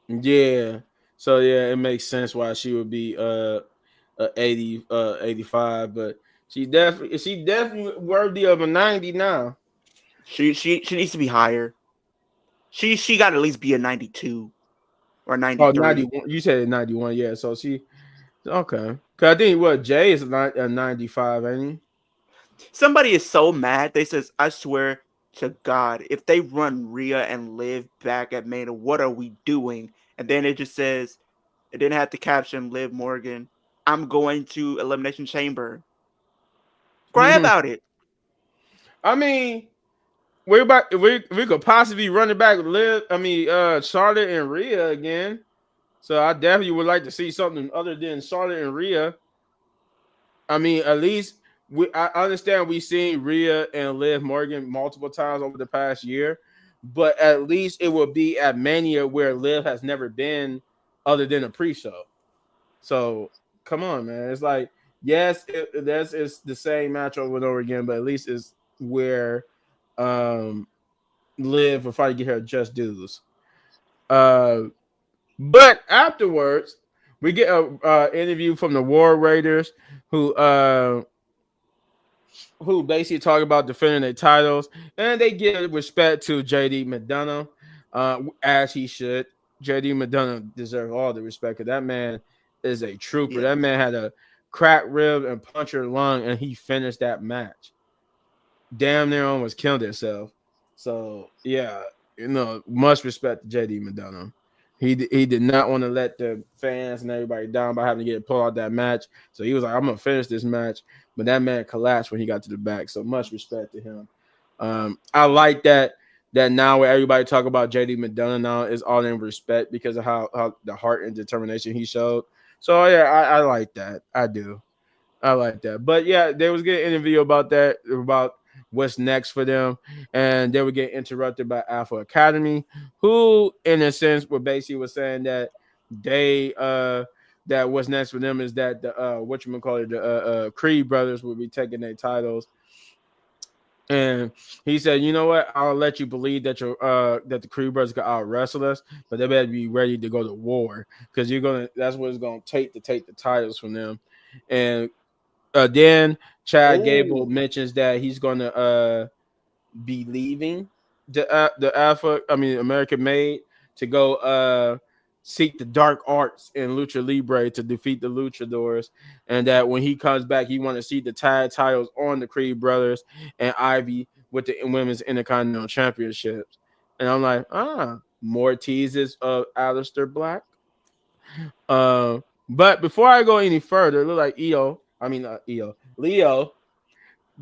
Yeah. So yeah, it makes sense why she would be 85, but she definitely worthy of a 90 now. She needs to be higher. She got to at least be a 92 or 93. Oh, 91. You said 91, yeah. So she okay. Cause I think Jay is not a 95, ain't he? Somebody is so mad. They says, I swear to God, if they run Rhea and Liv back at Mania, what are we doing? And then it just says, it didn't have to caption Liv Morgan. I'm going to Elimination Chamber. Cry about it. I mean, we could possibly run it back with Charlotte and Rhea again. So I definitely would like to see something other than Charlotte and Rhea. I mean, at least I understand we've seen Rhea and Liv Morgan multiple times over the past year, but at least it will be at Mania where Liv has never been other than a pre-show. So come on, man. It's like, yes, it's the same match over and over again, but at least it's where Liv will probably get her just dues. But afterwards, we get a interview from the War Raiders who basically talk about defending their titles, and they give respect to JD McDonough, as he should. JD McDonough deserves all the respect because that man is a trooper. Yeah. That man had a cracked rib and punctured lung, and he finished that match. Damn near almost killed himself. So yeah, much respect to JD McDonough. He did not want to let the fans and everybody down by having to get pulled out that match. So he was like, I'm gonna finish this match. But that man collapsed when he got to the back. So much respect to him. I like that now where everybody talk about JD McDonough now is all in respect because of how the heart and determination he showed. So yeah, I like that. I do. I like that. But yeah, there was a good interview about that, about what's next for them, and they would get interrupted by Alpha Academy, who, in a sense, were basically was saying that they that what's next for them is that the the Creed brothers will be taking their titles. And he said, "You know what? I'll let you believe that that the Creed brothers can out wrestle us, but they better be ready to go to war because you're gonna. That's what it's gonna take to take the titles from them." And then Chad Gable Oh, mentions that he's gonna be leaving the American Made to go seek the dark arts in Lucha Libre to defeat the Luchadors, and that when he comes back, he want to see the tag titles on the Creed brothers and Ivy with the women's Intercontinental Championships. And I'm like, more teases of Aleister Black. But before I go any further, it look like Leo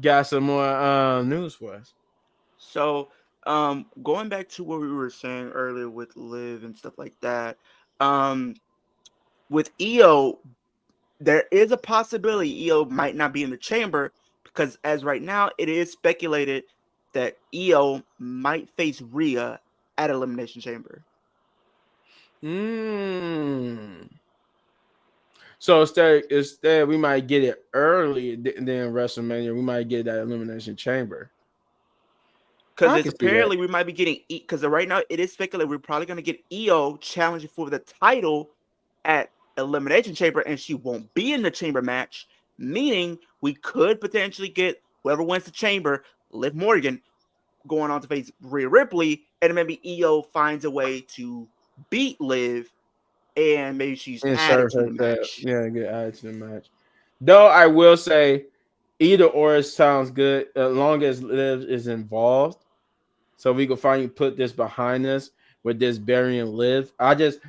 got some more news for us. so going back to what we were saying earlier with Liv and stuff like that, with Io, there is a possibility Io might not be in the chamber because as right now it is speculated that Io might face Rhea at Elimination Chamber. So instead we might get it early than WrestleMania. We might get that Elimination Chamber. Because it's apparently we might be getting because right now it is speculated we're probably going to get Io challenging for the title at Elimination Chamber, and she won't be in the chamber match, meaning we could potentially get whoever wins the chamber, Liv Morgan, going on to face Rhea Ripley, and maybe Io finds a way to beat Liv, and maybe she's added to the match. Yeah, get added to the match. Though I will say, either or sounds good as long as Liv is involved. So we can finally put this behind us with this burying Liv. That's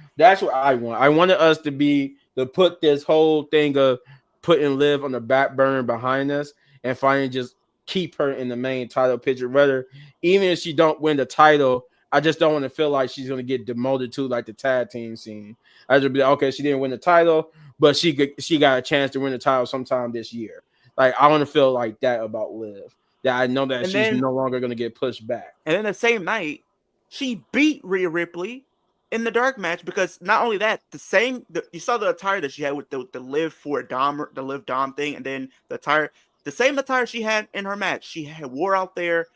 what I want. I wanted us to put this whole thing of putting Liv on the back burner behind us and finally just keep her in the main title picture. Whether even if she don't win the title, I just don't want to feel like she's going to get demoted to like the tag team scene. I just be like, okay, she didn't win the title, but she got a chance to win the title sometime this year. Like I want to feel like that about Liv. That I know that she's no longer going to get pushed back. And then the same night, she beat Rhea Ripley in the dark match because not only that, you saw the attire that she had with the Liv for Dom, the Liv Dom thing, and then the same attire she had in her match. She had wore out there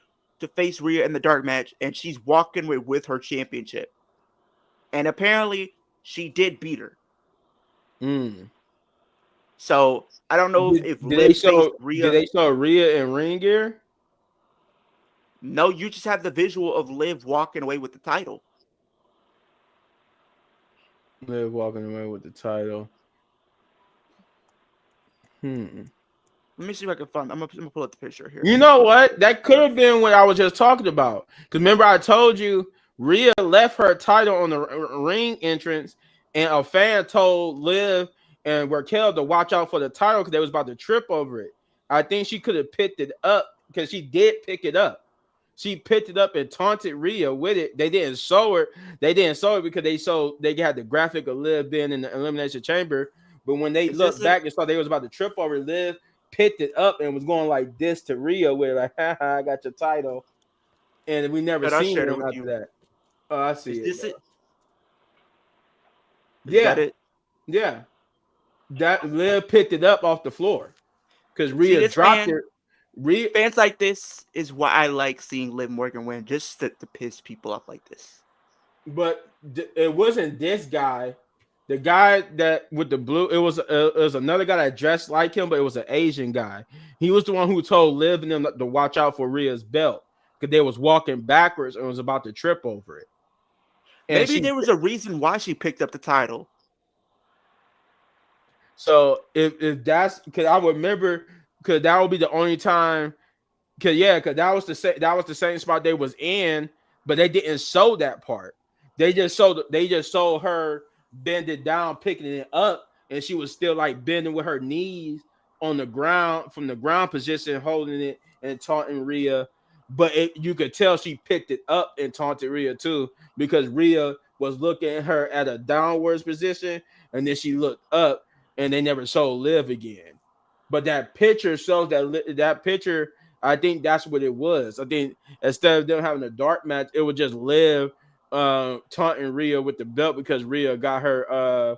to face Rhea in the dark match, and she's walking with her championship. And apparently, she did beat her. So I don't know if Liv faced Rhea. Did they show Rhea in ring gear? No, you just have the visual of Liv walking away with the title. Liv walking away with the title. Let me see if I can find. I'm gonna pull up the picture here. You know what? That could have been what I was just talking about. Because remember, I told you Rhea left her title on the ring entrance, and a fan told Liv and Raquel to watch out for the title because they was about to trip over it. I think she could have picked it up because she did pick it up. She picked it up and taunted Rhea with it. They didn't show it. They didn't show it because they had the graphic of Liv being in the Elimination Chamber. But when they looked back and saw they was about to trip over, Liv picked it up and was going like this to Rhea with like, haha, I got your title. And we never seen it after that. Oh, I see it. Yeah. That Liv picked it up off the floor because Rhea dropped it. Fans like this is why I like seeing Liv Morgan win, just to piss people off like this. But it wasn't this guy. The guy that with the blue, it was another guy that dressed like him, but it was an Asian guy. He was the one who told Liv and them to watch out for Rhea's belt because they was walking backwards and was about to trip over it. And maybe there was a reason why she picked up the title. So if that's because I remember because that would be the only time because that was the same spot they was in, but they didn't show that part. They just showed her bending down, picking it up, and she was still like bending with her knees on the ground from the ground position, holding it and taunting Rhea. But you could tell she picked it up and taunted Rhea too because Rhea was looking at her at a downwards position, and then she looked up, and they never showed Liv again. But that picture shows that picture. I think that's what it was. I think instead of them having a dark match, it would just Liv taunting Rhea with the belt because Rhea got her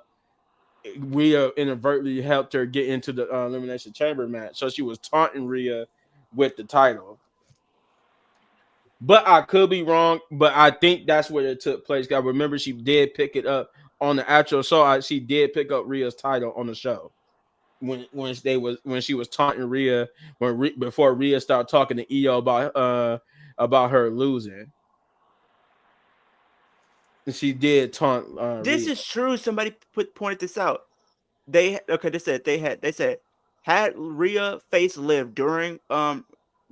Rhea inadvertently helped her get into the Elimination Chamber match. So she was taunting Rhea with the title. But I could be wrong, but I think that's where it took place. I remember she did pick it up on the actual show. She did pick up Rhea's title on the show when she was taunting Rhea before Rhea started talking to EO about her losing. And she did taunt This Rhea. is true. Somebody pointed this out. They said had Rhea face Liv during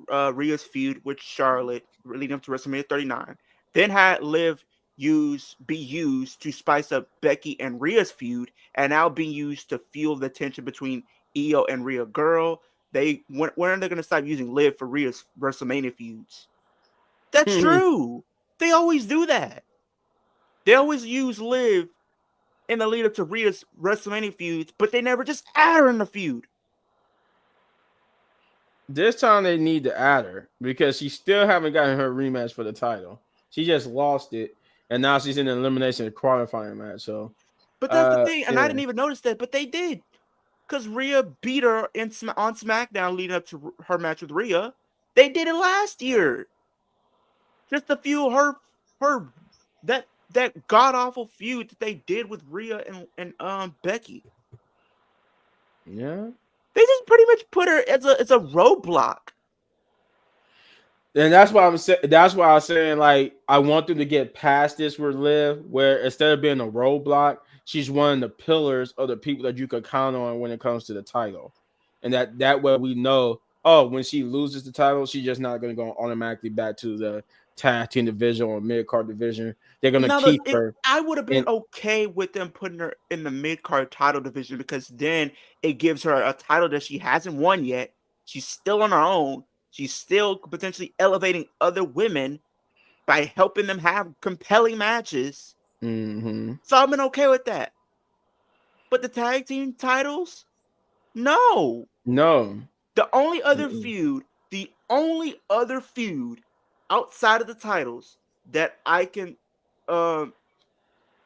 Rhea's feud with Charlotte leading up to WrestleMania 39, then had Liv be used to spice up Becky and Rhea's feud, and now being used to fuel the tension between Io and Rhea. Girl, when are they going to stop using Liv for Rhea's WrestleMania feuds? That's true. They always do that. They always use Liv in the lead up to Rhea's WrestleMania feuds, but they never just add her in the feud. This time they need to add her because she still haven't gotten her rematch for the title. She just lost it, and now she's in the elimination qualifying match. So, but that's the thing, and I didn't even notice that, but they did, because Rhea beat her on SmackDown leading up to her match with Rhea. They did it last year, just to fuel her that god awful feud that they did with Rhea and Becky. Yeah. They just pretty much put her as a roadblock. And that's why I'm saying. That's why I'm saying like I want them to get past this with Liv, where instead of being a roadblock, she's one of the pillars of the people that you could count on when it comes to the title, and that way we know. Oh, when she loses the title, she's just not going to go automatically back to the tag team division or mid card division. They're going to keep her. I would have been okay with them putting her in the mid card title division because then it gives her a title that she hasn't won yet. She's still on her own. She's still potentially elevating other women by helping them have compelling matches. Mm-hmm. So I've been okay with that. But the tag team titles, no. The only other feud outside of the titles that I can I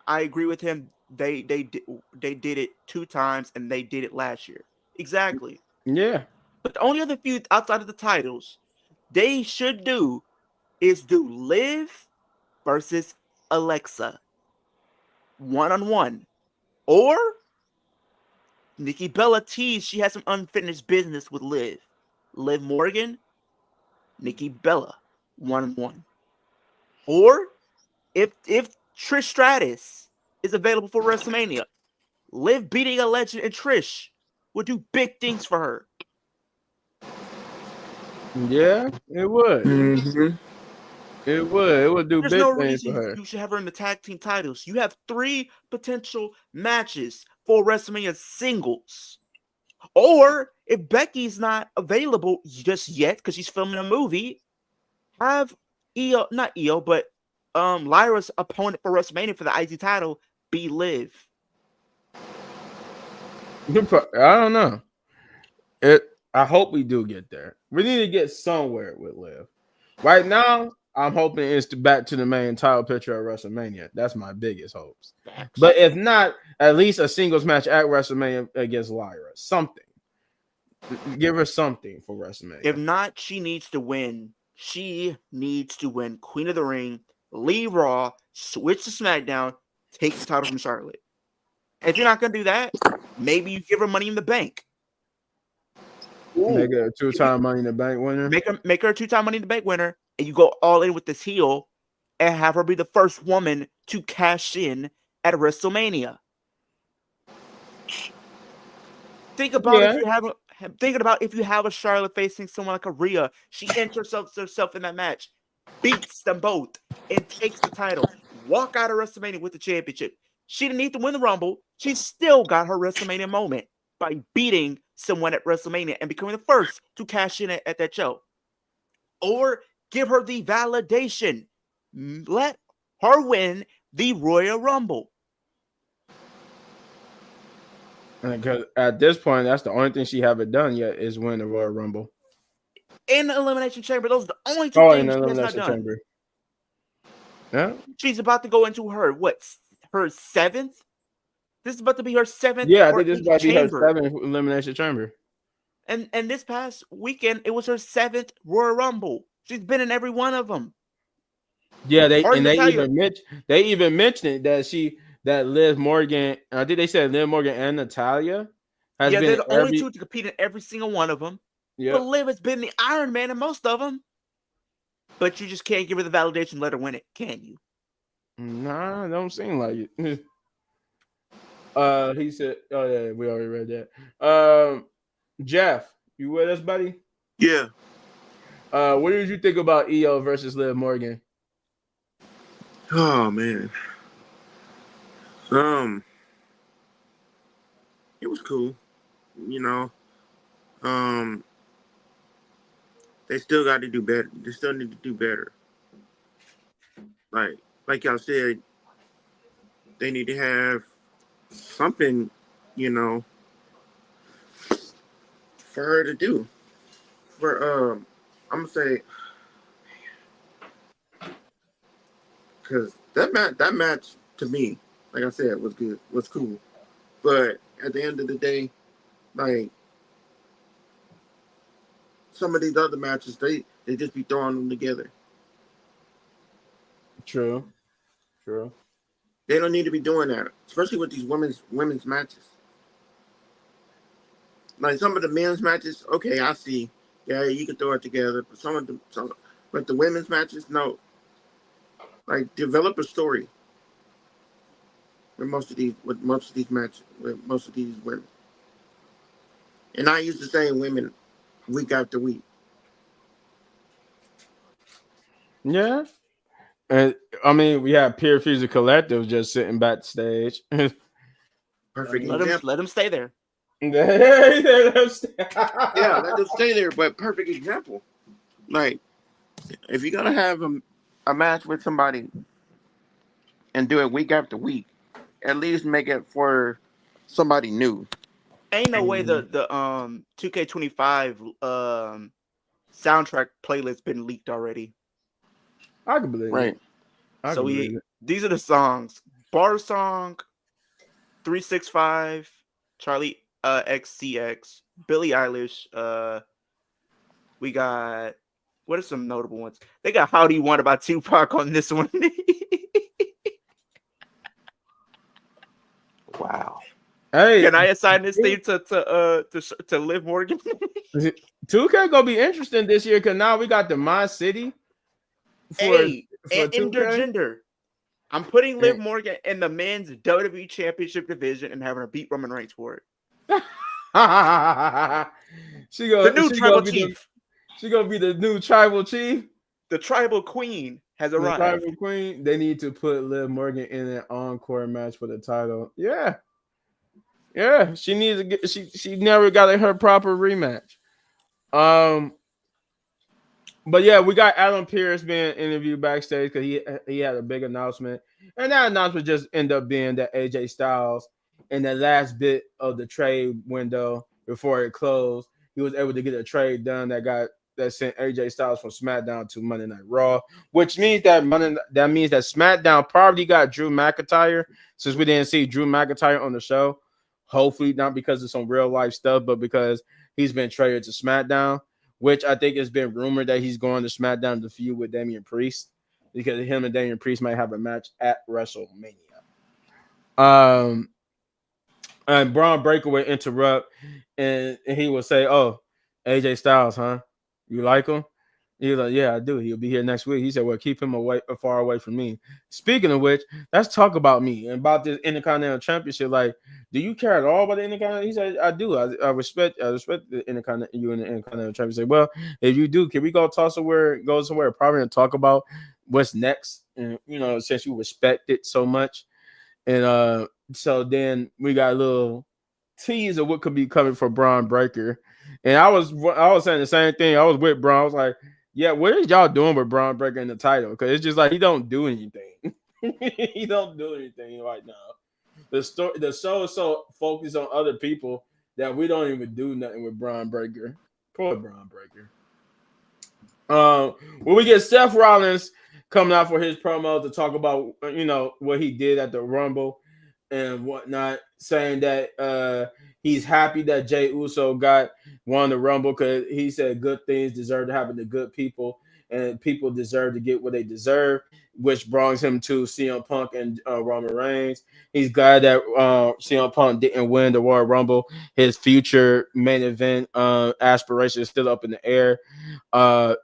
agree with him. They did it 2 times and they did it last year. Exactly. Yeah. But the only other feud outside of the titles they should do is do Liv versus Alexa 1-on-1. Or Nikki Bella teased she has some unfinished business with Liv. Liv Morgan, Nikki Bella 1-on-1. Or if Trish Stratus is available for WrestleMania, Liv beating a legend and Trish would do big things for her. Yeah, it would. Mm-hmm. It would do There's big no things for reason her. you should have her in the tag team titles. You have 3 potential matches for WrestleMania singles. Or if Becky's not available just yet because she's filming a movie, have Lyra's opponent for WrestleMania for the IC title be Liv. I don't know. I hope we do get there. We need to get somewhere with Liv. Right now, I'm hoping it's back to the main title picture of WrestleMania. That's my biggest hopes. But if not, at least a singles match at WrestleMania against Lyra. Something. Give her something for WrestleMania. If not, she needs to win. She needs to win Queen of the Ring, leave Raw, switch to SmackDown, take the title from Charlotte. And if you're not going to do that, maybe you give her Money in the Bank. Make her a 2-time Money in the Bank winner. Make her a 2-time Money in the Bank winner, and you go all in with this heel, and have her be the first woman to cash in at WrestleMania. Think about if you have a Charlotte facing someone like a Rhea, she enters herself in that match, beats them both, and takes the title. Walk out of WrestleMania with the championship. She didn't need to win the Rumble. She still got her WrestleMania moment by beating someone at WrestleMania and becoming the first to cash in at that show. Or give her the validation. Let her win the Royal Rumble. Because at this point, that's the only thing she haven't done yet is win the Royal Rumble. in the Elimination Chamber. Those are the only two Oh, in things the she has not elimination done. chamber. Yeah. She's about to go into her seventh. This is about to be her seventh Yeah, I or think this eighth might be her chamber. 7th elimination chamber. And this past weekend, it was her 7th Royal Rumble. She's been in every one of them. Yeah, they Hard to tell you. even mentioned that Liv Morgan. I think they said Liv Morgan and Natalia has Yeah, been they're the only two to compete in every single one of them. Yeah, But Liv has been the Iron Man in most of them. But you just can't give her the validation and let her win it, can you? Nah, it don't seem like it. He said, "Oh yeah, we already read that." Jeff, you with us, buddy? Yeah. What did you think about EO versus Liv Morgan? Oh man. It was cool. You know. They still got to do better. They still need to do better. Like y'all said, they need to have something, you know, for her to do. For I'm gonna say, because that match to me, like I said, was good, was cool. But at the end of the day, like some of these other matches, they just be throwing them together. True. They don't need to be doing that, especially with these women's matches. Like some of the men's matches, okay, I see. Yeah, you can throw it together. But but the women's matches, no. Like develop a story with most of these matches, with most of these women. And I use the same women week after week. Yeah, and I mean we have Peer Fusion Collective just sitting backstage. Perfect Let them example. stay there. Yeah, let them stay there. But perfect example. Like if you're gonna have a match with somebody and do it week after week, at least make it for somebody new. Ain't no way the 2K25 soundtrack playlist been leaked already. I can believe Right. it. These are the songs: Bar Song, 365, Charlie XCX, Billie Eilish. We got, what are some notable ones? They got How Do You Want About Tupac on this one. Wow. Hey, Can I assign this thing to Liv Morgan? 2K gonna be interesting this year because now we got the My City for And 2K. intergender. I'm putting Liv Morgan in the men's WWE Championship division and having her beat Roman Reigns for it. The new tribal chief. She gonna be the new tribal chief. The tribal queen has arrived. The tribal queen. They need to put Liv Morgan in an encore match for the title. Yeah. She needs to get. She never got her proper rematch. But yeah, we got Adam Pearce being interviewed backstage because he had a big announcement, and that announcement just ended up being that AJ Styles in the last bit of the trade window before it closed, he was able to get a trade done that sent AJ Styles from SmackDown to Monday Night Raw, which means that SmackDown probably got Drew McIntyre since we didn't see Drew McIntyre on the show. Hopefully not because of some real life stuff, but because he's been traded to SmackDown, which I think has been rumored that he's going to SmackDown to feud with Damian Priest because him and Damian Priest might have a match at WrestleMania. And Braun Breaker would interrupt and he would say, "Oh, AJ Styles, huh? You like him?" He was like, "Yeah, I do. He'll be here next week." He said, "Well, keep him far away from me." Speaking of which, let's talk about me and about this Intercontinental Championship. Like, do you care at all about the Intercontinental? He said, "I do. I respect the Intercontinental. You in the Intercontinental Championship." Well, if you do, can we go somewhere probably and talk about what's next? And since you respect it so much, and so then we got a little tease of what could be coming for Braun Breaker. And I was saying the same thing. I was with Braun. I was like, yeah, what is y'all doing with Braun Breaker in the title? Because it's just like he don't do anything. He don't do anything right now. The show is so focused on other people that we don't even do nothing with Braun Breaker. Poor Braun Breaker. When we get Seth Rollins coming out for his promo to talk about what he did at the Rumble and whatnot, saying that he's happy that Jey Uso won the Rumble because he said good things deserve to happen to good people and people deserve to get what they deserve, which brings him to CM Punk and Roman Reigns. He's glad that CM Punk didn't win the Royal Rumble. His future main event aspiration is still up in the air.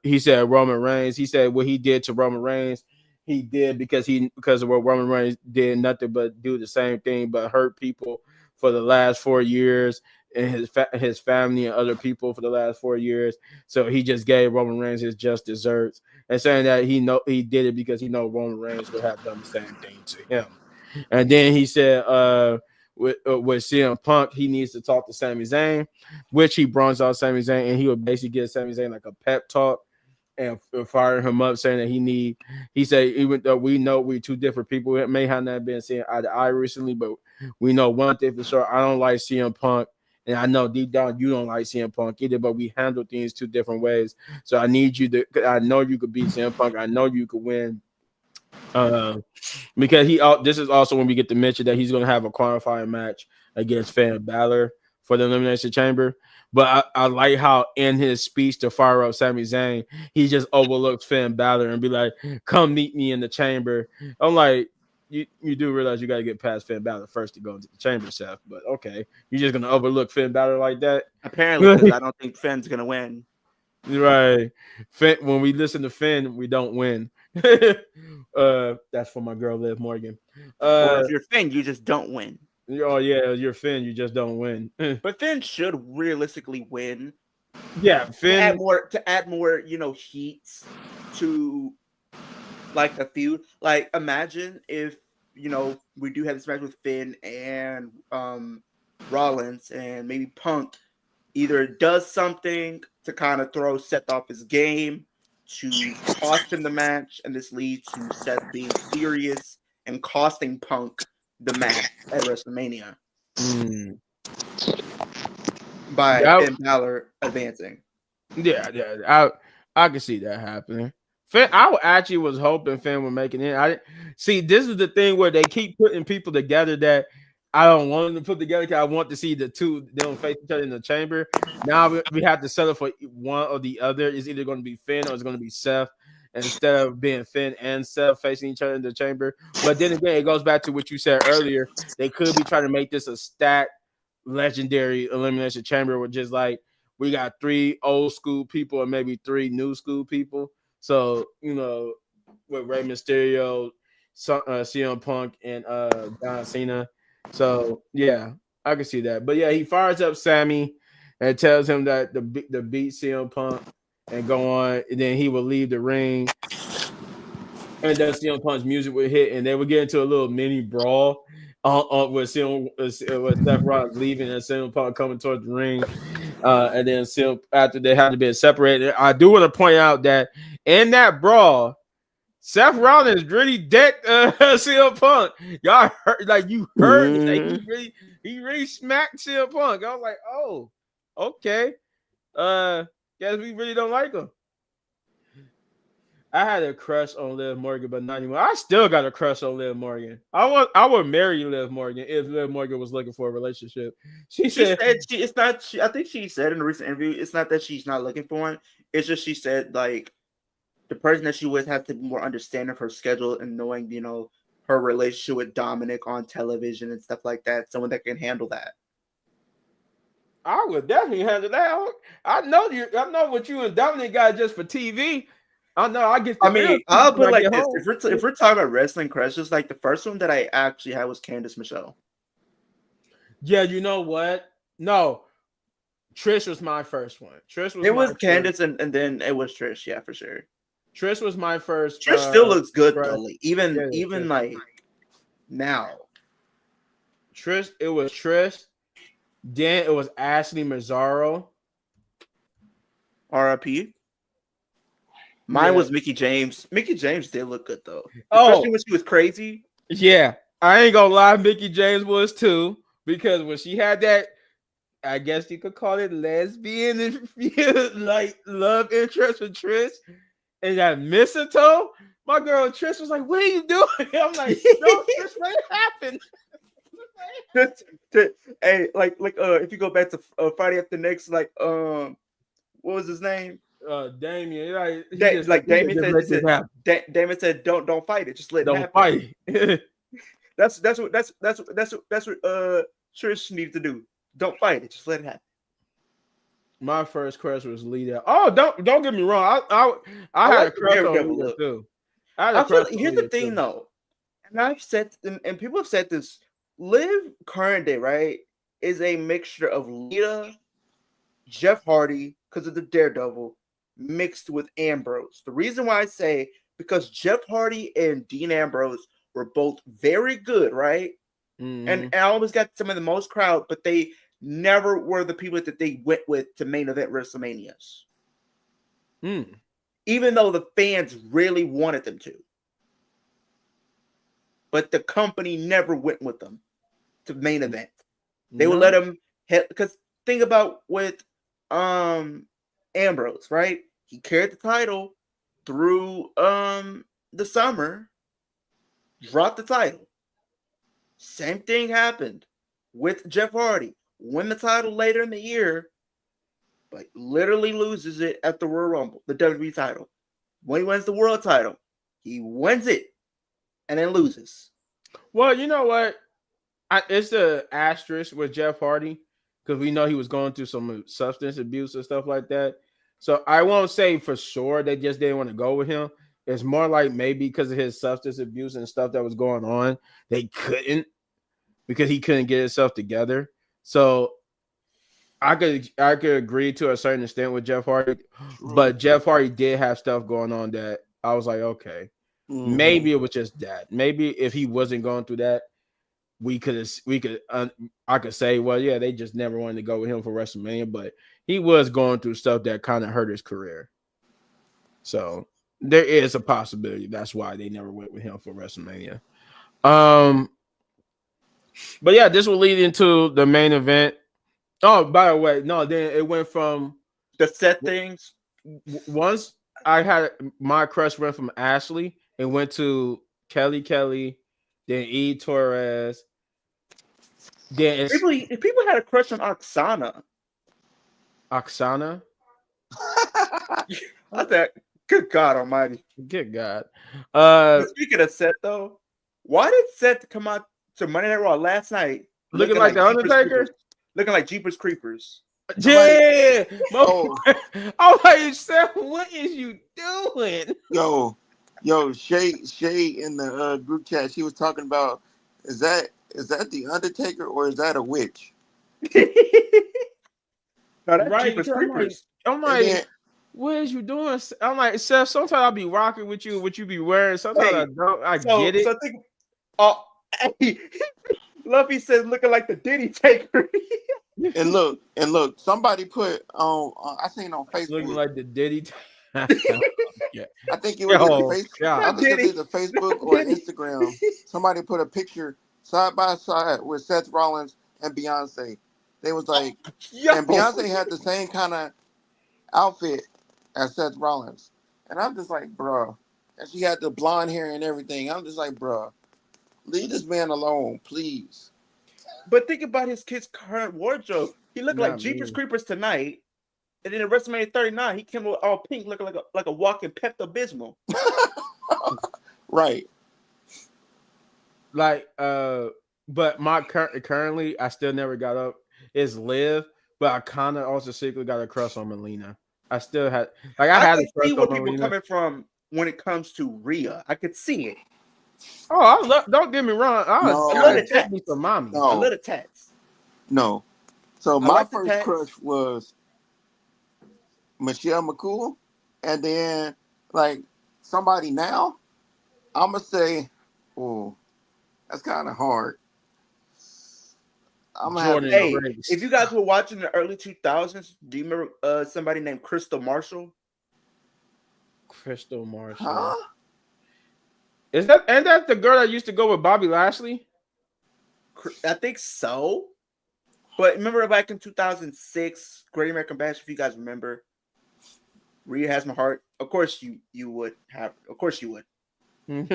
He said Roman Reigns. He said what he did to Roman Reigns, he did because of what Roman Reigns did nothing but do the same thing, but hurt people for the last 4 years and his family and other people for the last 4 years. So he just gave Roman Reigns his just desserts and saying that he did it because he know Roman Reigns would have done the same thing to him. And then he said, with CM Punk, he needs to talk to Sami Zayn, which he brought out Sami Zayn, and he would basically give Sami Zayn like a pep talk and fire him up, saying that he said, even though we know we're two different people, it may have not been seeing eye to eye recently, but we know one thing for sure. I don't like CM Punk, and I know deep down you don't like CM Punk either, but we handle things two different ways. So I need you to, I know you could beat CM Punk. I know you could win. Because this is also when we get to mention that he's going to have a qualifying match against Finn Balor for the Elimination Chamber. But I like how in his speech to fire up Sami Zayn, he just overlooks Finn Balor and be like, "Come meet me in the chamber." I'm like, you do realize you got to get past Finn Balor first to go into the chamber, Seth. But okay, you're just gonna overlook Finn Balor like that? Apparently, because I don't think Finn's gonna win. Right. Finn, when we listen to Finn, we don't win. That's for my girl Liv Morgan. Or if you're Finn, you just don't win. Oh yeah, you're Finn, you just don't win. But Finn should realistically win. Yeah, Finn to add more, heat to like the feud. Like imagine if we do have this match with Finn and Rollins, and maybe Punk either does something to kind of throw Seth off his game to cost him the match, and this leads to Seth being furious and costing Punk the match at WrestleMania by Finn Balor advancing. Yeah, I can see that happening. Finn, I actually was hoping Finn would make it in. I didn't see. This is the thing where they keep putting people together that I don't want them to put together because I want to see the two them face each other in the chamber. Now we have to settle for one or the other. It's either going to be Finn or it's going to be Seth, instead of being Finn and Seth facing each other in the chamber. But then again, it goes back to what you said earlier. They could be trying to make this a stacked legendary elimination chamber with just like we got 3 old school people and maybe 3 new school people. So, with Rey Mysterio, CM Punk, and John Cena. So, yeah, I can see that. But, yeah, he fires up Sammy and tells him that the beat CM Punk and go on. And then he will leave the ring. And then CM Punk's music would hit, and they would get into a little mini brawl with Seth Rollins leaving and CM Punk coming towards the ring. And then after they had to be separated, I do want to point out that in that brawl, Seth Rollins really decked CM Punk. Y'all heard, like you heard, like he really smacked CM Punk. I was like, oh, okay. Guess we really don't like him. I had a crush on Liv Morgan, but not anymore. I still got a crush on Liv Morgan. I would marry Liv Morgan if Liv Morgan was looking for a relationship. She said it's not. I think she said in a recent interview, it's not that she's not looking for one. It's just she said like the person that she with has to be more understanding of her schedule and knowing her relationship with Dominic on television and stuff like that. Someone that can handle that. I would definitely handle that. I know what you and Dominic got just for TV. I know. I'll put like this. If we're talking about wrestling crushes, like the first one that I actually had was Candice Michelle. Yeah, you know what? No, Trish was my first one. It was Candice, and then it was Trish. Yeah, for sure. Trish was my first. Trish still looks good though. Like, even like now. It was Trish. Then it was Ashley Mazzaro. R.I.P. Mine was Mickie James. Mickie James did look good though, especially when she was crazy. Yeah, I ain't gonna lie, Mickie James was too, because when she had that I guess you could call it lesbian, if you like love interest with Trish. And that mistletoe, my girl Trish was like, "What are you doing?" I'm like, "No, Trish, let it happen." Hey, if you go back to Friday After Next, what was his name? Damien, like he just Damien just said, let this happen. Damien said, "Don't fight it, just let it Don't happen." fight. That's what Trish needs to do. Don't fight it, just let it happen. My first crush was Lita. Oh, don't get me wrong. I had like a crush on Daredevil Lita look. too. I had a crush on Here's the Lita thing too. though, and I've said, and people have said this. Liv current day, right, is a mixture of Lita, Jeff Hardy, because of the Daredevil, mixed with Ambrose. The reason why I say because Jeff Hardy and Dean Ambrose were both very good, right? And I always got some of the most crowd, but they never were the people that they went with to main event WrestleManias. Even though the fans really wanted them to. But the company never went with them to main event. They would let them because think about with Ambrose, right? He carried the title through the summer, dropped the title. Same thing happened with Jeff Hardy. Win the title later in the year, but literally loses it at the Royal Rumble, the WWE title. When he wins the world title, he wins it and then loses. Well, you know what? It's the asterisk with Jeff Hardy because we know he was going through some substance abuse and stuff like that. So I won't say for sure they just didn't want to go with him. It's more like maybe because of his substance abuse and stuff that was going on, they couldn't because he couldn't get himself together. So I could agree to a certain extent with Jeff Hardy, but Jeff Hardy did have stuff going on that I was like, okay, maybe it was just that. Maybe if he wasn't going through that, I could say, well, yeah, they just never wanted to go with him for WrestleMania, but he was going through stuff that kind of hurt his career. So there is a possibility that's why they never went with him for WrestleMania. But yeah, this will lead into the main event. Oh, by the way, no, then it went from the set things. Once I had my crush went from Ashley and went to Kelly, then E Torres. Then people had a crush on Oksana. Oksana? I thought, good God Almighty. Good God. Speaking of Seth, though, why did Seth come out to Monday Night Raw last night looking like the Undertaker? Looking like Jeepers Creepers. Yeah. Oh my Seth, what is you doing? Yo, Shay in the group chat, she was talking about is that the Undertaker or is that a witch? No, that's right, Jeepers Creepers. I'm like, what is you doing? I'm like, Seth, sometimes I'll be rocking with you, what you be wearing. Sometimes I don't. I get it. So think, Luffy says looking like the Diddy Taker. and look, somebody put I seen on Facebook looking like the Diddy. I think it was I think it was either Facebook or Instagram. Somebody put a picture side by side with Seth Rollins and Beyonce. They was like, and Beyonce had the same kind of outfit as Seth Rollins, and I'm just like, bro. And she had the blonde hair and everything. I'm just like, bro, leave this man alone, please. But think about his kid's current wardrobe. He looked like Jeepers Creepers tonight, and then in WrestleMania 39, he came with all pink, looking like a walking Pepto-Bismol. Right. Like, but my currently, I still never got up. Is Liv, but I kind of also secretly got a crush on Melina. I still had I had a crush see where on people Melina. coming from when it comes to Rhea. I could see it. Oh, don't get me wrong. I love the tats. For mommy. No. I love the tats. No. So my first crush was Michelle McCool, and then like somebody now, I'm gonna say, oh, that's kind of hard. I'm gonna if you guys were watching the early 2000s, do you remember somebody named Crystal Marshall? Crystal Marshall. Huh? Is that the girl that used to go with Bobby Lashley? I think so. But remember back in 2006, Great American Bash, if you guys remember, Rhea Has My Heart. Of course you would have. Of course you would.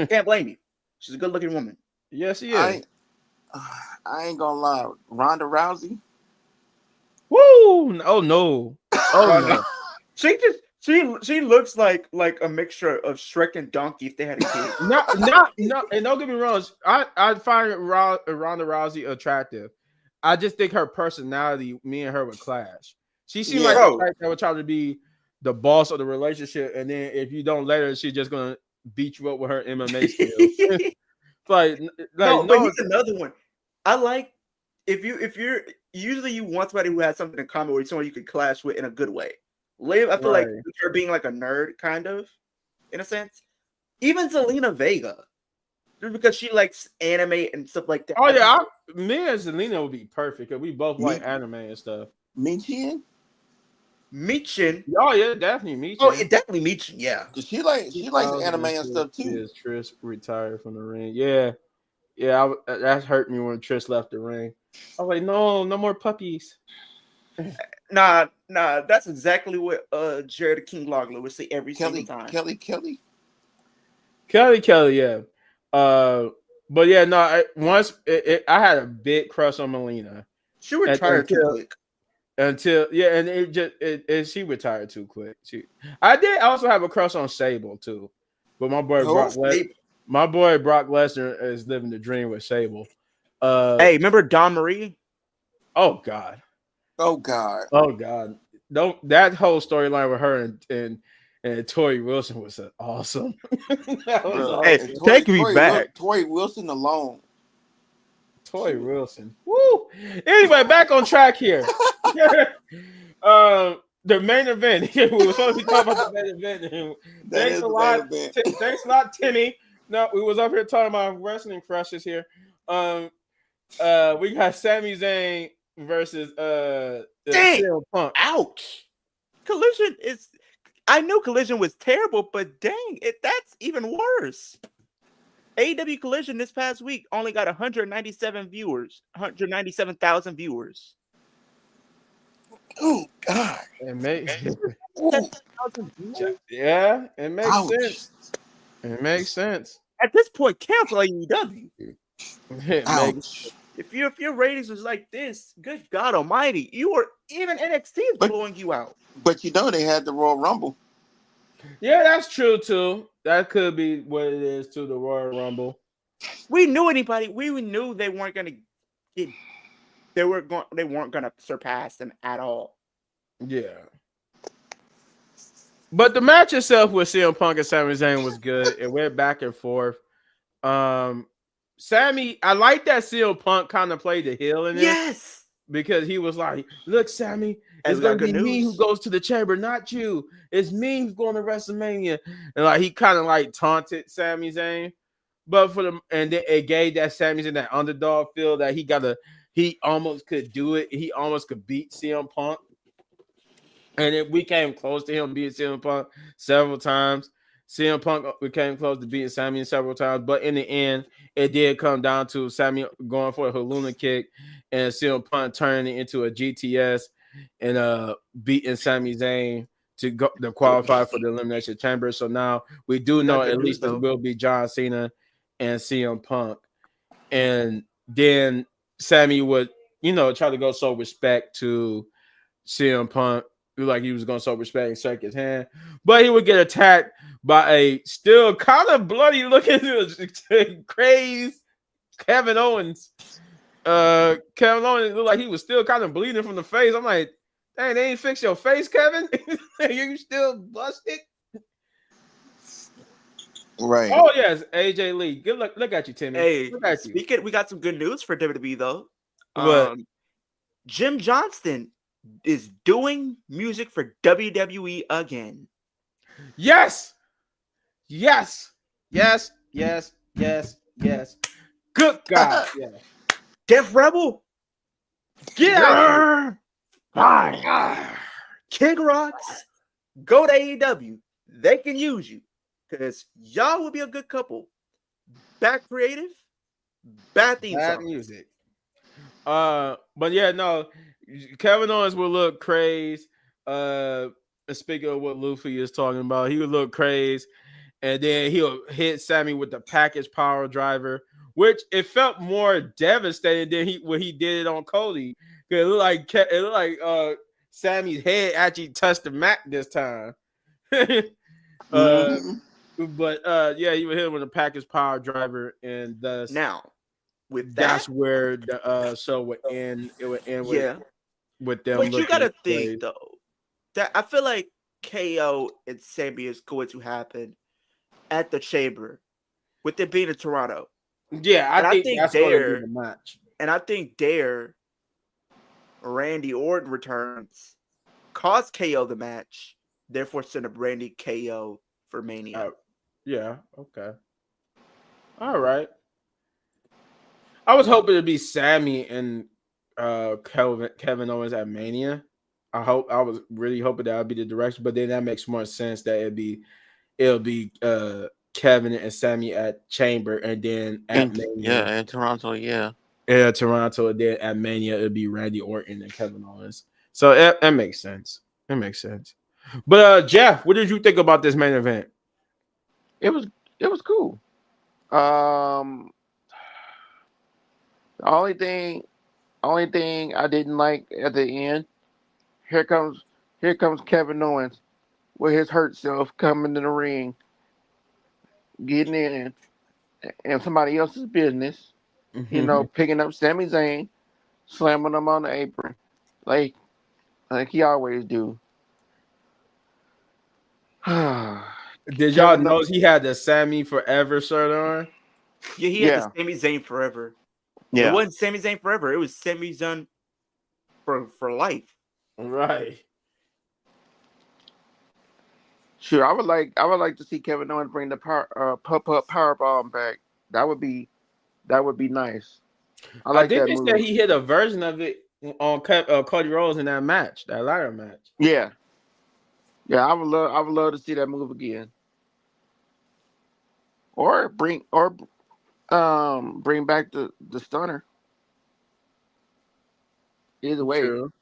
Can't blame you. She's a good looking woman. Yes, he is. I ain't gonna lie. Ronda Rousey. Woo! Oh no! Oh Oh, no! no. She looks like a mixture of Shrek and Donkey if they had a kid. No, and don't get me wrong. I find Ronda Rousey attractive. I just think her personality, me and her would clash. She seemed like Bro. the type that would try to be the boss of the relationship, and then if you don't let her, she's just gonna beat you up with her MMA skills. like No, no, but here's another one. I like if you're usually you want somebody who has something in common with someone you could clash with in a good way. Liv, I feel like Right. her being like a nerd, kind of, in a sense. Even Zelina Vega, just because she likes anime and stuff like that. Oh yeah, me and Selena would be perfect because we both like anime and stuff. Michin? Michin. Oh yeah, definitely Michin. Oh, it definitely Michin. Yeah, Cause she likes anime and stuff too. Is Trish retired from the ring? Yeah. That hurt me when Trish left the ring. I was like, no more puppies. nah. That's exactly what Jared King Logler would say every single time. Kelly. Yeah. But yeah, no. I had a big crush on Melina. She retired too quick. And she retired too quick. I did also have a crush on Sable too, but my boy Brock Lesnar is living the dream with Sable. Hey, remember Dawn Marie? Oh God. No, that whole storyline with her and Tori Wilson was awesome. That was awesome. Hey, take me back. Tori Wilson alone. Tori Wilson. Woo. Anyway, back on track here. The main event. We were supposed to talk about the main event. Thanks a lot. Thanks a lot, Timmy. No, we was up here talking about wrestling crushes here. We got Sami Zayn versus CM Punk. Ouch. Collision is. I knew Collision was terrible, but dang, that's even worse. AEW Collision this past week only got 197,000 viewers. Oh God! It makes yeah, it makes sense. It makes sense. At this point, cancel AEW. Ouch. If your ratings was like this, good God Almighty, even NXT is blowing you out. But they had the Royal Rumble. Yeah, that's true too. That could be what it is to the Royal Rumble. We knew they weren't gonna get. They weren't gonna surpass them at all. Yeah. But the match itself with CM Punk and Sami Zayn was good. It went back and forth. Sammy, I like that CM Punk kind of played the heel in it. Yes. Because he was like, look, Sammy, it's going to be me who goes to the chamber, not you. It's me who's going to WrestleMania. And like he kind of like taunted Sami Zayn. But and then it gave that Sami Zayn that underdog feel that he almost could do it. He almost could beat CM Punk. And we came close to him beating CM Punk several times. CM Punk came close to beating Sami several times, but in the end, it did come down to Sami going for a Haluna kick and CM Punk turning it into a GTS and beating Sami Zayn to qualify for the Elimination Chamber. So now we do know at least it will be John Cena and CM Punk. And then Sami would, try to go show respect to CM Punk. Like he was going to show respect and shake his hand, but he would get attacked by a still kind of bloody looking crazy Kevin Owens. Kevin Owens looked like he was still kind of bleeding from the face. I'm like, dang, they ain't fix your face, Kevin. You still busted. Right. Oh yes, AJ Lee. Good luck. Look at you, Timmy. Hey, look at you. We got some good news for WWE though. What? Jim Johnston is doing music for WWE again. Yes. Good God. Yeah. Def Rebel. Get out. King Rocks. Go to AEW. They can use you because y'all will be a good couple. Bad creative, bad theme song. Music. But yeah, no, Kevin Owens will look crazy. Speaking of what Luffy is talking about, he would look crazy, and then he'll hit Sammy with the package power driver, which it felt more devastating than when he did it on Cody. It looked like Sammy's head actually touched the mat this time. Mm-hmm. But yeah, he would hit him with a package power driver, and thus Now, with that, that's where the show would end. It would end yeah. with them But you looking gotta think crazy. though that I feel like KO and Sammy is going to happen at the Chamber, with it being in Toronto. Yeah, And I think that's going to be the match. And I think there, Randy Orton returns, cost KO the match, therefore send up Randy KO for Mania. Yeah, okay. All right. I was hoping it'd be Sammy and Kevin Owens at Mania. I was really hoping that would be the direction, but then that makes more sense that it'll be Kevin and Sammy at Chamber, and then at Mania. Yeah, in Toronto, yeah. Yeah, Toronto, and then at Mania it'll be Randy Orton and Kevin Owens. So that makes sense. It makes sense. But Jeff, what did you think about this main event? It was cool. The only thing I didn't like at the end, here comes Kevin Owens with his hurt self coming in the ring, getting in somebody else's business, picking up Sami Zayn, slamming him on the apron, like he always do. Did y'all know he had the Sammy Forever shirt on? Yeah, he had the Sami Zayn Forever. Yeah. It wasn't Sami Zayn Forever. It was Sami Zayn for life. Right. Sure, I would like to see Kevin Owens bring the pop-up powerbomb back. That would be nice. I think they said he hit a version of it on Cody Rhodes in that match, that ladder match. Yeah. Yeah, I would love to see that move again. Or bring back the stunner. Either way. True.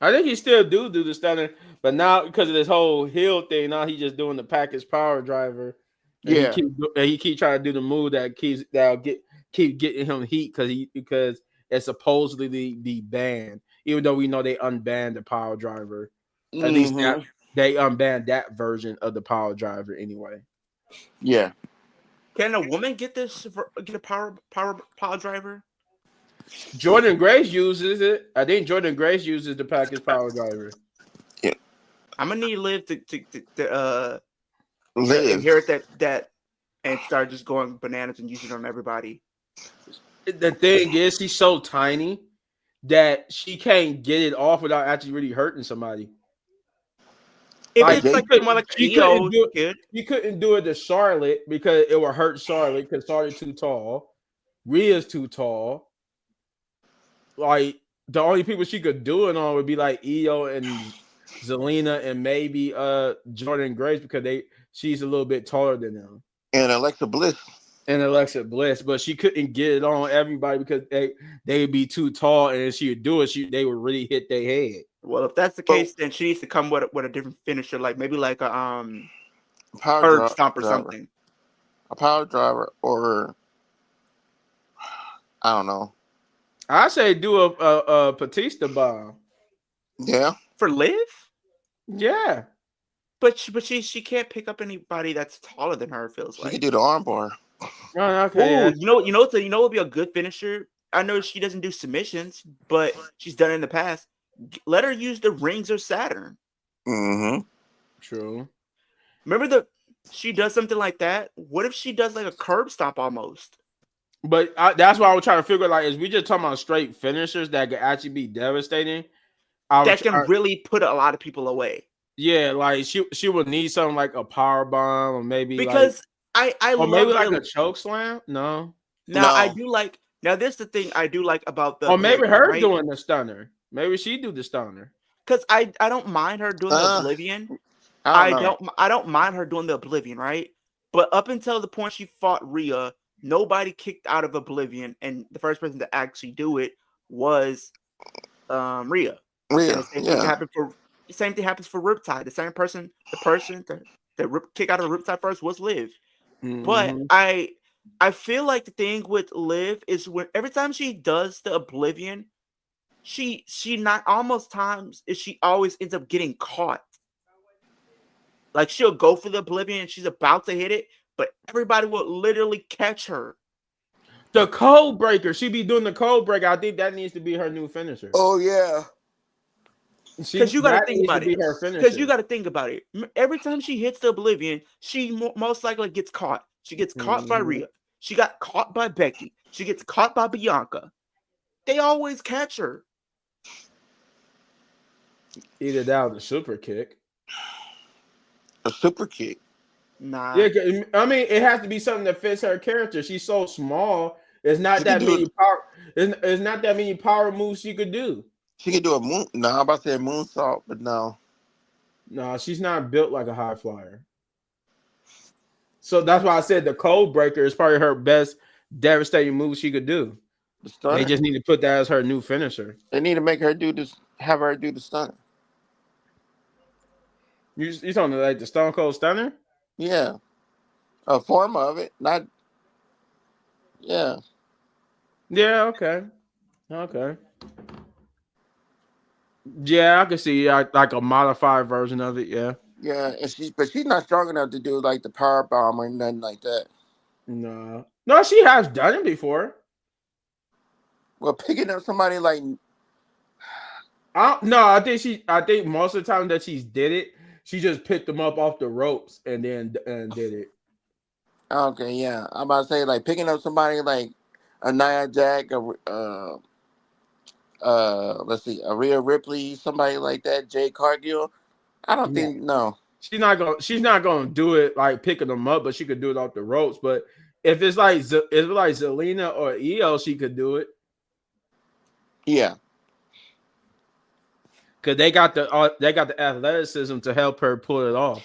I think he still do the stunner, but now because of this whole heel thing, now he's just doing the package power driver. And he keep trying to do the move that keep getting him heat because it's supposedly be banned, even though we know they unbanned the power driver. At least they unbanned that version of the power driver anyway. Yeah. Can a woman get a power driver? Jordan Grace uses it. I think Jordan Grace uses the package power driver. Yeah. I'm gonna need Liv to Liv. inherit that and start just going bananas and using it on everybody. The thing is, she's so tiny that she can't get it off without actually really hurting somebody. If it's like she couldn't do it to Charlotte because it would hurt Charlotte because Charlotte's too tall. Rhea's too tall. Like the only people she could do it on would be like Io and Zelina and maybe Jordan Grace because she's a little bit taller than them. And Alexa Bliss. But she couldn't get it on everybody because they'd be too tall, and if she would do it, they would really hit their head. Well, if that's the case, then she needs to come with a different finisher, like maybe like a power curb stomp or something. A power driver, or I don't know. I say do a Batista bomb. Yeah, for Liv. Yeah, but she can't pick up anybody that's taller than her. It feels like she can do the armbar. Okay. Ooh, you know would be a good finisher. I know she doesn't do submissions, but she's done it in the past. Let her use the rings of Saturn. Mm-hmm. True. Remember she does something like that. What if she does like a curb stop almost? But that's why I was trying to figure is we just talking about straight finishers that could actually be devastating. That can really put a lot of people away. Yeah, like she would need something like a power bomb or maybe because I or maybe like a choke slam. No. I do like. Now this is the thing I do like about the. Or maybe her doing the stunner. Maybe she do the stunner. Because I don't mind her doing the Oblivion. I don't mind her doing the Oblivion, right? But up until the point she fought Rhea, nobody kicked out of Oblivion, and the first person to actually do it was Rhea. And Rhea, the same thing yeah. happened for Riptide. The person that kick out of Riptide first was Liv. But Mhm. I feel like the thing with Liv is when every time she does the Oblivion, she not almost times is she always ends up getting caught. Like she'll go for the Oblivion and she's about to hit it, but everybody will literally catch her. The code breaker. She be doing the code breaker. I think that needs to be her new finisher. Oh yeah. Because you got to That think needs to about be it. her Because you finisher. got to think about it. Every time she hits the Oblivion, she most likely gets caught. She gets caught by Mhm. Rhea. She got caught by Becky. She gets caught by Bianca. They always catch her. Either that or the super kick. A super kick. Nah. Yeah, I mean, it has to be something that fits her character. She's so small. It's not She could that do many it. power. It's not that many power moves she could do. She could do a moon. No, I'm about to say a moonsault, but no. No, she's not built like a high flyer. So that's why I said the code breaker is probably her best devastating move she could do. The They stunner. just need to put that as her new finisher. They need to make her do this. Have her do the stunner. You talking like the Stone Cold Stunner? Yeah, a form of it. Not. Yeah, Yeah, okay. Okay. Yeah, I can see like a modified version of it. Yeah. yeah. And she's not strong enough to do like the power bomb or nothing like that. No. No, she has done it before. Well, picking up somebody like No, I think most of the time that she's did it, she just picked them up off the ropes and then did it. okay, yeah, I'm about to say like picking up somebody like a Nia Jack, let's see, a Rhea Ripley, somebody like that, Jade Cargill. I don't No. think no. She's not gonna do it like picking them up, but she could do it off the ropes. But if it's like Zelina or Io, she could do it. Yeah, Because they got the athleticism to help her pull it off.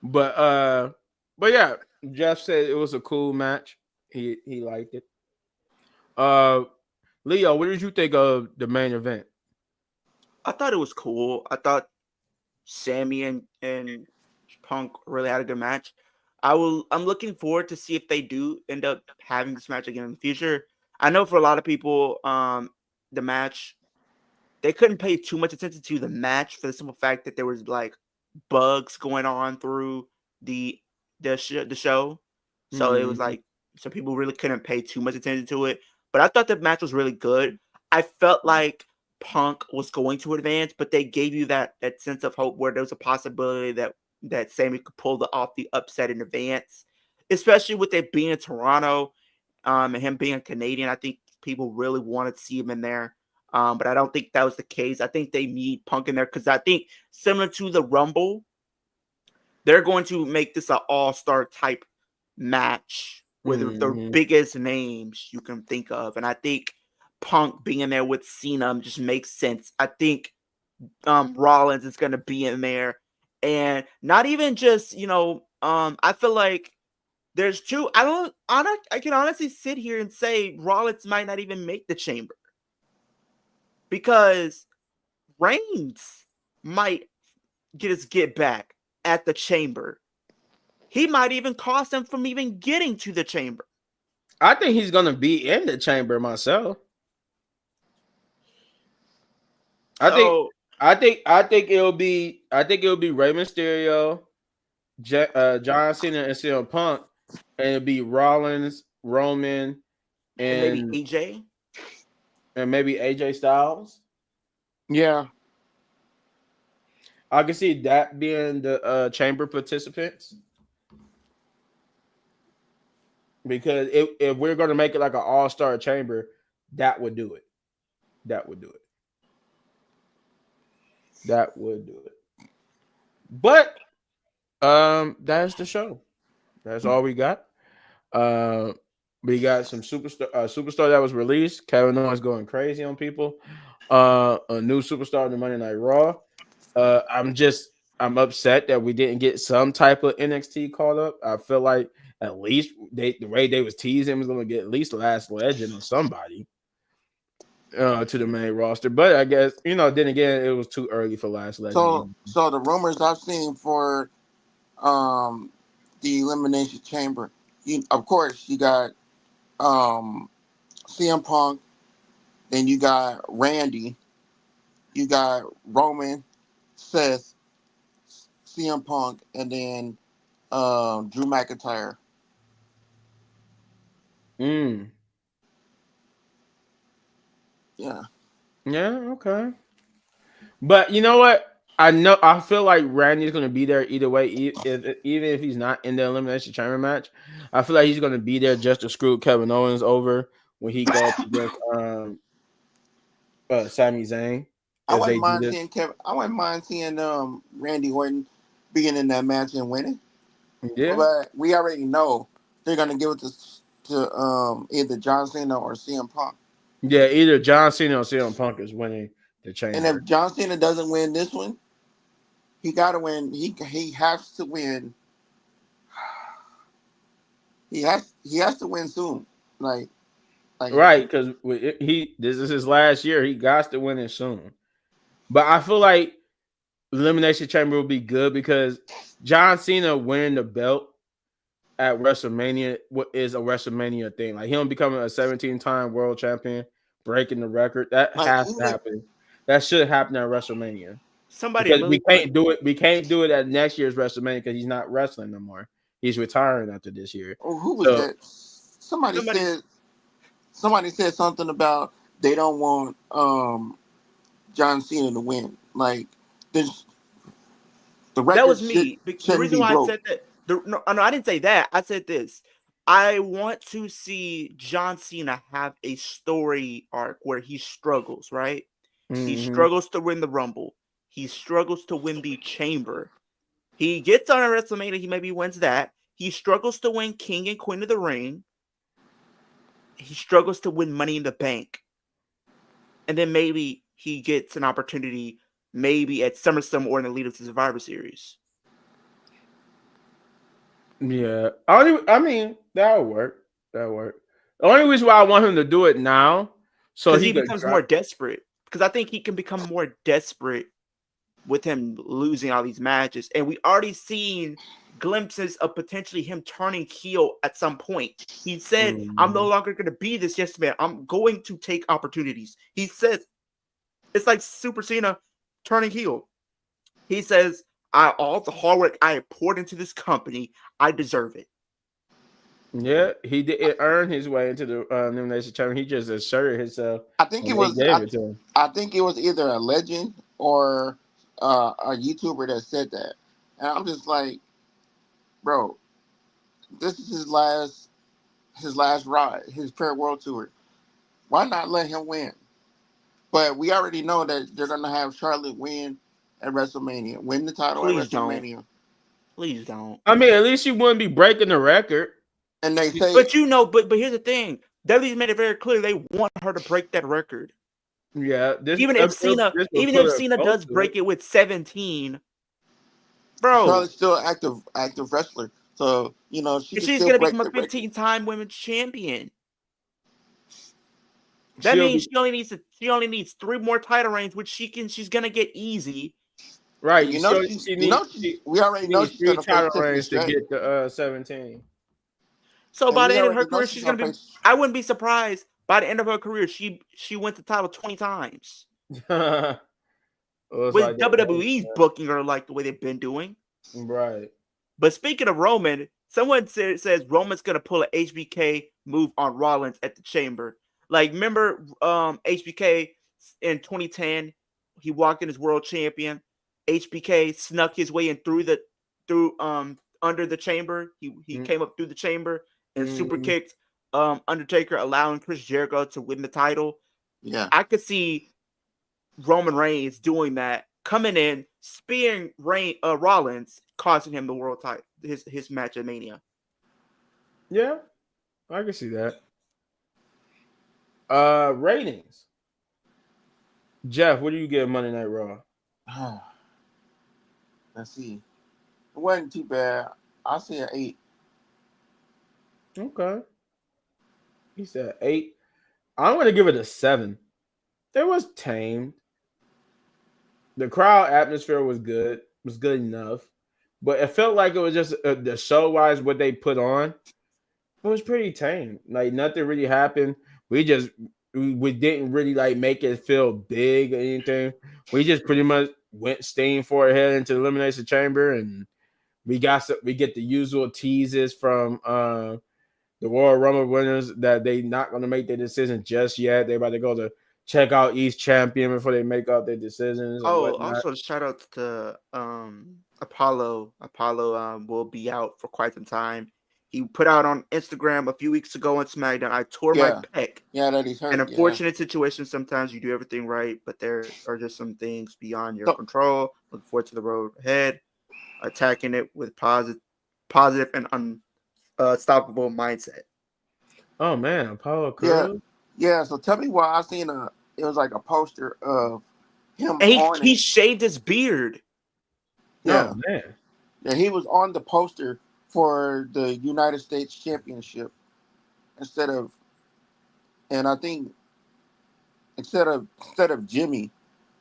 But yeah, Jeff said it was a cool match. He liked it. Uh Leo, what did you think of the main event? I thought it was cool. I thought Sammy and Punk really had a good match. I'm looking forward to see if they do end up having this match again in the future. I know for a lot of people, the match they couldn't pay too much attention to the match for the simple fact that there was like bugs going on through the the show. So it was Mhm. like some people really couldn't pay too much attention to it. But I thought the match was really good. I felt like Punk was going to advance, but they gave you that sense of hope where there was a possibility that Sammy could pull off the upset in advance, especially with it being in Toronto, and him being a Canadian. I think people really wanted to see him in there. But I don't think that was the case. I think they need Punk in there because I think similar to the Rumble, they're going to make this an all-star type match with the Mhm. biggest names you can think of. And I think Punk being in there with Cena just makes sense. I think Rollins is going to be in there. And not even just, I feel like there's two. I can honestly sit here and say Rollins might not even make the chamber because Reigns might get back at the chamber. He might even cost him from even getting to the chamber. I think he's gonna be in the chamber myself. I think So I think it'll be Rey Mysterio, John Cena, and CM Punk, and it'll be Rollins, Roman, and maybe and AJ. maybe AJ Styles. yeah. I can see that being the chamber participants because if we're gonna make it like an all-star chamber, that would do it. That would do it. That would do it. But that's the show. That's all we got. Uh, we got some superstar that was released. Kevin Owens going crazy on people. A new superstar in the Monday Night Raw. I'm just I'm upset that we didn't get some type of NXT called up. I feel like at least the way they was teasing was going to get at least Last Legend or somebody to the main roster. But I guess then again, it was too early for Last So Legend. so the rumors I've seen for um the Elimination Chamber, of course you got CM Punk, then you got Randy, you got Roman, Seth, CM Punk, and then Drew McIntyre. Mm. Yeah. Yeah. Okay. But you know what? I feel like Randy's going to be there either way. Even if he's not in the Elimination Chamber match, I feel like he's going to be there just to screw Kevin Owens over when he goes against Sami Zayn. I If wouldn't they do mind this, seeing Kevin. I wouldn't mind seeing Randy Orton being in that match and winning. yeah, But we already know they're gonna give it to either John Cena or CM Punk. yeah, either John Cena or CM Punk is winning the And if Chamber. John Cena doesn't win this one, he gotta win. He has to win. He has to win soon. Like like Right, because this is his last year. He got to win it soon. But I feel like Elimination Chamber will be good because John Cena winning the belt at WrestleMania is a WrestleMania thing. Like him becoming a 17-time world champion, breaking the record. That like has to even happen. That should happen at WrestleMania. Somebody Because we literally put can't do it. We can't do it at next year's WrestleMania because he's not wrestling no more. He's retiring after this year. who was So that? Somebody somebody said somebody said something about they don't want John Cena to win. Like this, the that record was me. The shouldn't reason be why I broke. said that, no, I didn't say that. I said this. I want to see John Cena have a story arc where he struggles, right? He mhm. struggles to win the Rumble. He struggles to win the Chamber. He gets on a WrestleMania. He maybe wins that. He struggles to win King and Queen of the Ring. He struggles to win Money in the Bank. And then maybe he gets an opportunity maybe at SummerSlam or in the lead up to Survivor Series. Yeah. I mean, that'll work. That'll work. The only reason why I want him to do it now, so Because he he could becomes more drop. desperate. Because I think he can become more desperate with him losing all these matches. And we already seen glimpses of potentially him turning heel at some point. He said, I'm no longer going to be this yes man. I'm going to take opportunities. He says, it's like Super Cena turning heel. He says, all the hard work I have poured into this company, I deserve it. Yeah, he did earn his way into the Elimination Chamber. He just asserted himself, I think it and they was. gave it to him. I think it was either a legend or a YouTuber that said that, and I'm just like, bro, this is his last ride, his prayer world tour. Why not let him win? But we already know that they're gonna have Charlotte win at WrestleMania, win the title at Please don't. WrestleMania, Please don't. I mean, at least you wouldn't be breaking the record. and they say, But you know, but here's the thing. WWE made it very clear they want her to break that record. Yeah, Even if this will even put if her Cena close does to it. break it with 17, bro, Charlotte's still active wrestler, so she can she's still gonna break become a the record. 15-time women's champion. That She'll means be she only needs 3 more title reigns, which she's gonna get easy. right. And we She already know needs she's three gonna face title Tiffany reigns to Stratton, get to 17. So and by we the end of her already know career, she's she's gonna gonna be. face. I wouldn't be surprised by the end of her career she wins the title 20 times. It was like With that. WWE's booking her like the way they've been doing. Right. But speaking of Roman, someone says Roman's gonna pull an HBK move on Rollins at the Chamber. Like, remember HBK in 2010, he walked in as world champion. HBK snuck his way in through under the Chamber. He came up through the Chamber and super Mm-hmm. kicked Undertaker, allowing Chris Jericho to win the title. Yeah, I could see Roman Reigns doing that, coming in, spearing Rollins, costing him the world title, his match at Mania. Yeah, I can see that. Ratings. Jeff, what do you give Monday Night Raw? Let's see. It wasn't too bad. I see an 8. Okay. He said 8. I'm gonna give it a 7. It was tame. The crowd atmosphere was good enough, but it felt like it was just the show wise what they put on. It was pretty tame. Like nothing really happened. We just we didn't really like make it feel big or anything. We just pretty much went staying for a head into the elimination chamber, and we get the usual teases from the Royal Rumble winners that they not going to make their decision just yet. They about to go to check out each champion before they make up their decisions and Oh, whatnot. also shout out to Apollo. Apollo will be out for quite some time. He put out on Instagram a few weeks ago on SmackDown, I tore my Yeah. pec. Yeah, that he's An hurt. Yeah. unfortunate situation. Sometimes you do everything right, but there are just some things beyond your So, control. Looking forward to the road ahead, attacking it with positive and unstoppable mindset. Oh man, Apollo yeah. Crews. Yeah. So tell me why I seen it was like a poster of him And on he it. shaved his beard. Yeah. Oh man. Yeah. He was on the poster for the United States Championship instead of, and I think instead of Jimmy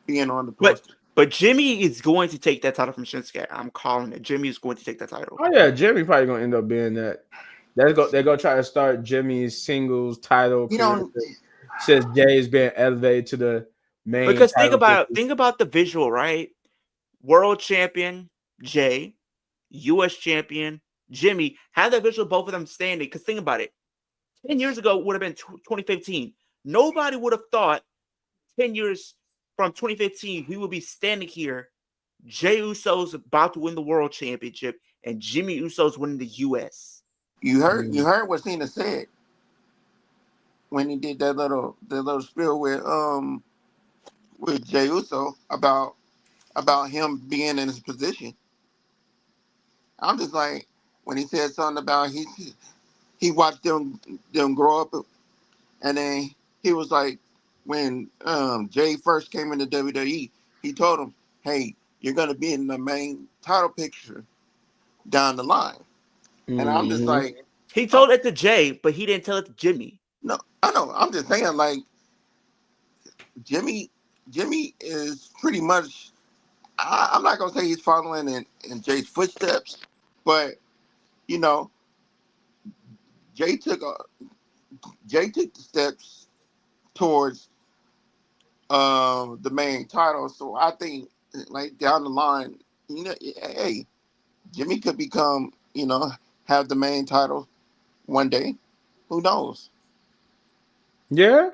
being on the poster. But Jimmy is going to take that title from Shinsuke. I'm calling it. Jimmy is going to take that title. Oh yeah, Jimmy probably gonna end up being that. They're gonna try to start Jimmy's singles title You career know, since Jay's been elevated to the main Because title picture. think about the visual, right? World champion Jay, U.S. champion Jimmy. Have that visual, both of them standing. Because think about it. 10 years ago would have been 2015. Nobody would have thought 10 years from 2015 we would be standing here. Jay Uso's about to win the world championship, and Jimmy Uso's winning the U.S. you heard what Cena said when he did that little spiel with Jey Uso about him being in his position. I'm just like when he said something about he watched them grow up, and then he was like when Jay first came into WWE, he told him, "Hey, you're gonna be in the main title picture down the line," and I'm just Mm-hmm. like, He told it to Jay, but he didn't tell it to Jimmy. no, I know. I'm just saying like Jimmy is pretty much. I'm not gonna say he's following in Jay's footsteps, but you know, Jay took the steps towards the main title. So I think like down the line, hey, Jimmy could become, have the main title one day. Who knows? Yeah,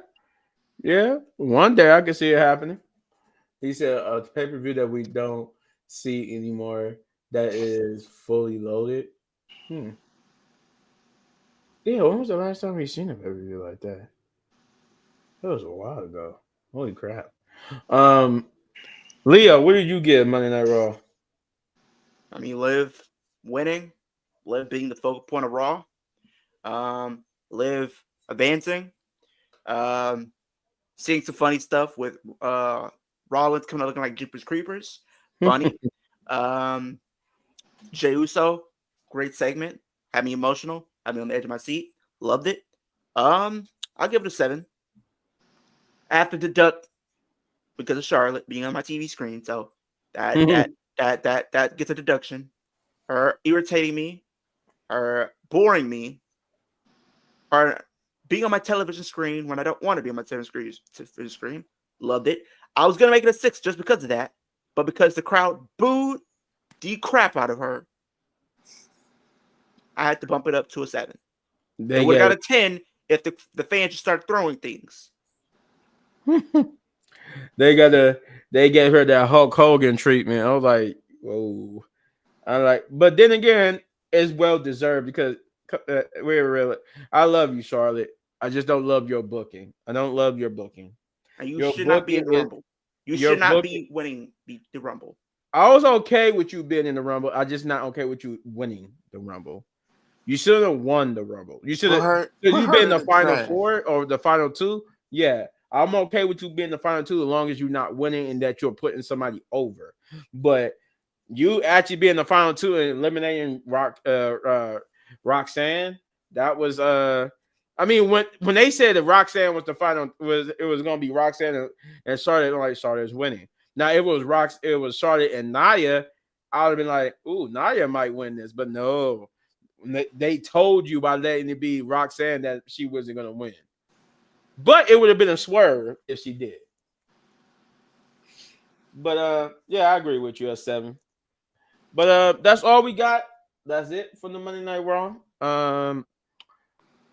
yeah. One day I can see it happening. He said a pay per view that we don't see anymore that is fully loaded. Hmm. Yeah, when was the last time we seen a pay per view like that? That was a while ago. Holy crap. Um, Leo, what did you get Monday Night Raw? I mean, Liv winning, Liv being the focal point of Raw, Liv advancing, seeing some funny stuff with Rollins coming out looking like Jeepers Creepers. Funny. Jey Uso, great segment. Had me emotional. Had me on the edge of my seat. Loved it. I'll give it a 7. I have to deduct because of Charlotte being on my TV screen, so that gets a deduction. Her irritating me, her boring me, her being on my television screen when I don't want to be on my television screen. Loved it. I was gonna make it a 6 just because of that, but because the crowd booed the crap out of her, I had to bump it up to a 7. It would have got a 10 if the fans just started throwing things. they gave her that Hulk Hogan treatment. I was like, whoa. But then again, it's well deserved because we're real. I love you, Charlotte. I just don't love your booking. I don't love your booking. And you Your should not be in booking the is Rumble. You your should not booking. be winning the Rumble. I was okay with you being in the Rumble. I just not okay with you winning the Rumble. You should have won the Rumble. You should have. Put You her been in the the final trash. 4 or the final 2. Yeah, I'm okay with you being the final 2 as long as you're not winning and that you're putting somebody over. But You actually being the final two and eliminating Roxanne. That was I mean when they said that Roxanne was the final was gonna be Roxanne and Charlotte, like Charlotte's winning. Now it was Charlotte and Nia. I would have been like, ooh, Nia might win this, but no. They told you by letting it be Roxanne that she wasn't gonna win. But it would have been a swerve if she did. But yeah, I agree with you at 7. But that's all we got. That's it for the Monday Night Raw.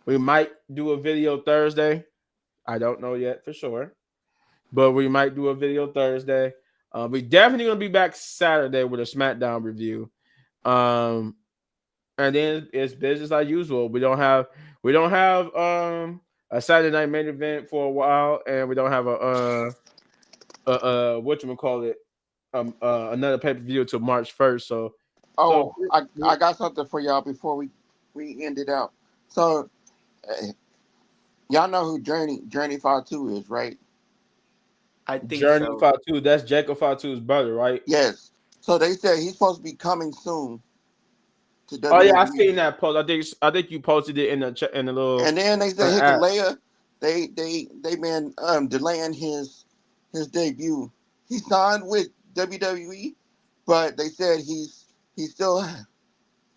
We might do a video Thursday. I don't know yet for sure, but we might do a video Thursday. We definitely gonna be back Saturday with a SmackDown review. And then it's business as usual. We don't have a Saturday night main event for a while, and we don't have a whatchamacallit, another pay-per-view until March 1st. So Oh, I got something for y'all before we end it out. So y'all know who Journey Fatu is, right? I think Journey so. Fatu, that's Jacob Fatu's brother, right? Yes. So they said he's supposed to be coming soon to WWE. Oh yeah, I seen that post. I think you posted it in the little. And then they said app. Hikalea, they been delaying his debut. He signed with WWE, but they said he's still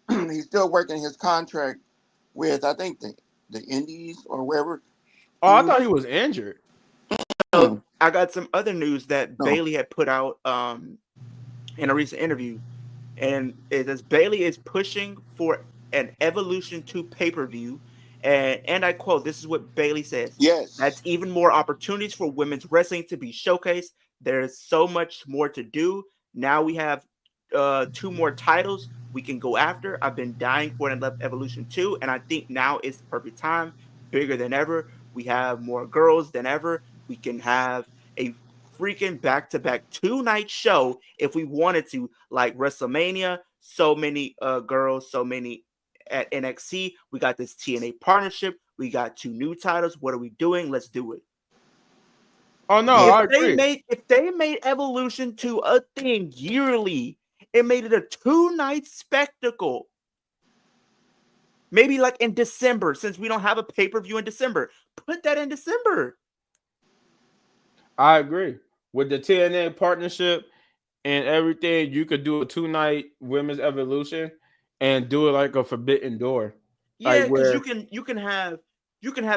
he's still working his contract with, I think, the Indies or wherever. Oh, I thought he was injured. So I got some other news that No. Bailey had put out in a recent interview, and it says Bailey is pushing for an Evolution 2 pay-per-view, and I quote, this is what Bailey says. Yes. That's even more opportunities for women's wrestling to be showcased. There's so much more to do. Now we have 2 more titles we can go after. I've been dying for an Evolution 2, and I think now is the perfect time. Bigger than ever. We have more girls than ever. We can have a freaking back-to-back 2-night show if we wanted to, like WrestleMania. So many girls, so many at NXT. We got this TNA partnership. We got 2 new titles. What are we doing? Let's do it. Oh no, I agree. If they made Evolution 2 a thing yearly, it made it a 2-night spectacle. Maybe like in December, since we don't have a pay-per-view in December. Put that in December. I agree. With the TNA partnership and everything, you could do a 2-night women's Evolution and do it like a Forbidden Door. Yeah, because you can have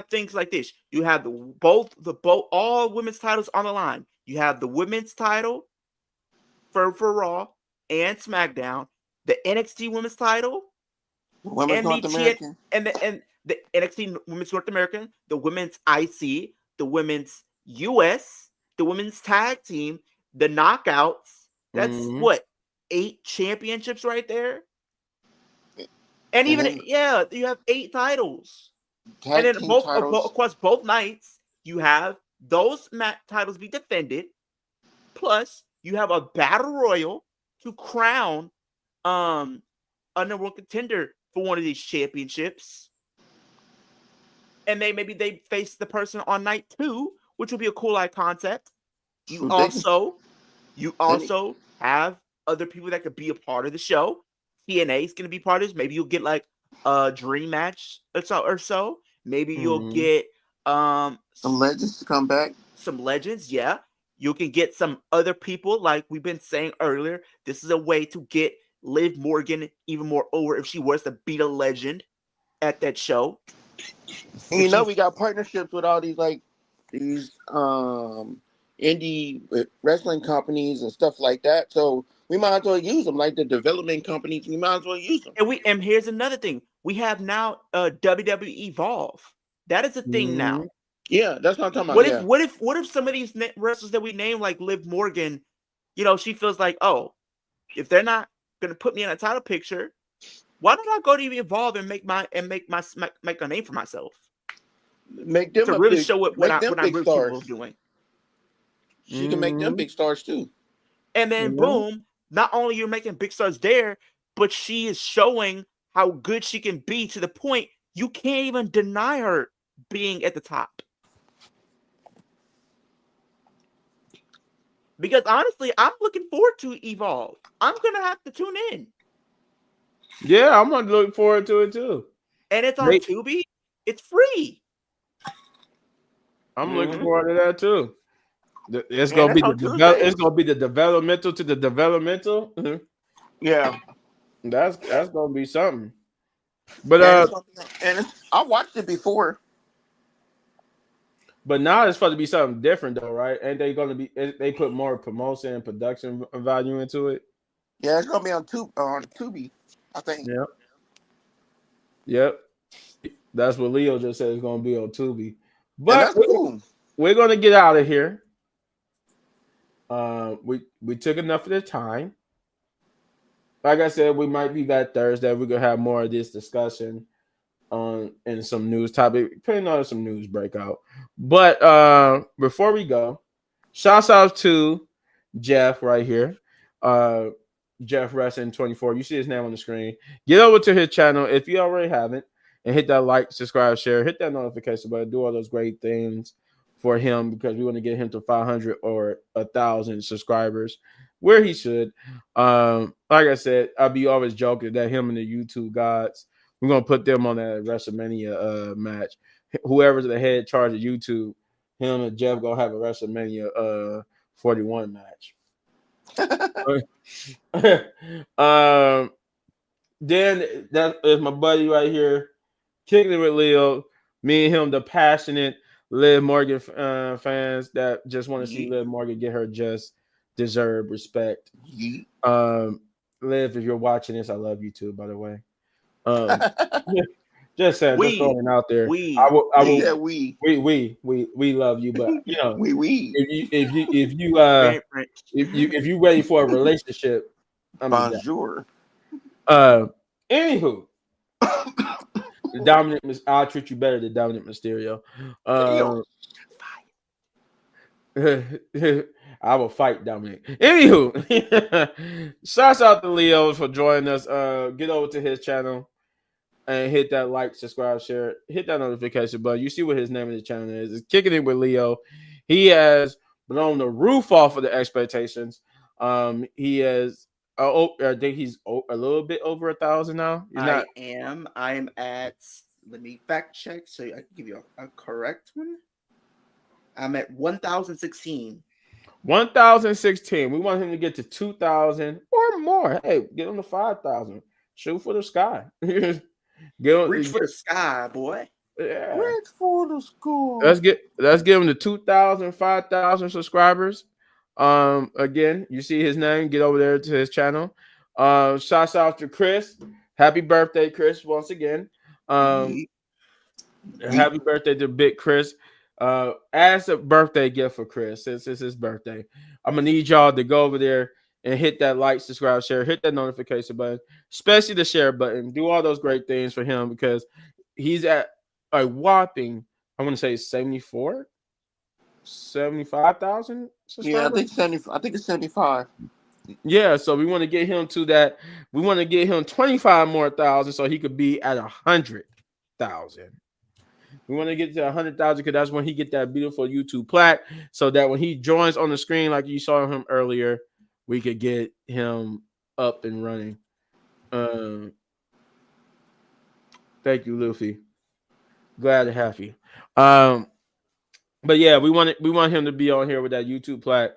things like this. You have both all women's titles on the line. You have the women's title for Raw and SmackDown, the NXT women's title, Women's North American, and the NXT Women's North American, the women's IC, the women's US, the women's tag team, the knockouts. That's what, 8 championships right there. And even you have 8 titles. And then across both nights, you have those titles be defended. Plus, you have a battle royal to crown a number 1 contender for one of these championships. And maybe they face the person on night 2, which would be a cool concept. You also have other people that could be a part of the show. TNA is going to be part of this. Maybe you'll get like a dream match or so. Maybe you'll get some legends to come back. Some legends, yeah. You can get some other people, like we've been saying earlier. This is a way to get Liv Morgan even more over if she was to beat a legend at that show. And we got partnerships with all these indie wrestling companies and stuff like that. So we might as well use them, like the development companies. We might as well use them. And here's another thing: we have now WWE Evolve. That is a thing now. Yeah, that's what I'm talking about. What if some of these wrestlers that we name, like Liv Morgan, she feels like, oh, if they're not gonna put me in a title picture, why don't I go to Evolve and make a name for myself? Make them to really show what I'm really capable of doing. She can make them big stars too. And then boom, not only you're making big stars there, but she is showing how good she can be to the point you can't even deny her being at the top. Because honestly, I'm looking forward to Evolve. I'm gonna have to tune in, Yeah, I'm gonna look forward to it too. and it's on They, Tubi. It's free, I'm looking Mm-hmm. forward to that too. It's And gonna it's be the on Tuesdays. it's gonna be the developmental to the developmental. Mhm. Yeah, That's gonna be something. But And I watched it before. but now it's supposed to be something different though, right? And they gonna be they put more promotion and production value into it. Yeah, it's gonna be on Tubi, I think. Yep. Yep. That's what Leo just said it's gonna be on Tubi. And But that's cool. we're gonna get out of here. We took enough of the time. Like I said, we might be back Thursday. We're gonna have more of this discussion on and some news topic, depending on some news breakout. But before we go, shouts out to Jeff right here. Jeff Wrestling 24. You see his name on the screen. Get over to his channel if you already haven't, and hit that like, subscribe, share, hit that notification button, do all those great things for him because we want to get him to 500 or 1,000 subscribers where he should. Like I said, I'll be always joking that him and the YouTube gods, we're gonna put them on that WrestleMania match. Whoever's the head charge of YouTube, him and Jeff gonna have a WrestleMania 41 match. Then that is my buddy right here, kicking it with Leo. Me and him, the passionate Liv Morgan fans that just want to see Yeet. Liv Morgan get her just deserved respect. Yeet. Liv, if you're watching this, I love you too, by the way. Just saying, just throwing it out there. I will. Yeah, we. We love you, but you know, We. if you ready for a relationship, I'm the guy. Bonjour. Anywho, I'll treat you better than Dominic Mysterio. I will fight Dominic. Anywho, shouts out to Leo for joining us. Get over to his channel and hit that like, subscribe, share, hit that notification button. You see what his name of the channel is. It's Kicking It with Leo. He has blown the roof off of the expectations. He has I think he's a little bit over 1,000 now. I am at, let me fact check so I can give you a correct one. I'm at 1,016. 1,016. We want him to get to 2,000 or more. Hey, get him to 5,000. Shoot for the sky. Reach for the sky, boy. Yeah. Reach for the score. Let's give him to 2,000, 5,000 subscribers. Again, you see his name. Get over there to his channel. Shouts out to Chris. Happy birthday, Chris! Once again. Happy birthday to Big Chris. As a birthday gift for Chris, since it's his birthday, I'm gonna need y'all to go over there and hit that like, subscribe, share, hit that notification button, especially the share button. Do all those great things for him because he's at a whopping, I want to say 75,000 subscribers. Yeah, I think 70. I think it's 75. Yeah, so we want to get him to that. We want to get him 25 more thousand so he could be at 100,000. We want to get to 100,000 because that's when he get that beautiful YouTube plaque. So that when he joins on the screen, like you saw him earlier, we could get him up and running. Thank you, Luffy. Glad to have you. But yeah, we want him to be on here with that YouTube plaque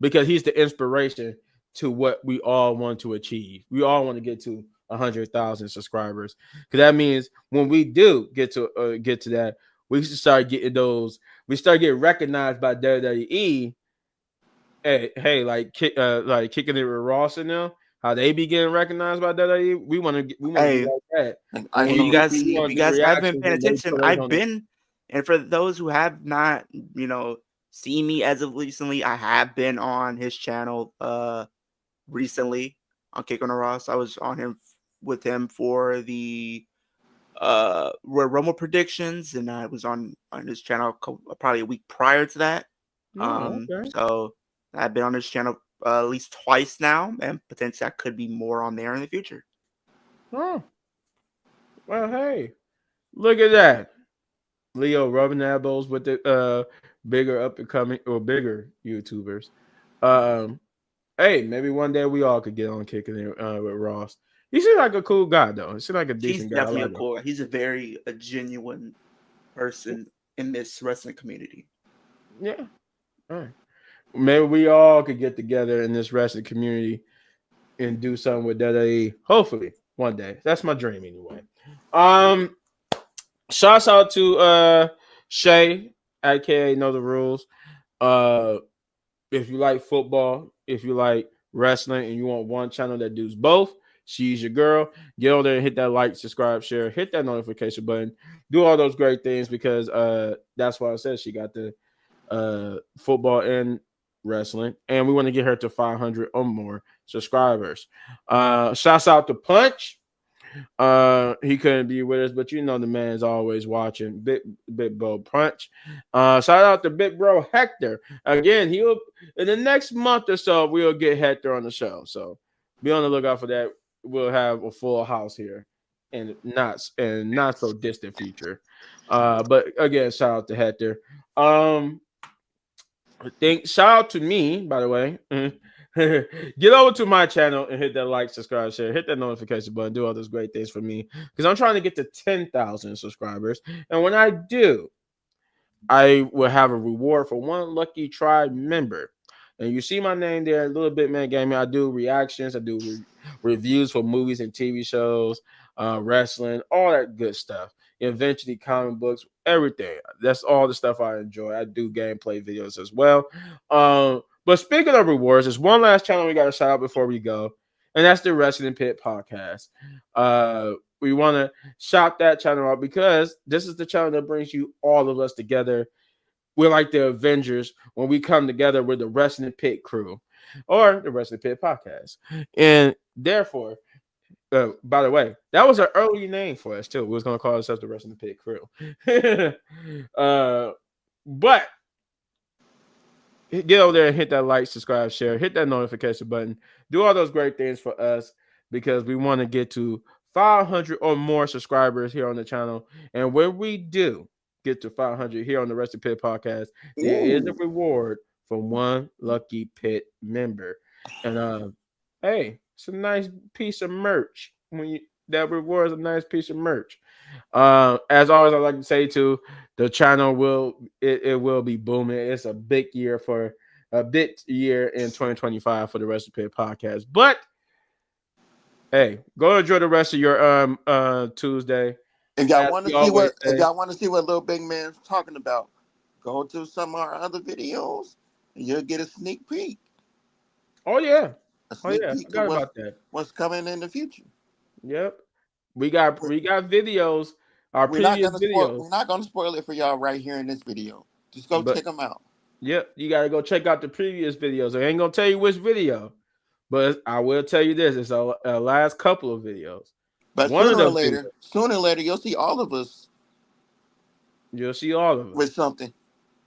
because he's the inspiration to what we all want to achieve. We all want to get to 100,000 subscribers because that means when we do get to that, we should start getting those. We start getting recognized by WWE. Hey, like kicking it with Ross and them. How they be getting recognized by WWE. We want to be like that. I And you guys, if you guys haven't been paying reactions attention, I've been, and for those who have not, seen me as of recently, I have been on his channel recently on Kick on the Ross. I was on him with him for the Royal Rumble predictions, and I was on his channel probably a week prior to that. Okay. So I've been on his channel at least twice now, and potentially I could be more on there in the future. Oh, well, hey, look at that. Leo rubbing elbows with the bigger up and coming or bigger YouTubers. Hey, maybe one day we all could get on kicking it with Ross. He seems like a cool guy, though. He seems like a He's decent guy. I definitely a like him. cool. He's a genuine person in this wrestling community. Yeah. All right. Maybe we all could get together in this wrestling community and do something with WWE. Hopefully, one day. That's my dream anyway. Shouts out to Shay, aka Know the Rules. If you like football, if you like wrestling, and you want one channel that does both, she's your girl. Get over there and hit that like, subscribe, share, hit that notification button, do all those great things because that's why I said she got the football and wrestling, and we want to get her to 500 or more subscribers. Shouts out to Punch. He couldn't be with us, but you know the man's always watching. Big bro Punch. Shout out to Big Bro Hector. Again, he'll in the next month or so we'll get Hector on the show. So be on the lookout for that. We'll have a full house here, and not so distant future. But again, shout out to Hector. Shout out to me, by the way. Get over to my channel and hit that like, subscribe, share, hit that notification button, do all those great things for me because I'm trying to get to 10,000 subscribers. And when I do, I will have a reward for one lucky tribe member. And you see my name there, Little Bit Man Gaming. I do reactions, I do reviews for movies and TV shows, wrestling, all that good stuff. Eventually, comic books, everything. That's all the stuff I enjoy. I do gameplay videos as well. But speaking of rewards, there's one last channel we got to shout out before we go, and that's the Wrestling Pit Podcast. We want to shout that channel out because this is the channel that brings you all of us together. We're like the Avengers when we come together with the Wrestling Pit crew or the Wrestling Pit Podcast. And therefore, by the way, that was an early name for us too. We was going to call ourselves the Wrestling Pit crew. But get over there and hit that like, subscribe, share, hit that notification button. Do all those great things for us because we want to get to 500 or more subscribers here on the channel. And when we do get to 500 here on the Wrestling Pit Podcast, there is a reward for one lucky pit member. And hey, it's a nice piece of merch. That reward is a nice piece of merch. As always, I like to say too, the channel will be booming. It's a big year in 2025 for the Wrestling Pit Podcast. But hey, go enjoy the rest of your Tuesday. If y'all want to see what Little Big Man's talking about, go to some of our other videos and you'll get a sneak peek. Oh yeah. A sneak peek I forgot about that. What's coming in the future. Yep. We got videos. We're not gonna spoil it for y'all right here in this video. Just go check them out. Yep, you gotta go check out the previous videos. I ain't gonna tell you which video, but I will tell you this: it's a last couple of videos. But sooner or later, you'll see all of us. You'll see all of us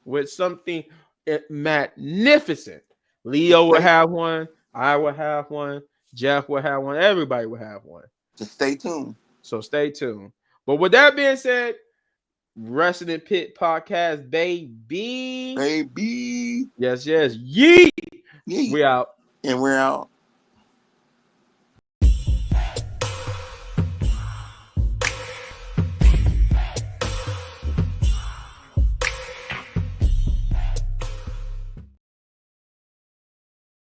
with something magnificent. Leo will have one. I will have one. Jeff will have one. Everybody will have one. Just stay tuned. So stay tuned. But with that being said, Wrestling Pit Podcast, baby. Baby. Yes. Yee. We out. And we're out.